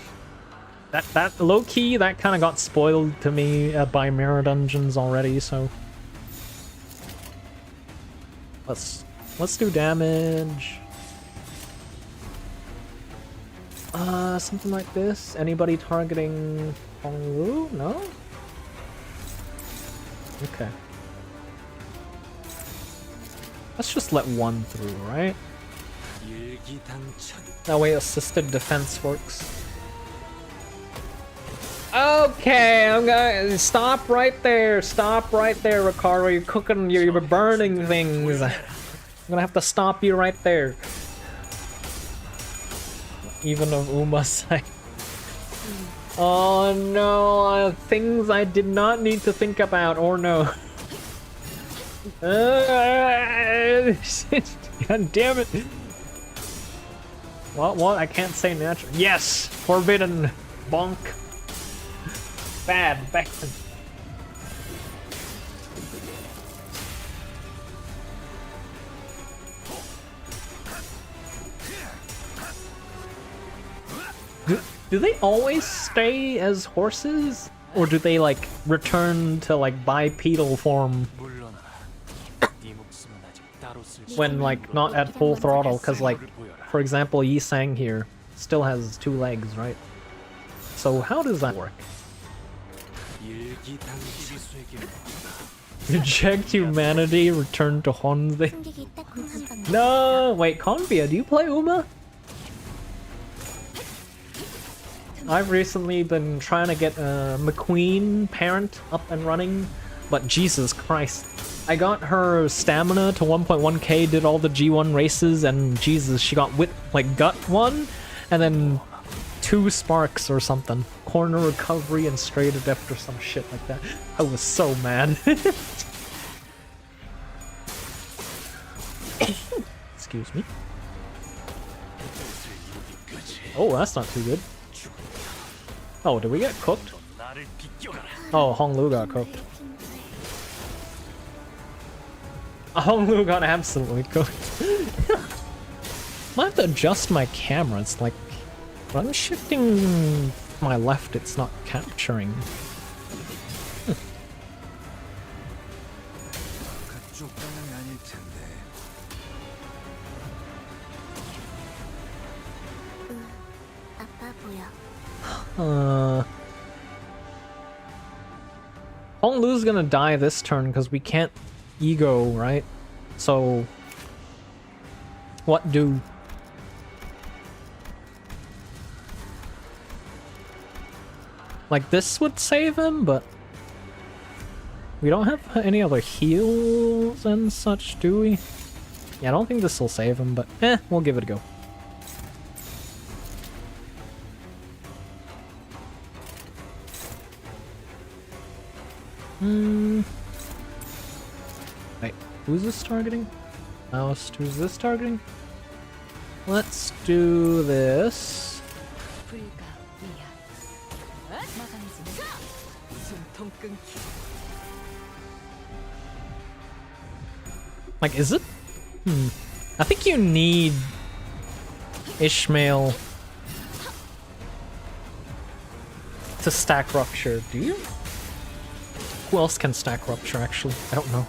That low-key, that kind of got spoiled to me by Mirror Dungeons already, so... Let's do damage. Something like this. Anybody targeting Hongwu? No? Okay. Let's just let one through, right? That way assisted defense works. Okay, I'm gonna stop right there. Stop right there, Ricardo. You're cooking, you're burning things. I'm gonna have to stop you right there. Even of Uma's side. Oh no, things I did not need to think about, or no. God damn it. What? I can't say natural. Yes! Forbidden! Bonk! Bad. Back. Do they always stay as horses? Or do they, like, return to, like, bipedal form when, like, not at full throttle? Because, like, for example, Yi Sang here still has 2 legs, right? So how does that work? Reject humanity, return to Honze. No, wait, Convia, do you play Uma? I've recently been trying to get McQueen parent up and running, but Jesus Christ. I got her stamina to 1.1k, did all the G1 races, and Jesus, she got gut 1, and then 2 sparks or something. Corner recovery and straight adept or some shit like that. I was so mad. Excuse me. Oh, that's not too good. Oh, did we get cooked? Oh, Honglu got cooked. Honglu got absolutely cooked. I have to adjust my camera. It's like when I'm shifting my left, it's not capturing. Honglu's gonna die this turn because we can't ego, right? So what do? Like, this would save him, but we don't have any other heals and such, do we? Yeah, I don't think this will save him, but we'll give it a go. Wait, who's this targeting? Mouse, who's this targeting? Let's do this. Like, is it? I think you need Ishmael to stack Rupture. Do you? Who else can stack Rupture, actually? I don't know.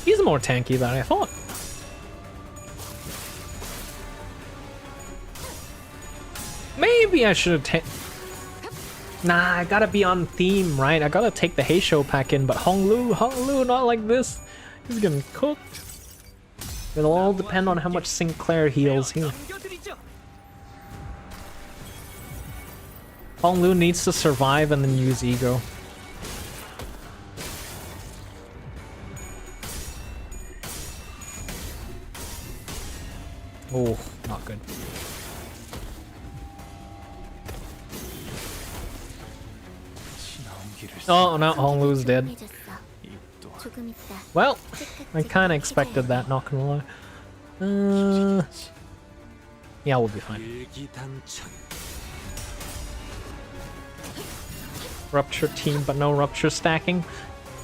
He's more tanky than I thought. Maybe I should have Nah, I gotta be on theme, right? I gotta take the Heisho pack in, but Honglu, not like this. He's getting cooked. It'll all depend on how much Sinclair heals here. Honglu needs to survive and then use Ego. Oh, not good. Oh no, Honglu's dead. Well, I kinda expected that, not gonna lie. Yeah, we'll be fine. Rupture team, but no Rupture stacking.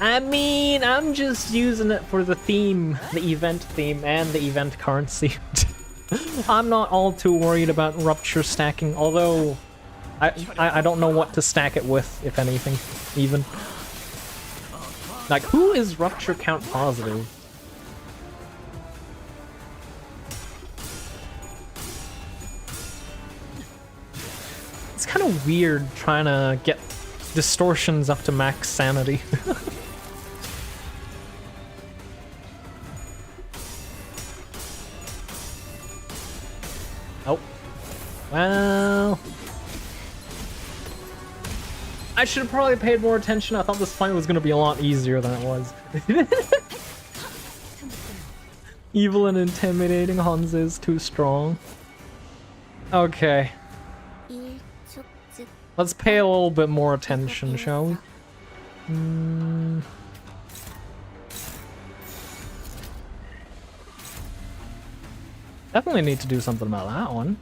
I mean, I'm just using it for the theme, the event theme, and the event currency. I'm not all too worried about Rupture stacking, although I don't know what to stack it with, if anything, even. Like, who is Rupture count positive? It's kind of weird trying to get distortions up to max sanity. Oh. Well... I should have probably paid more attention. I thought this fight was going to be a lot easier than it was. Evil and intimidating Hanze is too strong. Okay. Let's pay a little bit more attention, shall we? Definitely need to do something about that one.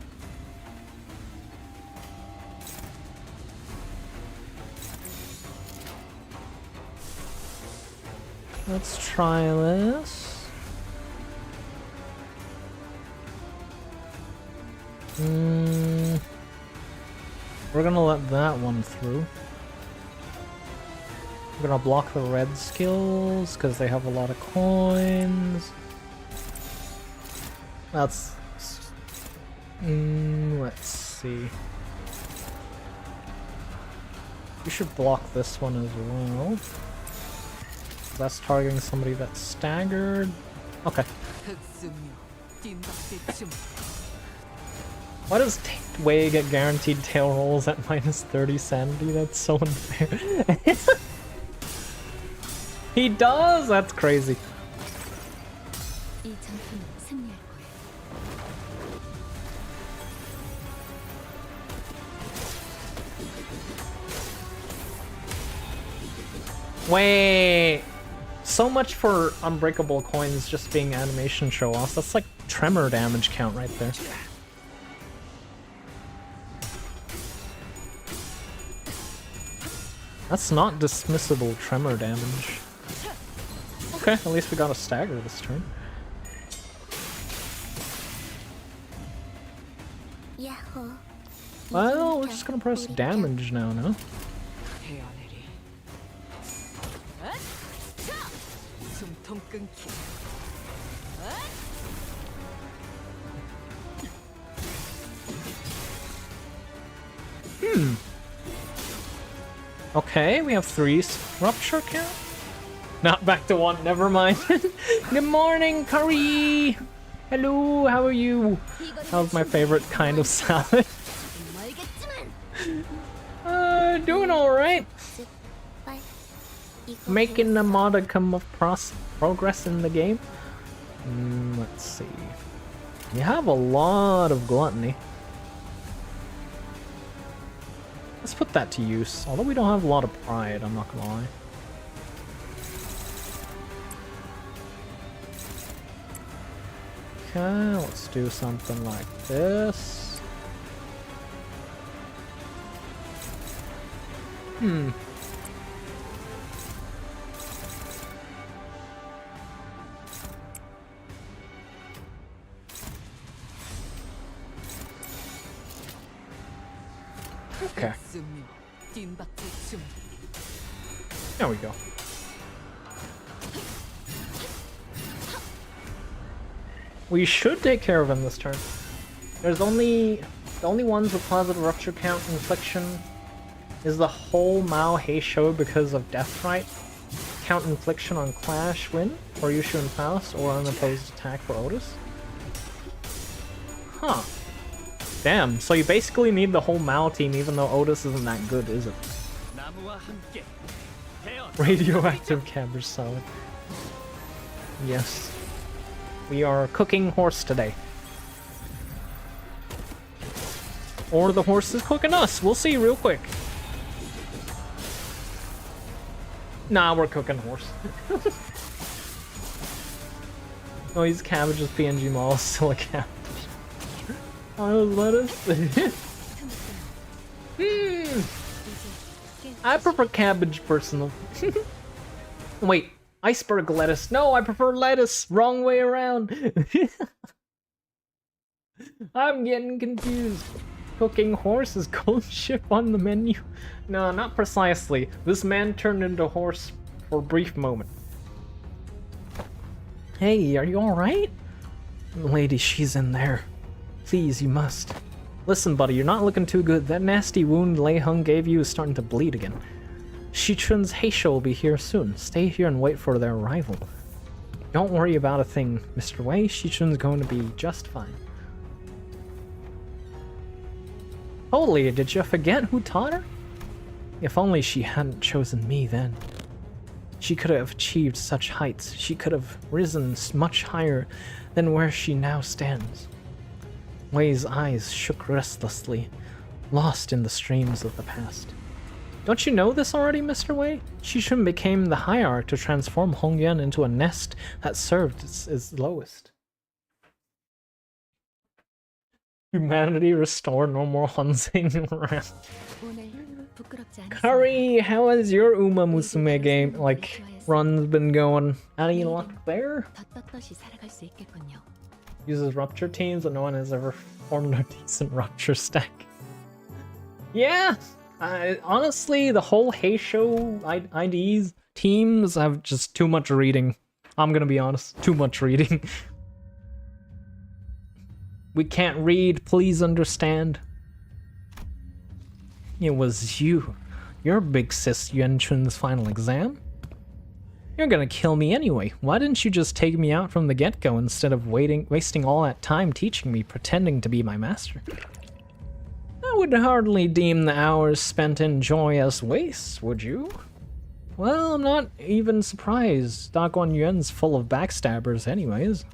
Let's try this. We're gonna let that one through. We're gonna block the red skills because they have a lot of coins. That's... let's see. We should block this one as well. That's targeting somebody that's staggered. Okay. Why does Wei get guaranteed tail rolls at minus 30 sanity? That's so unfair. He does? That's crazy. Wait. So much for unbreakable coins just being animation show-offs. That's like tremor damage count right there. That's not dismissible tremor damage. Okay, at least we got a stagger this turn. Well, we're just gonna press damage now, no? Okay, we have 3 rupture count. Not back to 1, never mind. Good morning, Curry! Hello, how are you? That was my favorite kind of salad. Doing alright. Making a modicum of progress in the game. Let's see. You have a lot of gluttony. Let's put that to use. Although we don't have a lot of pride, I'm not gonna lie. Okay, let's do something like this. Okay. There we go. We should take care of him this turn. There's the only ones with positive rupture count infliction is the whole Mao Heisho because of Deathrite. Count infliction on Clash win for Xi Chun and Faust, or unopposed attack for Otis. Huh. Damn, so you basically need the whole Mao team even though Otis isn't that good, is it? Radioactive cabbage salad. Yes. We are cooking horse today. Or the horse is cooking us. We'll see real quick. Nah, we're cooking horse. Oh, he's cabbage's PNG model, still a cabbage. Oh, lettuce. I prefer cabbage personally. Wait, iceberg lettuce. No, I prefer lettuce. Wrong way around. I'm getting confused. Cooking horse is cold ship on the menu. No, not precisely. This man turned into horse for a brief moment. Hey, are you alright? Lady, she's in there. Please, you must. Listen, buddy, you're not looking too good. That nasty wound Lei Hung gave you is starting to bleed again. Xi Chun's Heisho will be here soon. Stay here and wait for their arrival. Don't worry about a thing, Mr. Wei. Xi Chun's going to be just fine. Holy, did you forget who taught her? If only she hadn't chosen me then. She could have achieved such heights. She could have risen much higher than where she now stands. Wei's eyes shook restlessly, lost in the streams of the past. Don't you know this already, Mr. Wei? Xi Chun became the hierarch to transform Hongyuan into a nest that served its lowest. Humanity restore, no more Hansing around. Curry, how is your Uma Musume game? Like, run's been going. Any luck there? 떳떳이 살아갈 수 있겠군요. Uses rupture teams, but no one has ever formed a decent rupture stack. Yeah, honestly, the whole Heisho IDs teams have just too much reading. I'm gonna be honest, too much reading. We can't read, please understand. It was you. Your big sis Xi Chun's final exam? You're gonna kill me anyway. Why didn't you just take me out from the get-go instead of wasting all that time teaching me, pretending to be my master? I would hardly deem the hours spent in joy as waste, would you? Well, I'm not even surprised. Daguan Yuan's full of backstabbers anyways.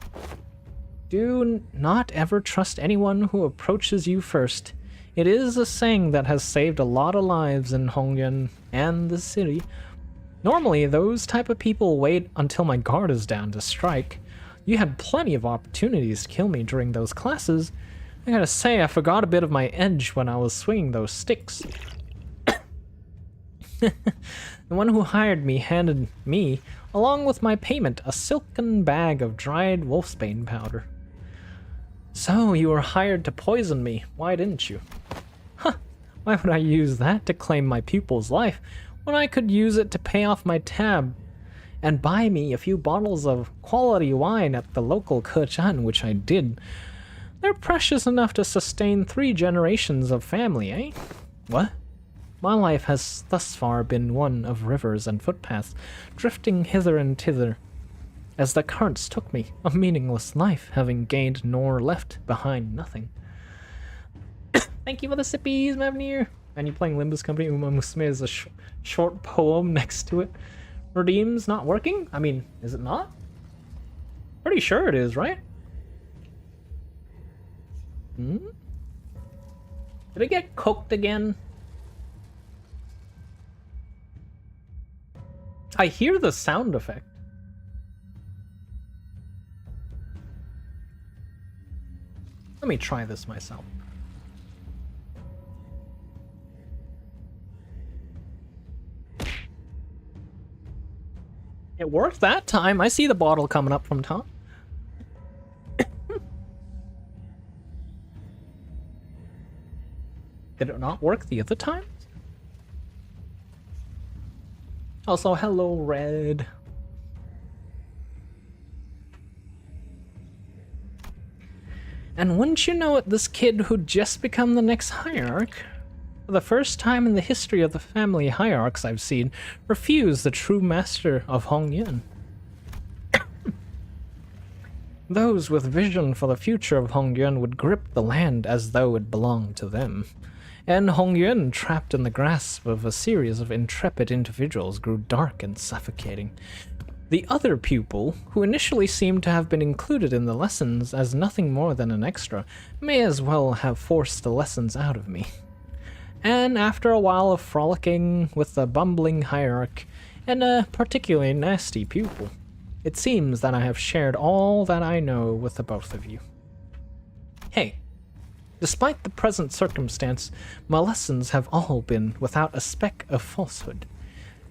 Do not ever trust anyone who approaches you first. It is a saying that has saved a lot of lives in Hongyuan and the city. Normally, those type of people wait until my guard is down to strike. You had plenty of opportunities to kill me during those classes. I gotta say, I forgot a bit of my edge when I was swinging those sticks. The one who hired me handed me, along with my payment, a silken bag of dried wolfsbane powder. So, you were hired to poison me. Why didn't you? Huh, why would I use that to claim my pupil's life when I could use it to pay off my tab and buy me a few bottles of quality wine at the local Kechan, which I did? They're precious enough to sustain 3 generations of family, eh? What? My life has thus far been one of rivers and footpaths, drifting hither and thither as the currents took me, a meaningless life, having gained nor left behind nothing. Thank you for the sippies, Mavnir. And you playing Limbus Company, Uma Musume is a short poem next to it. Redeem's not working? I mean, is it not? Pretty sure it is, right? Hmm? Did it get cooked again? I hear the sound effect. Let me try this myself. It worked that time. I see the bottle coming up from top. Did it not work the other time? Also, hello, Red. And wouldn't you know it, this kid who'd just become the next hierarch, for the first time in the history of the family hierarchs I've seen, refused the true master of Hongyuan. Those with vision for the future of Hongyuan would grip the land as though it belonged to them. And Hongyuan, trapped in the grasp of a series of intrepid individuals, grew dark and suffocating. The other pupil, who initially seemed to have been included in the lessons as nothing more than an extra, may as well have forced the lessons out of me. And after a while of frolicking with the bumbling hierarch and a particularly nasty pupil, it seems that I have shared all that I know with the both of you. Hey, despite the present circumstance, my lessons have all been without a speck of falsehood.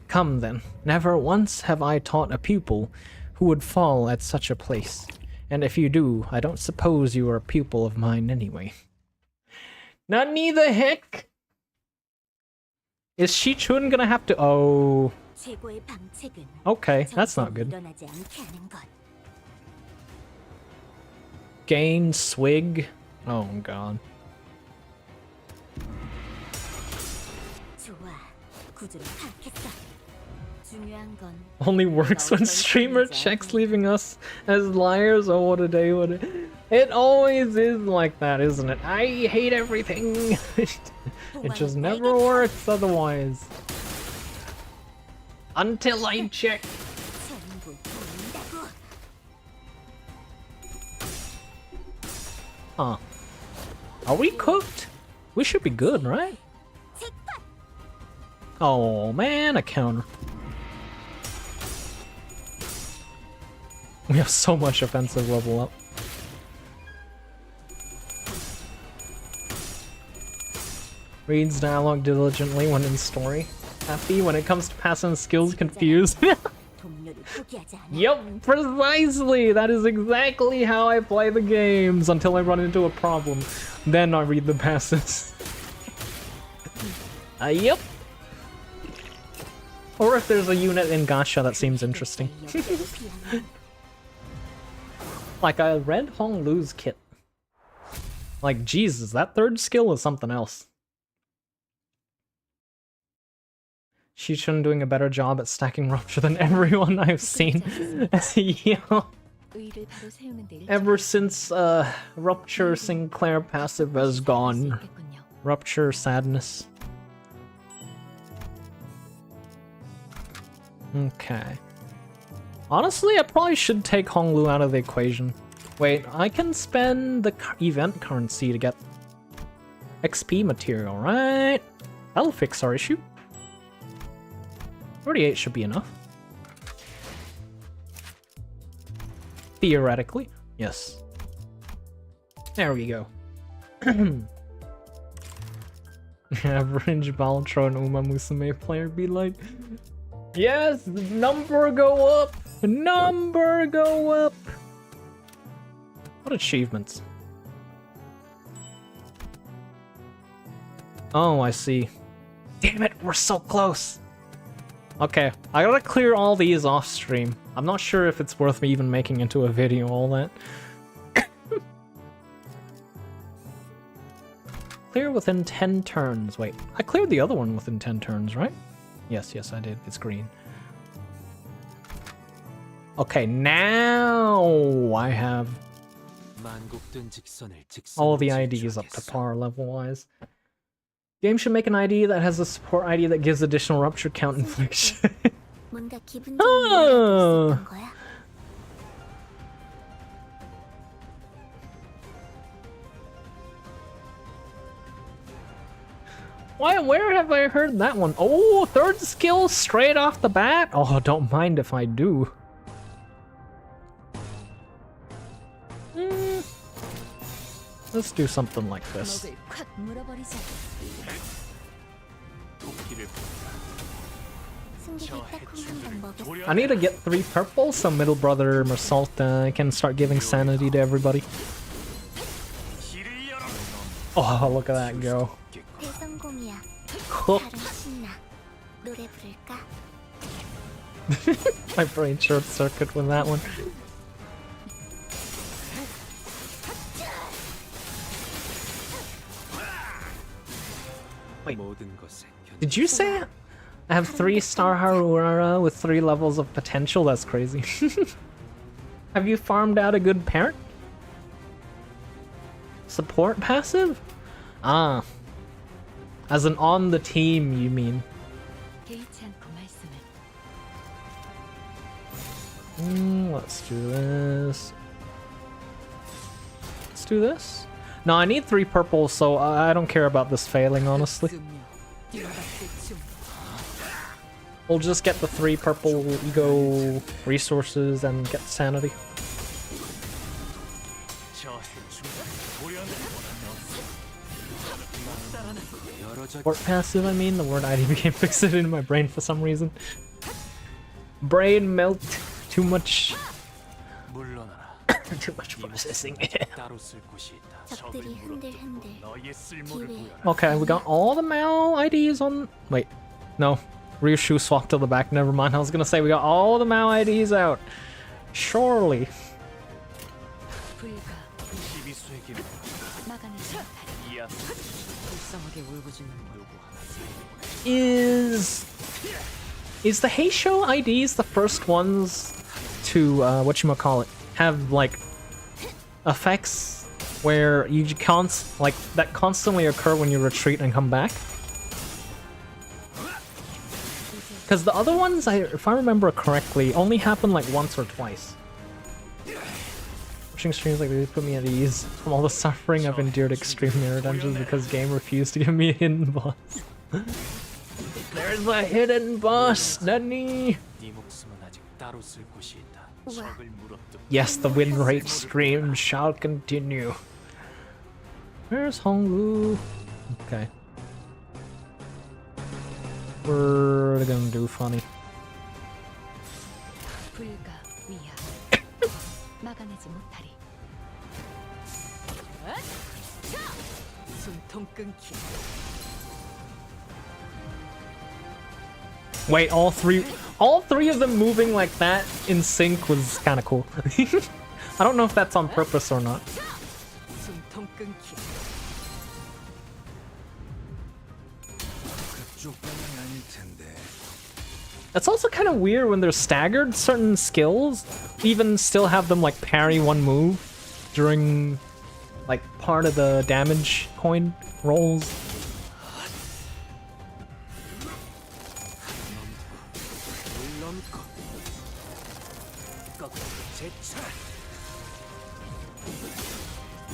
Come then, never once have I taught a pupil who would fall at such a place, and if you do, I don't suppose you are a pupil of mine anyway. Nani the heck? Is Xi Chun gonna have to— oh. Okay, that's not good. Gain swig? Oh god. Only works when streamer checks leaving us as liars. Oh, what a day, what a— it always is like that, isn't it? I hate everything. It just never works otherwise. Until I check. Huh. Are we cooked? We should be good, right? Oh man, a counter. We have so much offensive level up. Reads dialogue diligently when in story. Happy when it comes to passive skills, confused. 포기하지 않아. Yep, precisely! That is exactly how I play the games until I run into a problem. Then I read the passes. Yep. Or if there's a unit in gacha that seems interesting. Like a red Hong Lu's kit. Like, Jesus, that third skill is something else. Xi Chun doing a better job at stacking Rupture than everyone I've seen. Yeah. 의의를 바로 세우는 데 Ever since Rupture Sinclair passive has gone. Rupture sadness. Okay. Honestly, I probably should take Honglu out of the equation. Wait, I can spend the event currency to get XP material, right? That'll fix our issue. 38 should be enough. Theoretically, yes. There we go. Average Baltron Uma Musume player be like, yes, number go up! Number go up! What achievements? Oh, I see. Damn it, we're so close! Okay, I gotta clear all these off stream. I'm not sure if it's worth me even making into a video, all that. Clear within 10 turns. Wait, I cleared the other one within 10 turns, right? Yes, yes, I did. It's green. Okay, now I have all the IDs up to par level-wise. Game should make an ID that has a support ID that gives additional rupture count infliction. 뭔가 기분 좋은 Oh. 일이 있었던 거야? Why? Where have I heard that one? Oh, third skill straight off the bat? Oh, don't mind if I do. Let's do something like this. 먹을 콱 물어버리자. 승객이 딱콩 한번 먹였어. I need to get 3 purple so middle brother Mersalta can start giving sanity to everybody. Oh, look at that go. 대성공이야. Cool. 다른 신나. 노래 부를까? My brain short circuit with that one. Wait, did you say I have 3-star Harurara with 3 levels of potential? That's crazy. Have you farmed out a good parent? Support passive? Ah. As an on the team, you mean? 개의치 않고 말씀해. Let's do this. Let's do this. No, I need 3 purple, so I don't care about this failing, honestly. We'll just get the 3 purple ego resources and get sanity. Support passive, I mean. The word ID became fixated in my brain for some reason. Brain melt. Too much. Too much processing. 적들이 흔들흔들. 기회. Okay, we got all the Mao IDs on. Wait, no. Ryushu swapped to the back. Never mind. I was gonna say we got all the Mao IDs out. Surely. 불가. 막아내지 못하리. 불쌍하게 울부짖는 Is the Heisho IDs the first ones to whatchamacallit, have like effects where you can't like that constantly occur when you retreat and come back? Because the other ones, if I remember correctly, only happen like once or twice. Watching streams like these put me at ease from all the suffering I've endured extreme mirror dungeons because game refused to give me a hidden boss. There's a hidden boss, Nani! Yes, the win rate stream shall continue. Where's Hongwu? Okay. We're gonna do funny. 위야. 막아내지 못하리. 숨통 끊기. Wait, all three of them moving like that in sync was kind of cool. I don't know if that's on purpose or not. 숨통 끊기. It's also kind of weird when they're staggered. Certain skills even still have them like parry one move during like part of the damage coin rolls.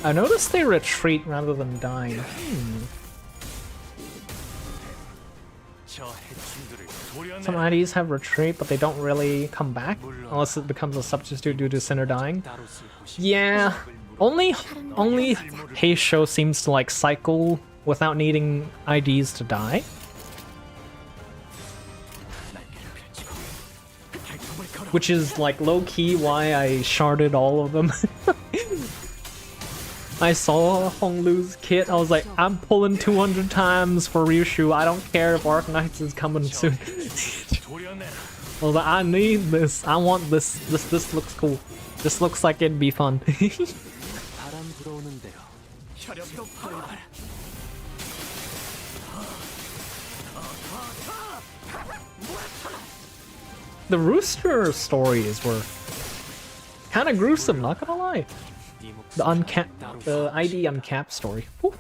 I noticed they retreat rather than die. Some IDs have retreat, but they don't really come back unless it becomes a substitute due to Sinner dying. Yeah, only Heisho seems to like cycle without needing IDs to die. Which is like low-key why I sharded all of them. I saw Honglu's kit, I was like, I'm pulling 200 times for Ryushu, I don't care if Arknights is coming soon. I was like, I need this, I want this, this looks cool. This looks like it'd be fun. The rooster stories were kind of gruesome, not gonna lie. The ID uncapped story. Whew.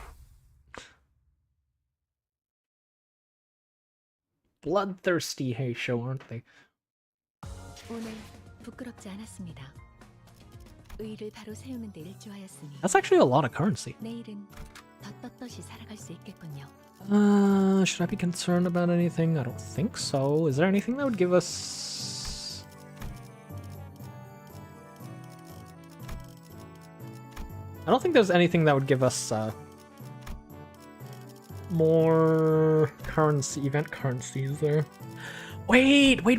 Bloodthirsty Heisho, aren't they? 오늘 부끄럽지 않았습니다. 의를 바로 세우는 데 일조하였으니 That's actually a lot of currency. 내일은 더 떳떳이 살아갈 수 있겠군요. Should I be concerned about anything? I don't think so. Is there anything that would give us... I don't think there's anything that would give us more currency, event currencies there. Wait. I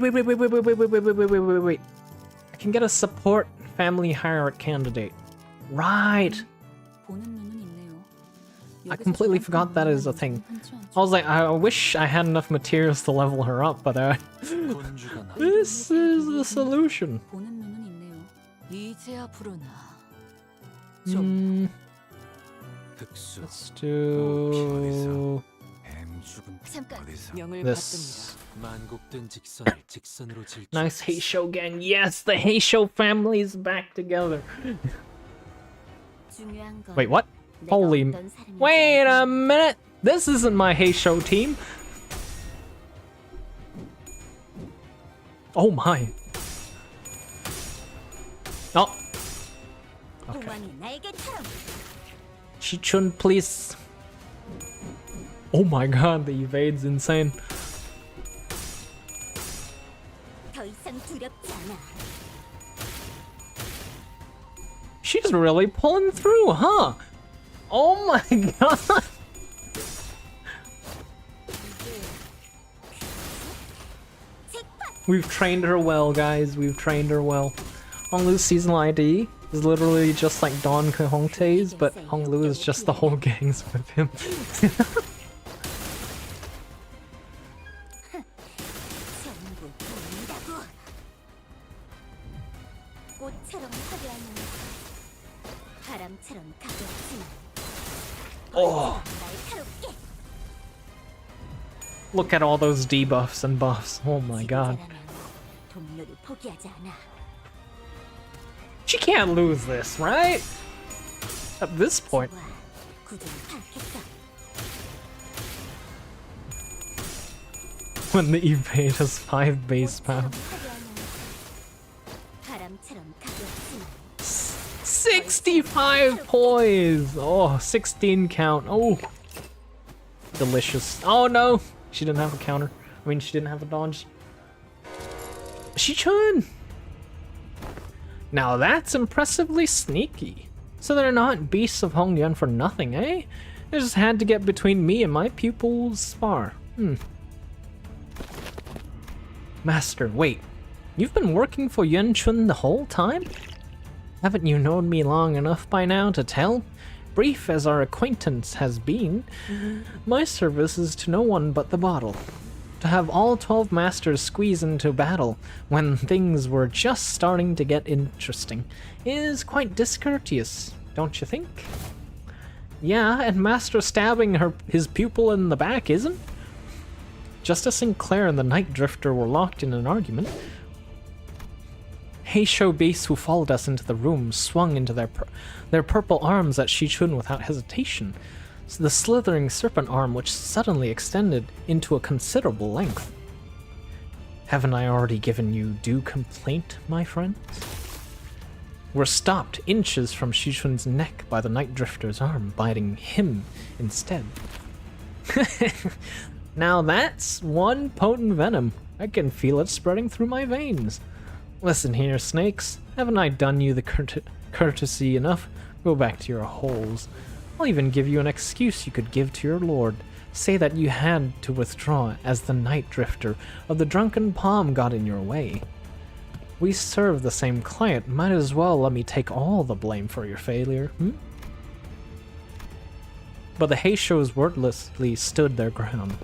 can get a support family hierarch candidate. Right. I completely forgot that is a thing. I was like, I wish I had enough materials to level her up, but this is the solution. Let's do this. Nice Heisho gang. Yes, the Heisho family is back together. Wait, what? Holy... Wait a minute! This isn't my Heisho team! Oh my. Oh. Okay. Xi Chun, please. Oh my god, the evade's insane. She's really pulling through, huh? Oh my god! We've trained her well, guys. We've trained her well. Honglu's seasonal ID is literally just like Don Quixote's, but Honglu is just the whole gang's with him. Oh! Look at all those debuffs and buffs. Oh my god. She can't lose this, right? At this point. When the evade has 5 base power. 65 poise! Oh, 16 count. Oh. Delicious. Oh no! She didn't have a counter. I mean, she didn't have a dodge. Xi Chun! Now that's impressively sneaky. So they're not beasts of Hongyun for nothing, eh? They just had to get between me and my pupil's spar. Master, wait. You've been working for Xi Chun the whole time? Haven't you known me long enough by now to tell? Brief as our acquaintance has been, my service is to no one but the bottle. To have all 12 masters squeeze into battle when things were just starting to get interesting is quite discourteous, don't you think? Yeah, and Master stabbing his pupil in the back isn't? Just as Sinclair and the Night Drifter were locked in an argument, Heisho beasts who followed us into the room swung into their purple arms at Xi Chun without hesitation, the slithering serpent arm which suddenly extended into a considerable length. Haven't I already given you due complaint, my friends? Were stopped inches from Xi Chun's neck by the Night Drifter's arm, biting him instead. Now that's one potent venom. I can feel it spreading through my veins. Listen here, snakes. Haven't I done you the courtesy enough? Go back to your holes. I'll even give you an excuse you could give to your lord. Say that you had to withdraw as the Night Drifter of the Drunken Palm got in your way. We serve the same client. Might as well let me take all the blame for your failure, But the Heishos wordlessly stood their ground.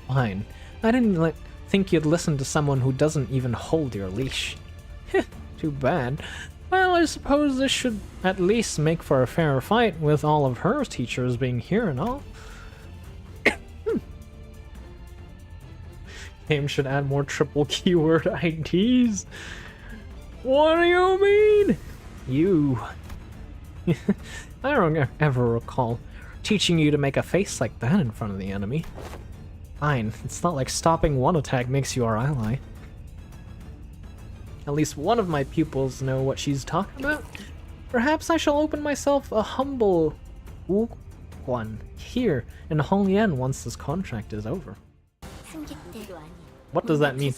Fine. I didn't think you'd listen to someone who doesn't even hold your leash. Too bad. Well, I suppose this should at least make for a fair fight with all of her teachers being here and all. Game should add more triple keyword IDs. What do you mean? You. I don't ever recall teaching you to make a face like that in front of the enemy. Fine, it's not like stopping one attack makes you our ally. At least one of my pupils know what she's talking about. Perhaps I shall open myself a humble one here in Hongyan once this contract is over. What does that mean?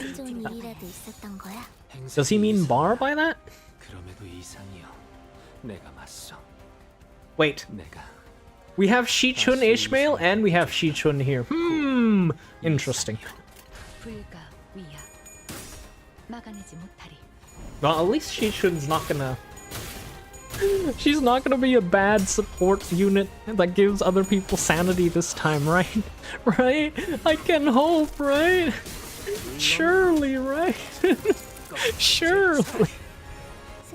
Does he mean bar by that? Wait. We have Xi Chun Ishmael and we have Xi Chun here. Interesting. Well, at least Xi Chun's not gonna... She's not gonna be a bad support unit that gives other people sanity this time, right? Right? I can hope, right? Surely, right? Surely.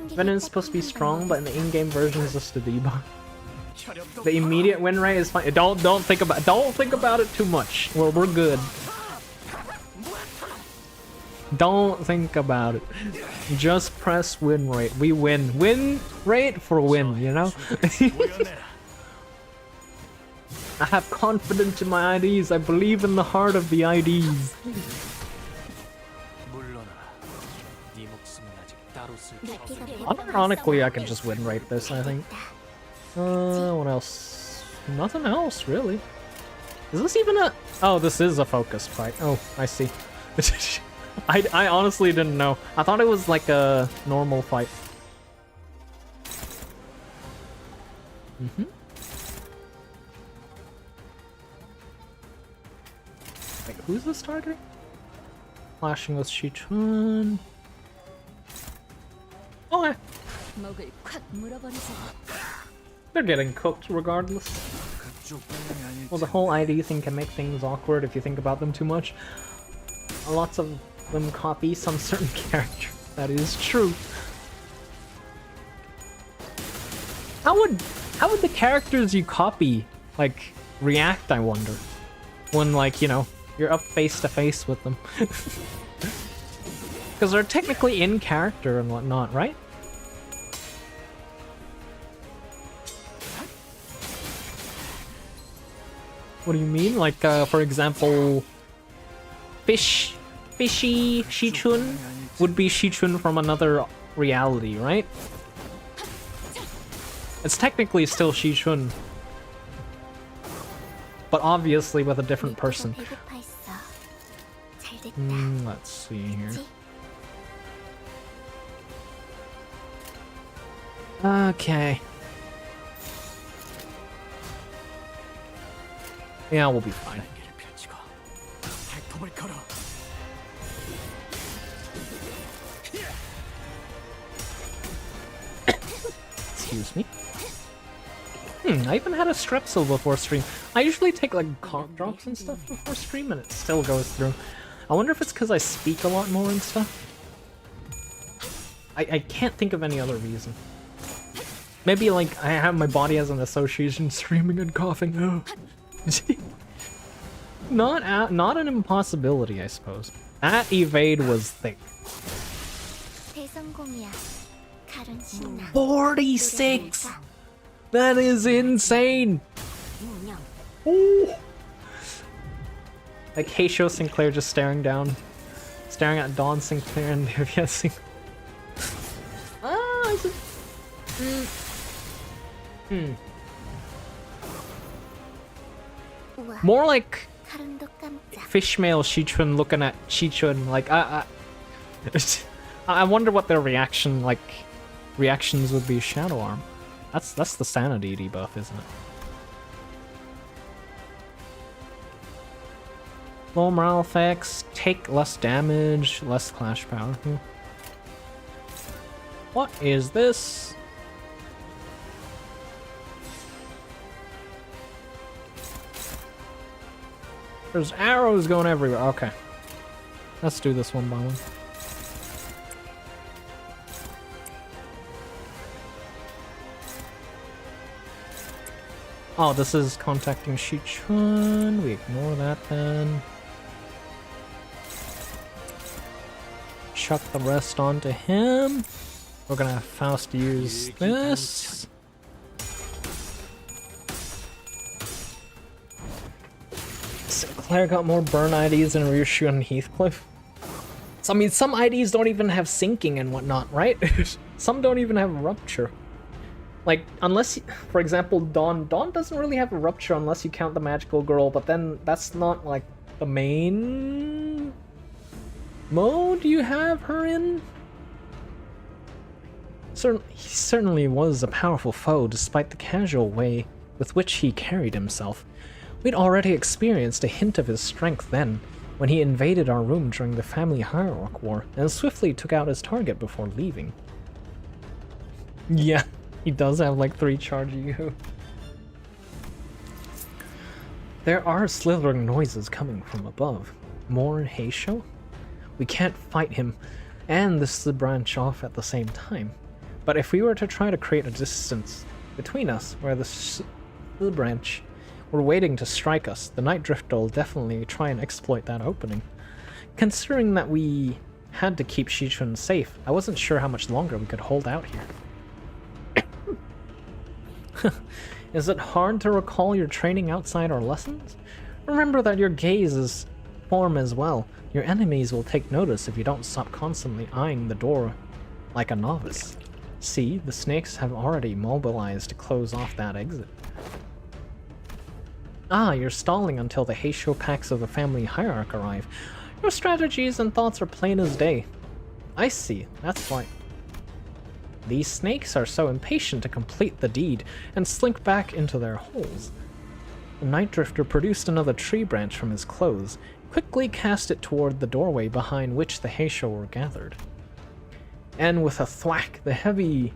Venon's supposed to be strong, but in the in-game version is just a debuff. The immediate win rate is fine. Don't think about it too much. Well, we're good. Don't think about it. Just press win rate. We win. Win rate for win, you know? I have confidence in my IDs. I believe in the heart of the IDs. Unironically, I can just win rate this, I think. What else? Nothing else, really. Is this even a... Oh, this is a focus fight. Oh, I see. I honestly didn't know. I thought it was like a normal fight. Wait, who's the starter? Clashing with Xi Chun. Okay. They're getting cooked regardless. Well, the whole ID thing can make things awkward if you think about them too much. Lots of them copy some certain character. That is true. How would the characters you copy, like, react, I wonder? When, like, you know, you're up face to face with them. Because they're technically in character and whatnot, right? What do you mean? Like, for example, Fishy Xi Chun would be Xi Chun from another reality, right? It's technically still Xi Chun, but obviously with a different person. Let's see here. Okay. Yeah, we'll be fine. Excuse me. I even had a strepsil before stream. I usually take like cough drops and stuff before stream and it still goes through. I wonder if it's because I speak a lot more and stuff. I can't think of any other reason. Maybe like I have my body as an association screaming and coughing. Not an impossibility, I suppose. That evade was thick. 46! That is insane! Ooh. Like Heisho Sinclair just staring at Dawn Sinclair and Vivian Sinclair. Ah, is it? More like fishmail Xi Chun looking at Xi Chun like I wonder what their reactions would be. Shadow Arm. That's the sanity debuff, isn't it? Low morale effects, take less damage, less clash power. What is this? There's arrows going everywhere. Okay. Let's do this one by one. Oh, this is contacting Xi Chun. We ignore that then. Chuck the rest onto him. We're gonna have Faust use this. Sinclair got more burn IDs than Ryushu and Heathcliff. So, I mean, some IDs don't even have sinking and whatnot, right? Some don't even have rupture. Like, unless, for example, Dawn doesn't really have a rupture unless you count the magical girl, but then that's not, like, the main mode you have her in? He certainly was a powerful foe, despite the casual way with which he carried himself. We'd already experienced a hint of his strength then, when he invaded our room during the family hierarch war, and swiftly took out his target before leaving. Yeah. He does have like 3 charge Yu. There are slithering noises coming from above. More Heisho? We can't fight him and the branch off at the same time. But if we were to try to create a distance between us where the branch were waiting to strike us, the Night Drifter will definitely try and exploit that opening. Considering that we had to keep Xi Chun safe, I wasn't sure how much longer we could hold out here. Is it hard to recall your training outside our lessons? Remember that your gaze is form as well. Your enemies will take notice if you don't stop constantly eyeing the door like a novice. See, the snakes have already mobilized to close off that exit. Ah, you're stalling until the Heisho packs of the family hierarch arrive. Your strategies and thoughts are plain as day. I see, that's why. These snakes are so impatient to complete the deed and slink back into their holes. The Night Drifter produced another tree branch from his clothes, quickly cast it toward the doorway behind which the Heisho were gathered. And with a thwack, the heavy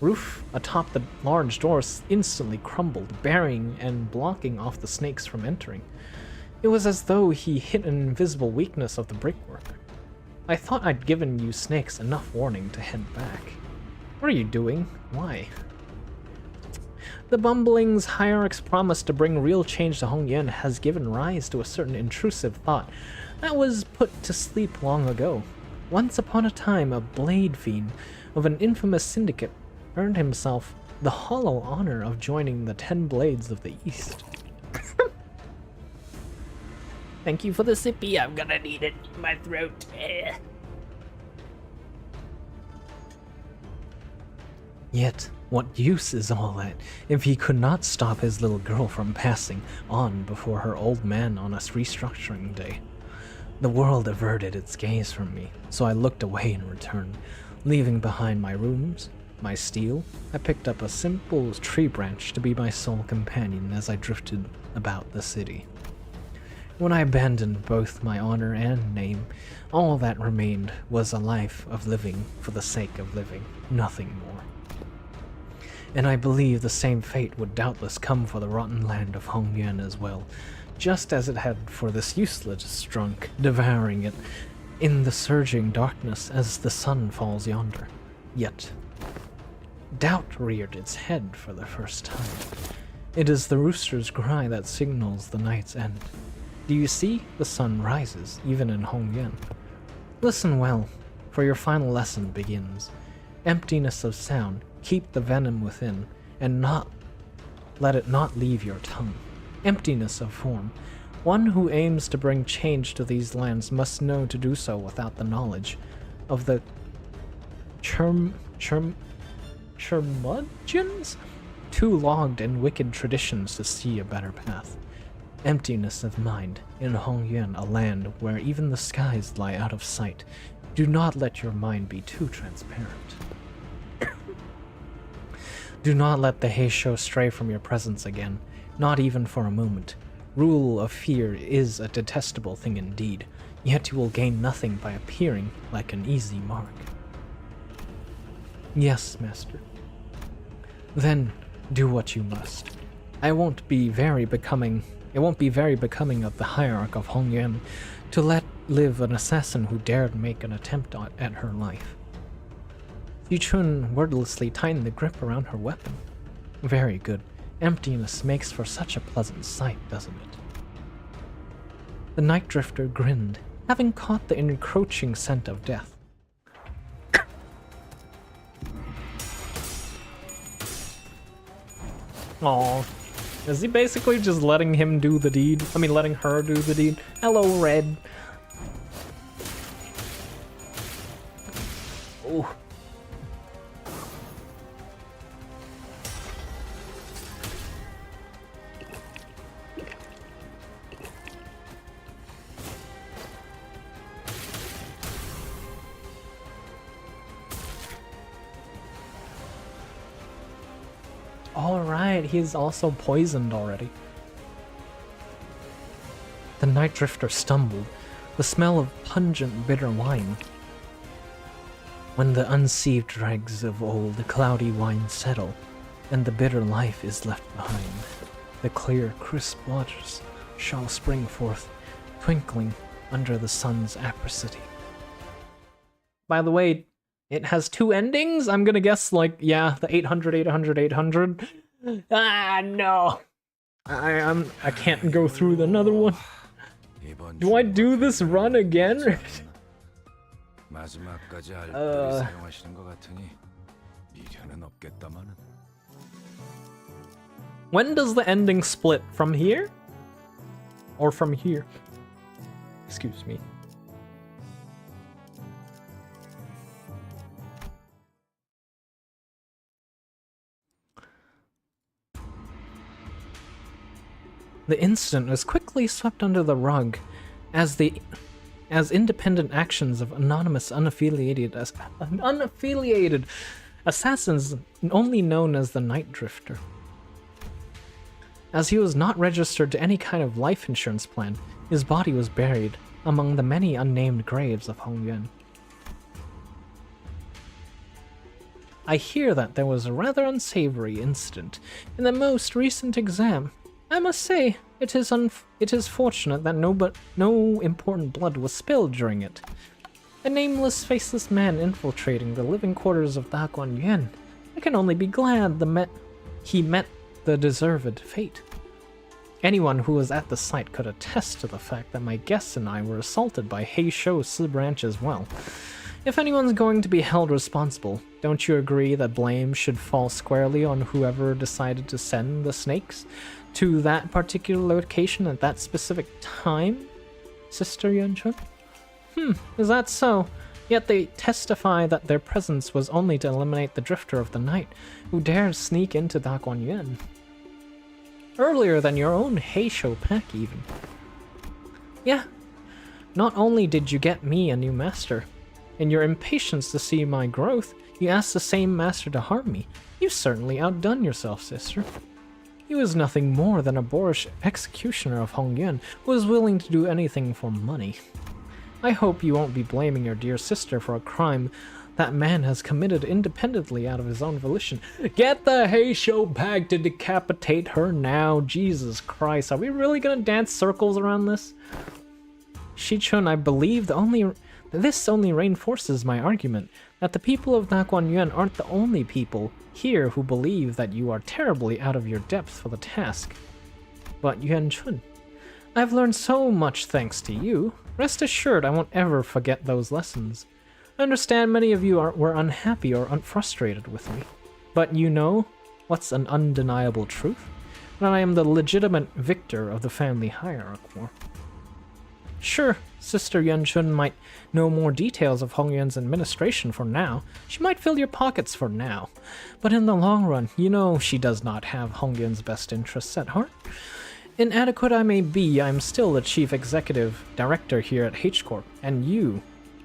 roof atop the large door instantly crumbled, burying and blocking off the snakes from entering. It was as though he hit an invisible weakness of the brickwork. I thought I'd given you snakes enough warning to head back. What are you doing? Why? The Bumbling's hierarch's promise to bring real change to Hongyan has given rise to a certain intrusive thought that was put to sleep long ago. Once upon a time, a blade fiend of an infamous syndicate earned himself the hollow honor of joining the 10 Blades of the East. Thank you for the sippy, I'm gonna need it in my throat. Yet, what use is all that if he could not stop his little girl from passing on before her old man on a restructuring day? The world averted its gaze from me, so I looked away in return. Leaving behind my rooms, my steel, I picked up a simple tree branch to be my sole companion as I drifted about the city. When I abandoned both my honor and name, all that remained was a life of living for the sake of living, nothing more. and I believe the same fate would doubtless come for the rotten land of Hongyuan as well, just as it had for this useless drunk, devouring it in the surging darkness as the sun falls yonder. Yet, doubt reared its head for the first time. It is the rooster's cry that signals the night's end. Do you see? The sun rises, even in Hongyuan. Listen well, for your final lesson begins. Emptiness of sound, keep the venom within, and let it not leave your tongue. Emptiness of form. One who aims to bring change to these lands must know to do so without the knowledge of the curmudgeons? Too logged in wicked traditions to see a better path. Emptiness of mind, in Hongyuan, a land where even the skies lie out of sight. Do not let your mind be too transparent. Do not let the Heisho stray from your presence again, not even for a moment. Rule of fear is a detestable thing indeed, yet you will gain nothing by appearing like an easy mark. Yes, master. Then do what you must. It won't be very becoming of the hierarch of Hongyuan to let live an assassin who dared make an attempt at her life. Xi Chun wordlessly tightened the grip around her weapon. Very good. Emptiness makes for such a pleasant sight, doesn't it? The night drifter grinned, having caught the encroaching scent of death. Aww. Is he basically just letting him do the deed? I mean, letting her do the deed? Hello, Red. Oh. Alright, he's also poisoned already. The night drifter stumbled, the smell of pungent bitter wine. When the unsieved dregs of old cloudy wine settle, and the bitter life is left behind, the clear, crisp waters shall spring forth, twinkling under the sun's apricity. By the way, it has two endings? I'm gonna guess, like, yeah, the 800, 800, 800. Ah, no. I can't go through another one. Do I do this run again? When does the ending split? From here? Or from here? Excuse me. The incident was quickly swept under the rug as independent actions of anonymous unaffiliated assassins only known as the Night Drifter. As he was not registered to any kind of life insurance plan, his body was buried among the many unnamed graves of Hongyuan. I hear that there was a rather unsavory incident in the most recent exam. I must say, it is fortunate that no important blood was spilled during it. A nameless, faceless man infiltrating the living quarters of Daguan. I can only be glad he met the deserved fate. Anyone who was at the site could attest to the fact that my guests and I were assaulted by Heisho Si Branch as well. If anyone's going to be held responsible, don't you agree that blame should fall squarely on whoever decided to send the snakes to that particular location at that specific time, Sister Yunchun? Is that so? Yet they testify that their presence was only to eliminate the Drifter of the Night, who dared sneak into Daguan. Earlier than your own Heisho pack, even. Yeah, not only did you get me a new master, in your impatience to see my growth, you asked the same master to harm me. You've certainly outdone yourself, sister. He was nothing more than a boorish executioner of Hongyuan who was willing to do anything for money. I hope you won't be blaming your dear sister for a crime that man has committed independently out of his own volition. Get the Heisho bag to decapitate her now. Jesus Christ, are we really gonna dance circles around this? Xi Chun, I believe this only reinforces my argument that the people of Naguanyuan aren't the only people here who believe that you are terribly out of your depth for the task. But Yuan Chun, I've learned so much thanks to you. Rest assured I won't ever forget those lessons. I understand many of you were unhappy or frustrated with me, but you know what's an undeniable truth? That I am the legitimate victor of the family hierarchy war. Sure, Sister Yuan Chun might know more details of Hong Yuan's administration for now. She might fill your pockets for now. But in the long run, you know she does not have Hong Yuan's best interests at heart. Inadequate I may be, I am still the chief executive director here at H Corp, and you,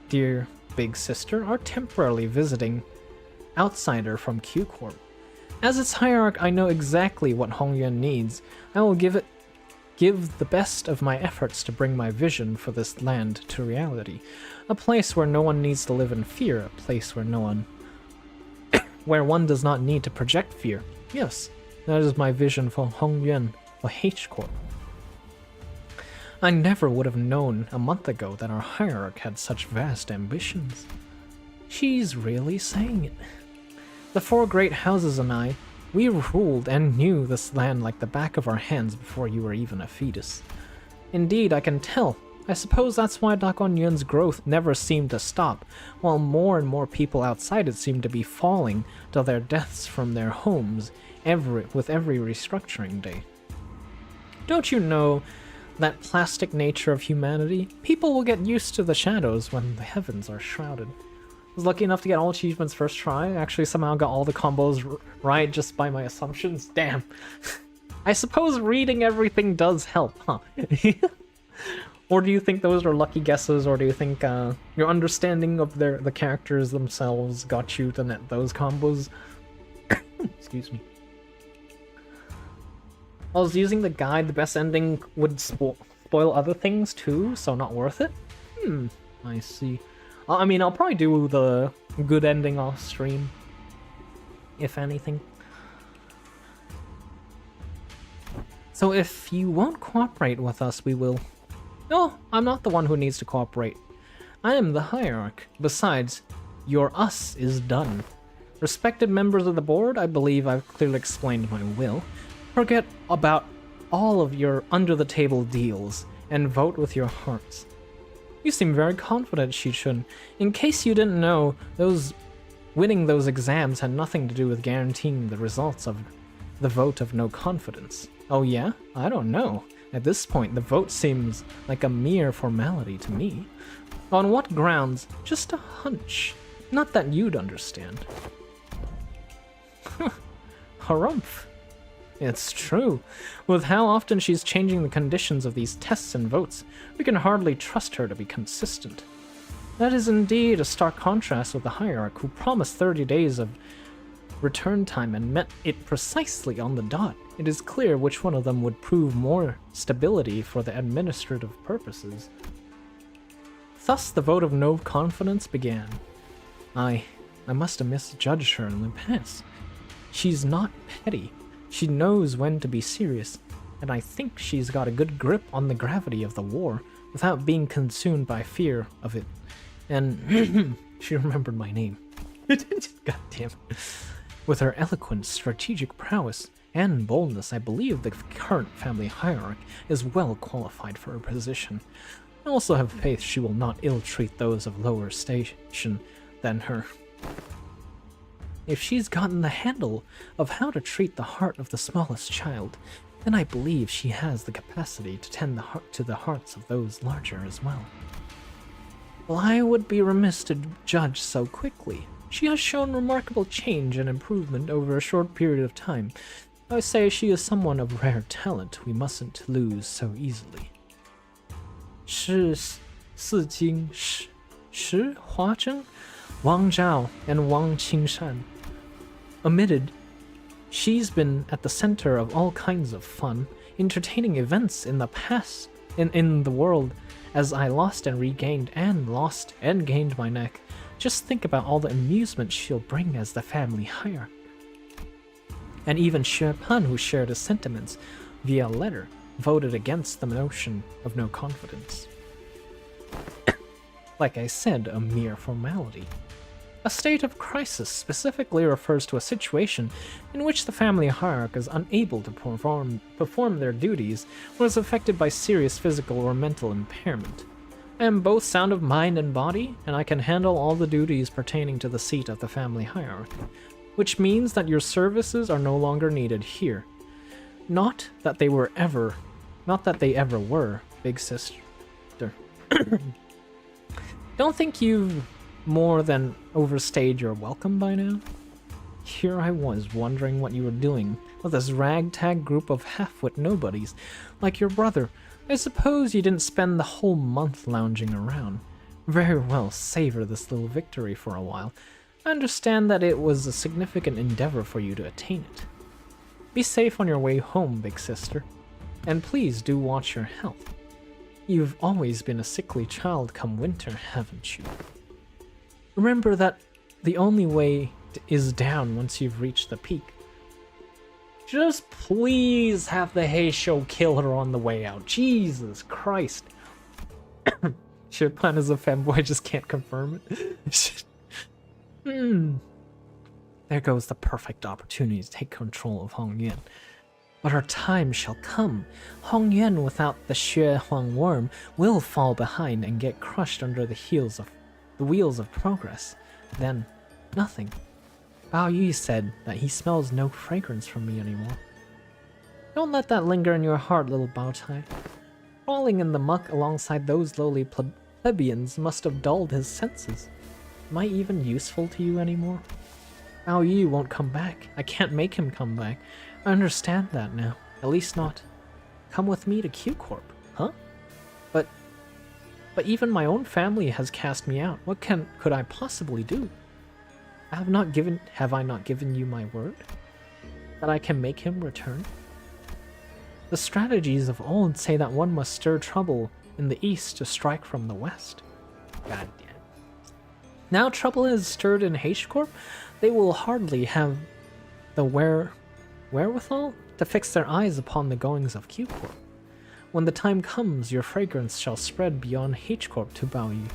dear big sister, are temporarily visiting outsider from Q Corp. As its hierarch, I know exactly what Hong Yuan needs. I will give the best of my efforts to bring my vision for this land to reality. A place where no one needs to live in fear, a place where where one does not need to project fear. Yes, that is my vision for Hong Yuan, for H Corp. I never would have known a month ago that our hierarch had such vast ambitions. She's really saying it. The four great houses and I, we ruled and knew this land like the back of our hands before you were even a fetus. Indeed, I can tell. I suppose that's why Naguanyuan's growth never seemed to stop, while more and more people outside it seemed to be falling to their deaths from their homes with every restructuring day. Don't you know that plastic nature of humanity? People will get used to the shadows when the heavens are shrouded. I was lucky enough to get all achievements first try. Actually, somehow got all the combos right just by my assumptions. Damn. I suppose reading everything does help, huh? Or do you think those are lucky guesses, or do you think your understanding of the characters themselves got you to net those combos? Excuse me. I was using the guide, the best ending would spoil other things too, so not worth it? I see. I mean, I'll probably do the good ending off stream, if anything. So if you won't cooperate with us, we will... No, I'm not the one who needs to cooperate. I am the hierarch. Besides, your us is done. Respected members of the board, I believe I've clearly explained my will. Forget about all of your under-the-table deals and vote with your hearts. You seem very confident, Xi Chun. In case you didn't know, winning those exams had nothing to do with guaranteeing the results of the vote of no confidence. Oh yeah? I don't know. At this point, the vote seems like a mere formality to me. On what grounds? Just a hunch. Not that you'd understand. Harumph. It's true. With how often she's changing the conditions of these tests and votes, we can hardly trust her to be consistent. That is indeed a stark contrast with the hierarch who promised 30 days of return time and met it precisely on the dot. It is clear which one of them would prove more stability for the administrative purposes. Thus the vote of no confidence began. I must have misjudged her in the past. She's not petty. She knows when to be serious, and I think she's got a good grip on the gravity of the war without being consumed by fear of it. And she remembered my name. God damn it. With her eloquence, strategic prowess, and boldness, I believe the current family hierarch is well qualified for her position. I also have faith she will not ill-treat those of lower station than her. If she's gotten the handle of how to treat the heart of the smallest child, then I believe she has the capacity to tend to the hearts of those larger as well. Well, I would be remiss to judge so quickly. She has shown remarkable change and improvement over a short period of time. I say she is someone of rare talent we mustn't lose so easily. 是四经石华珍, Wang Zhao, and Wang Qingshan. Omitted, she's been at the center of all kinds of fun, entertaining events in the past, in the world, as I lost and regained and lost and gained my neck. Just think about all the amusement she'll bring as the family hierarch. And even Xi Chun, who shared his sentiments via letter, voted against the notion of no confidence. Like I said, a mere formality. A state of crisis specifically refers to a situation in which the family hierarch is unable to perform their duties or is affected by serious physical or mental impairment. I am both sound of mind and body, and I can handle all the duties pertaining to the seat of the family hierarchy, which means that your services are no longer needed here. Not that they ever were, big sister. Don't think you've more than overstayed your welcome by now? Here I was wondering what you were doing with this ragtag group of half-wit nobodies, like your brother. I suppose you didn't spend the whole month lounging around. Very well, savor this little victory for a while. I understand that it was a significant endeavor for you to attain it. Be safe on your way home, big sister. And please do watch your health. You've always been a sickly child come winter, haven't you? Remember that the only way is down once you've reached the peak. Just please have the Heisho kill her on the way out. Jesus Christ. Xi Chun is a femboy, just can't confirm it. There goes the perfect opportunity to take control of Hongyuan. But our time shall come. Hongyuan without the Xue Huang worm will fall behind and get crushed under the wheels of progress. Then, nothing. Bao Yi said that he smells no fragrance from me anymore. Don't let that linger in your heart, little Bao Tai. Crawling in the muck alongside those lowly plebeians must have dulled his senses. Am I even useful to you anymore? Bao Yi won't come back. I can't make him come back. I understand that now. At least not. Come with me to Q Corp, huh? But even my own family has cast me out. What could I possibly do? Have I not given you my word? That I can make him return? The strategies of old say that one must stir trouble in the east to strike from the west. God damn. Now trouble is stirred in H-Corp, they will hardly have the wherewithal to fix their eyes upon the goings of Q-Corp. When the time comes, your fragrance shall spread beyond H-Corp to Bao Yi.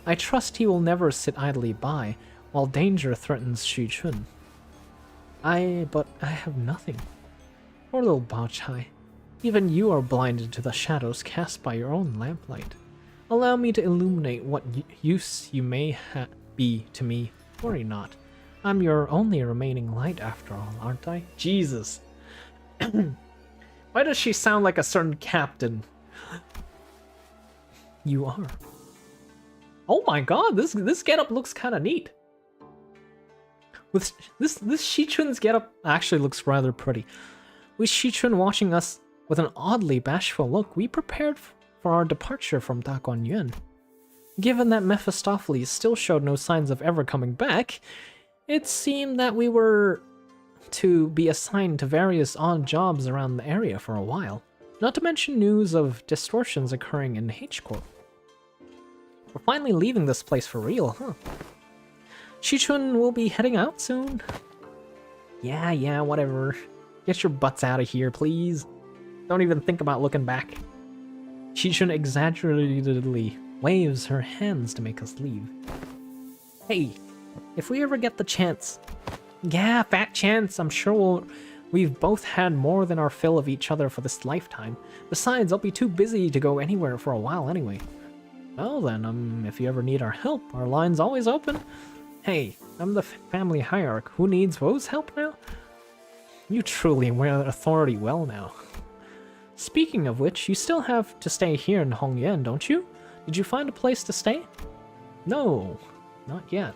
I trust he will never sit idly by while danger threatens Xi Chun. But I have nothing. Poor little Bao Chai. Even you are blinded to the shadows cast by your own lamplight. Allow me to illuminate what use you may be to me. Worry not. I'm your only remaining light after all, aren't I? Jesus. Why does she sound like a certain captain? You are. Oh my god, this getup looks kind of neat. With this Xi Chun's getup actually looks rather pretty. With Xi Chun watching us with an oddly bashful look, we prepared for our departure from Daguanyuan. Given that Mephistopheles still showed no signs of ever coming back, it seemed that we were to be assigned to various odd jobs around the area for a while, not to mention news of distortions occurring in H-Corp. We're finally leaving this place for real, huh? Xi Chun will be heading out soon. Yeah, whatever. Get your butts out of here, please. Don't even think about looking back. Xi Chun exaggeratedly waves her hands to make us leave. Hey, if we ever get the chance... Yeah, fat chance. I'm sure we've both had more than our fill of each other for this lifetime. Besides, I'll be too busy to go anywhere for a while anyway. Well then, if you ever need our help, our line's always open. Hey, I'm the family hierarch. Who needs Wo's help now? You truly wear authority well now. Speaking of which, you still have to stay here in Hongyuan, don't you? Did you find a place to stay? No, not yet.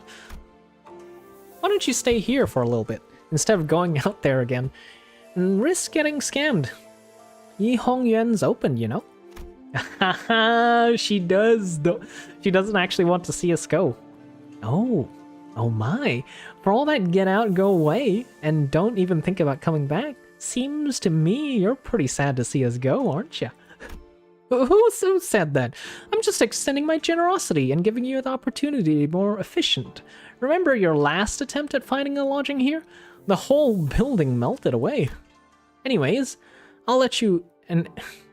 Why don't you stay here for a little bit, instead of going out there again, and risk getting scammed? Yi Hongyuan's open, you know? Haha, she does. She doesn't actually want to see us go. Oh my. For all that get out, go away, and don't even think about coming back, seems to me you're pretty sad to see us go, aren't you? Who said that? I'm just extending my generosity and giving you the opportunity to be more efficient. Remember your last attempt at finding a lodging here? The whole building melted away. Anyways, I'll let you and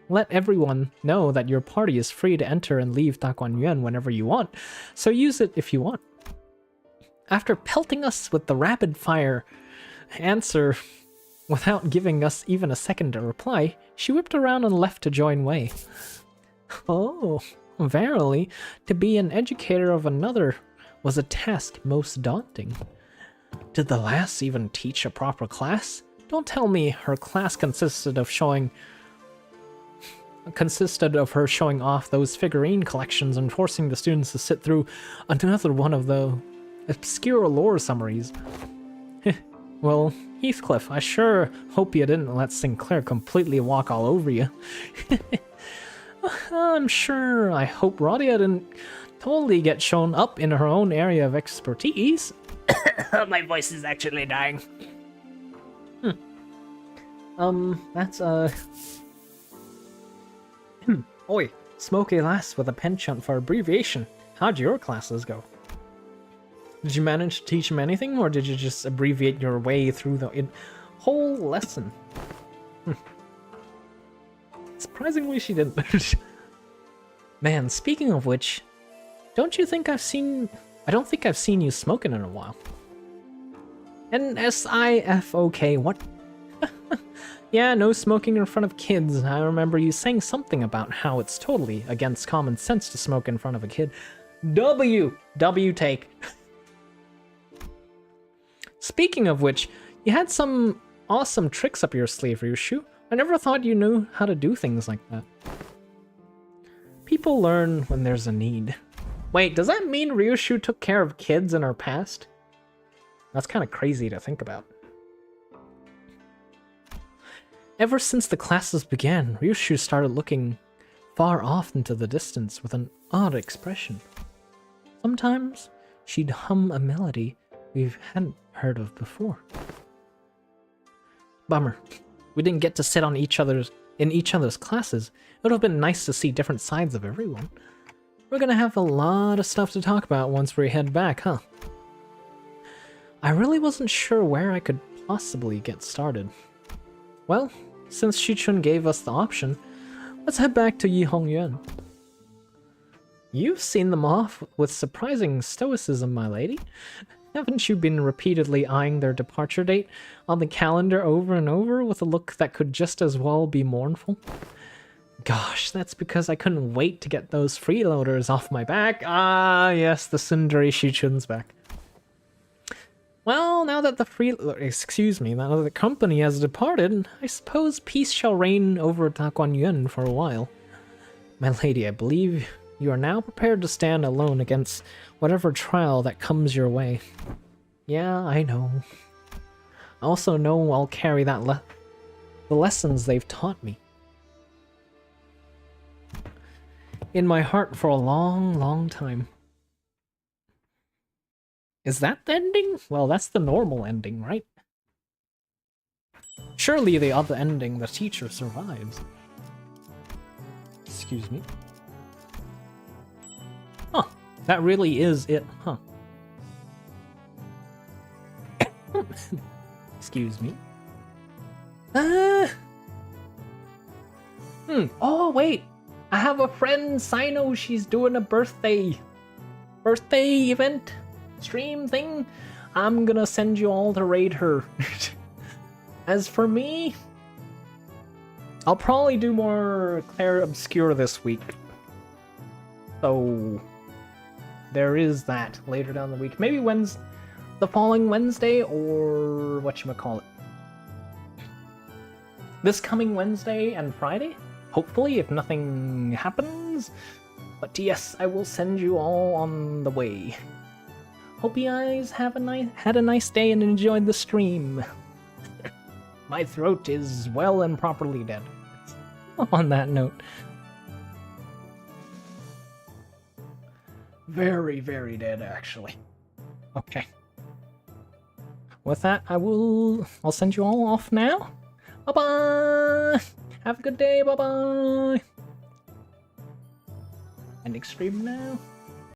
let everyone know that your party is free to enter and leave Taquanyuan whenever you want, so use it if you want. After pelting us with the rapid fire answer without giving us even a second to reply, she whipped around and left to join Wei. Oh, verily, to be an educator of another was a task most daunting. Did the lass even teach a proper class? Don't tell me her class consisted of her showing off those figurine collections and forcing the students to sit through another one of the obscure lore summaries. Well, Heathcliff, I sure hope you didn't let Sinclair completely walk all over you. I hope Radia didn't totally get shown up in her own area of expertise. My voice is actually dying. That's Oi, smoky lass with a penchant for abbreviation. How'd your classes go? Did you manage to teach him anything, or did you just abbreviate your way through the whole lesson? Surprisingly, she didn't. Man, speaking of which, I don't think I've seen you smoking in a while. NSIFOK, what? Yeah, no smoking in front of kids. I remember you saying something about how it's totally against common sense to smoke in front of a kid. W take. Speaking of which, you had some awesome tricks up your sleeve, Ryushu. I never thought you knew how to do things like that. People learn when there's a need. Wait, does that mean Ryushu took care of kids in her past? That's kind of crazy to think about. Ever since the classes began, Ryushu started looking far off into the distance with an odd expression. Sometimes she'd hum a melody we hadn't heard of before. Bummer. We didn't get to sit in each other's classes. It would have been nice to see different sides of everyone. We're gonna have a lot of stuff to talk about once we head back, huh? I really wasn't sure where I could possibly get started. Well, since Xi Chun gave us the option, let's head back to Yihongyuan. You've seen them off with surprising stoicism, my lady. Haven't you been repeatedly eyeing their departure date on the calendar over and over with a look that could just as well be mournful? Gosh, that's because I couldn't wait to get those freeloaders off my back. Ah, yes, the tsundere Xi Chun's back. Well, now that the company has departed, I suppose peace shall reign over Taquanyuan for a while. My lady, I believe you are now prepared to stand alone against whatever trial that comes your way. Yeah, I know. I also know I'll carry the lessons they've taught me in my heart for a long, long time. Is that the ending? Well, that's the normal ending, right? Surely the other ending, the teacher survives. Excuse me. Huh. That really is it, huh? Excuse me. Oh, wait. I have a friend, Sino. She's doing a birthday event. Stream thing. I'm gonna send you all to raid her. As for me, I'll probably do more Claire Obscure this week. So there is that later down the week. Maybe the following Wednesday, or whatchamacallit. This coming Wednesday and Friday? Hopefully, if nothing happens. But yes, I will send you all on the way. Hope you guys had a nice day and enjoyed the stream. My throat is well and properly dead. On that note. Very, very dead, actually. Okay. With that, I'll send you all off now. Bye-bye! Have a good day, bye-bye! Ending stream now.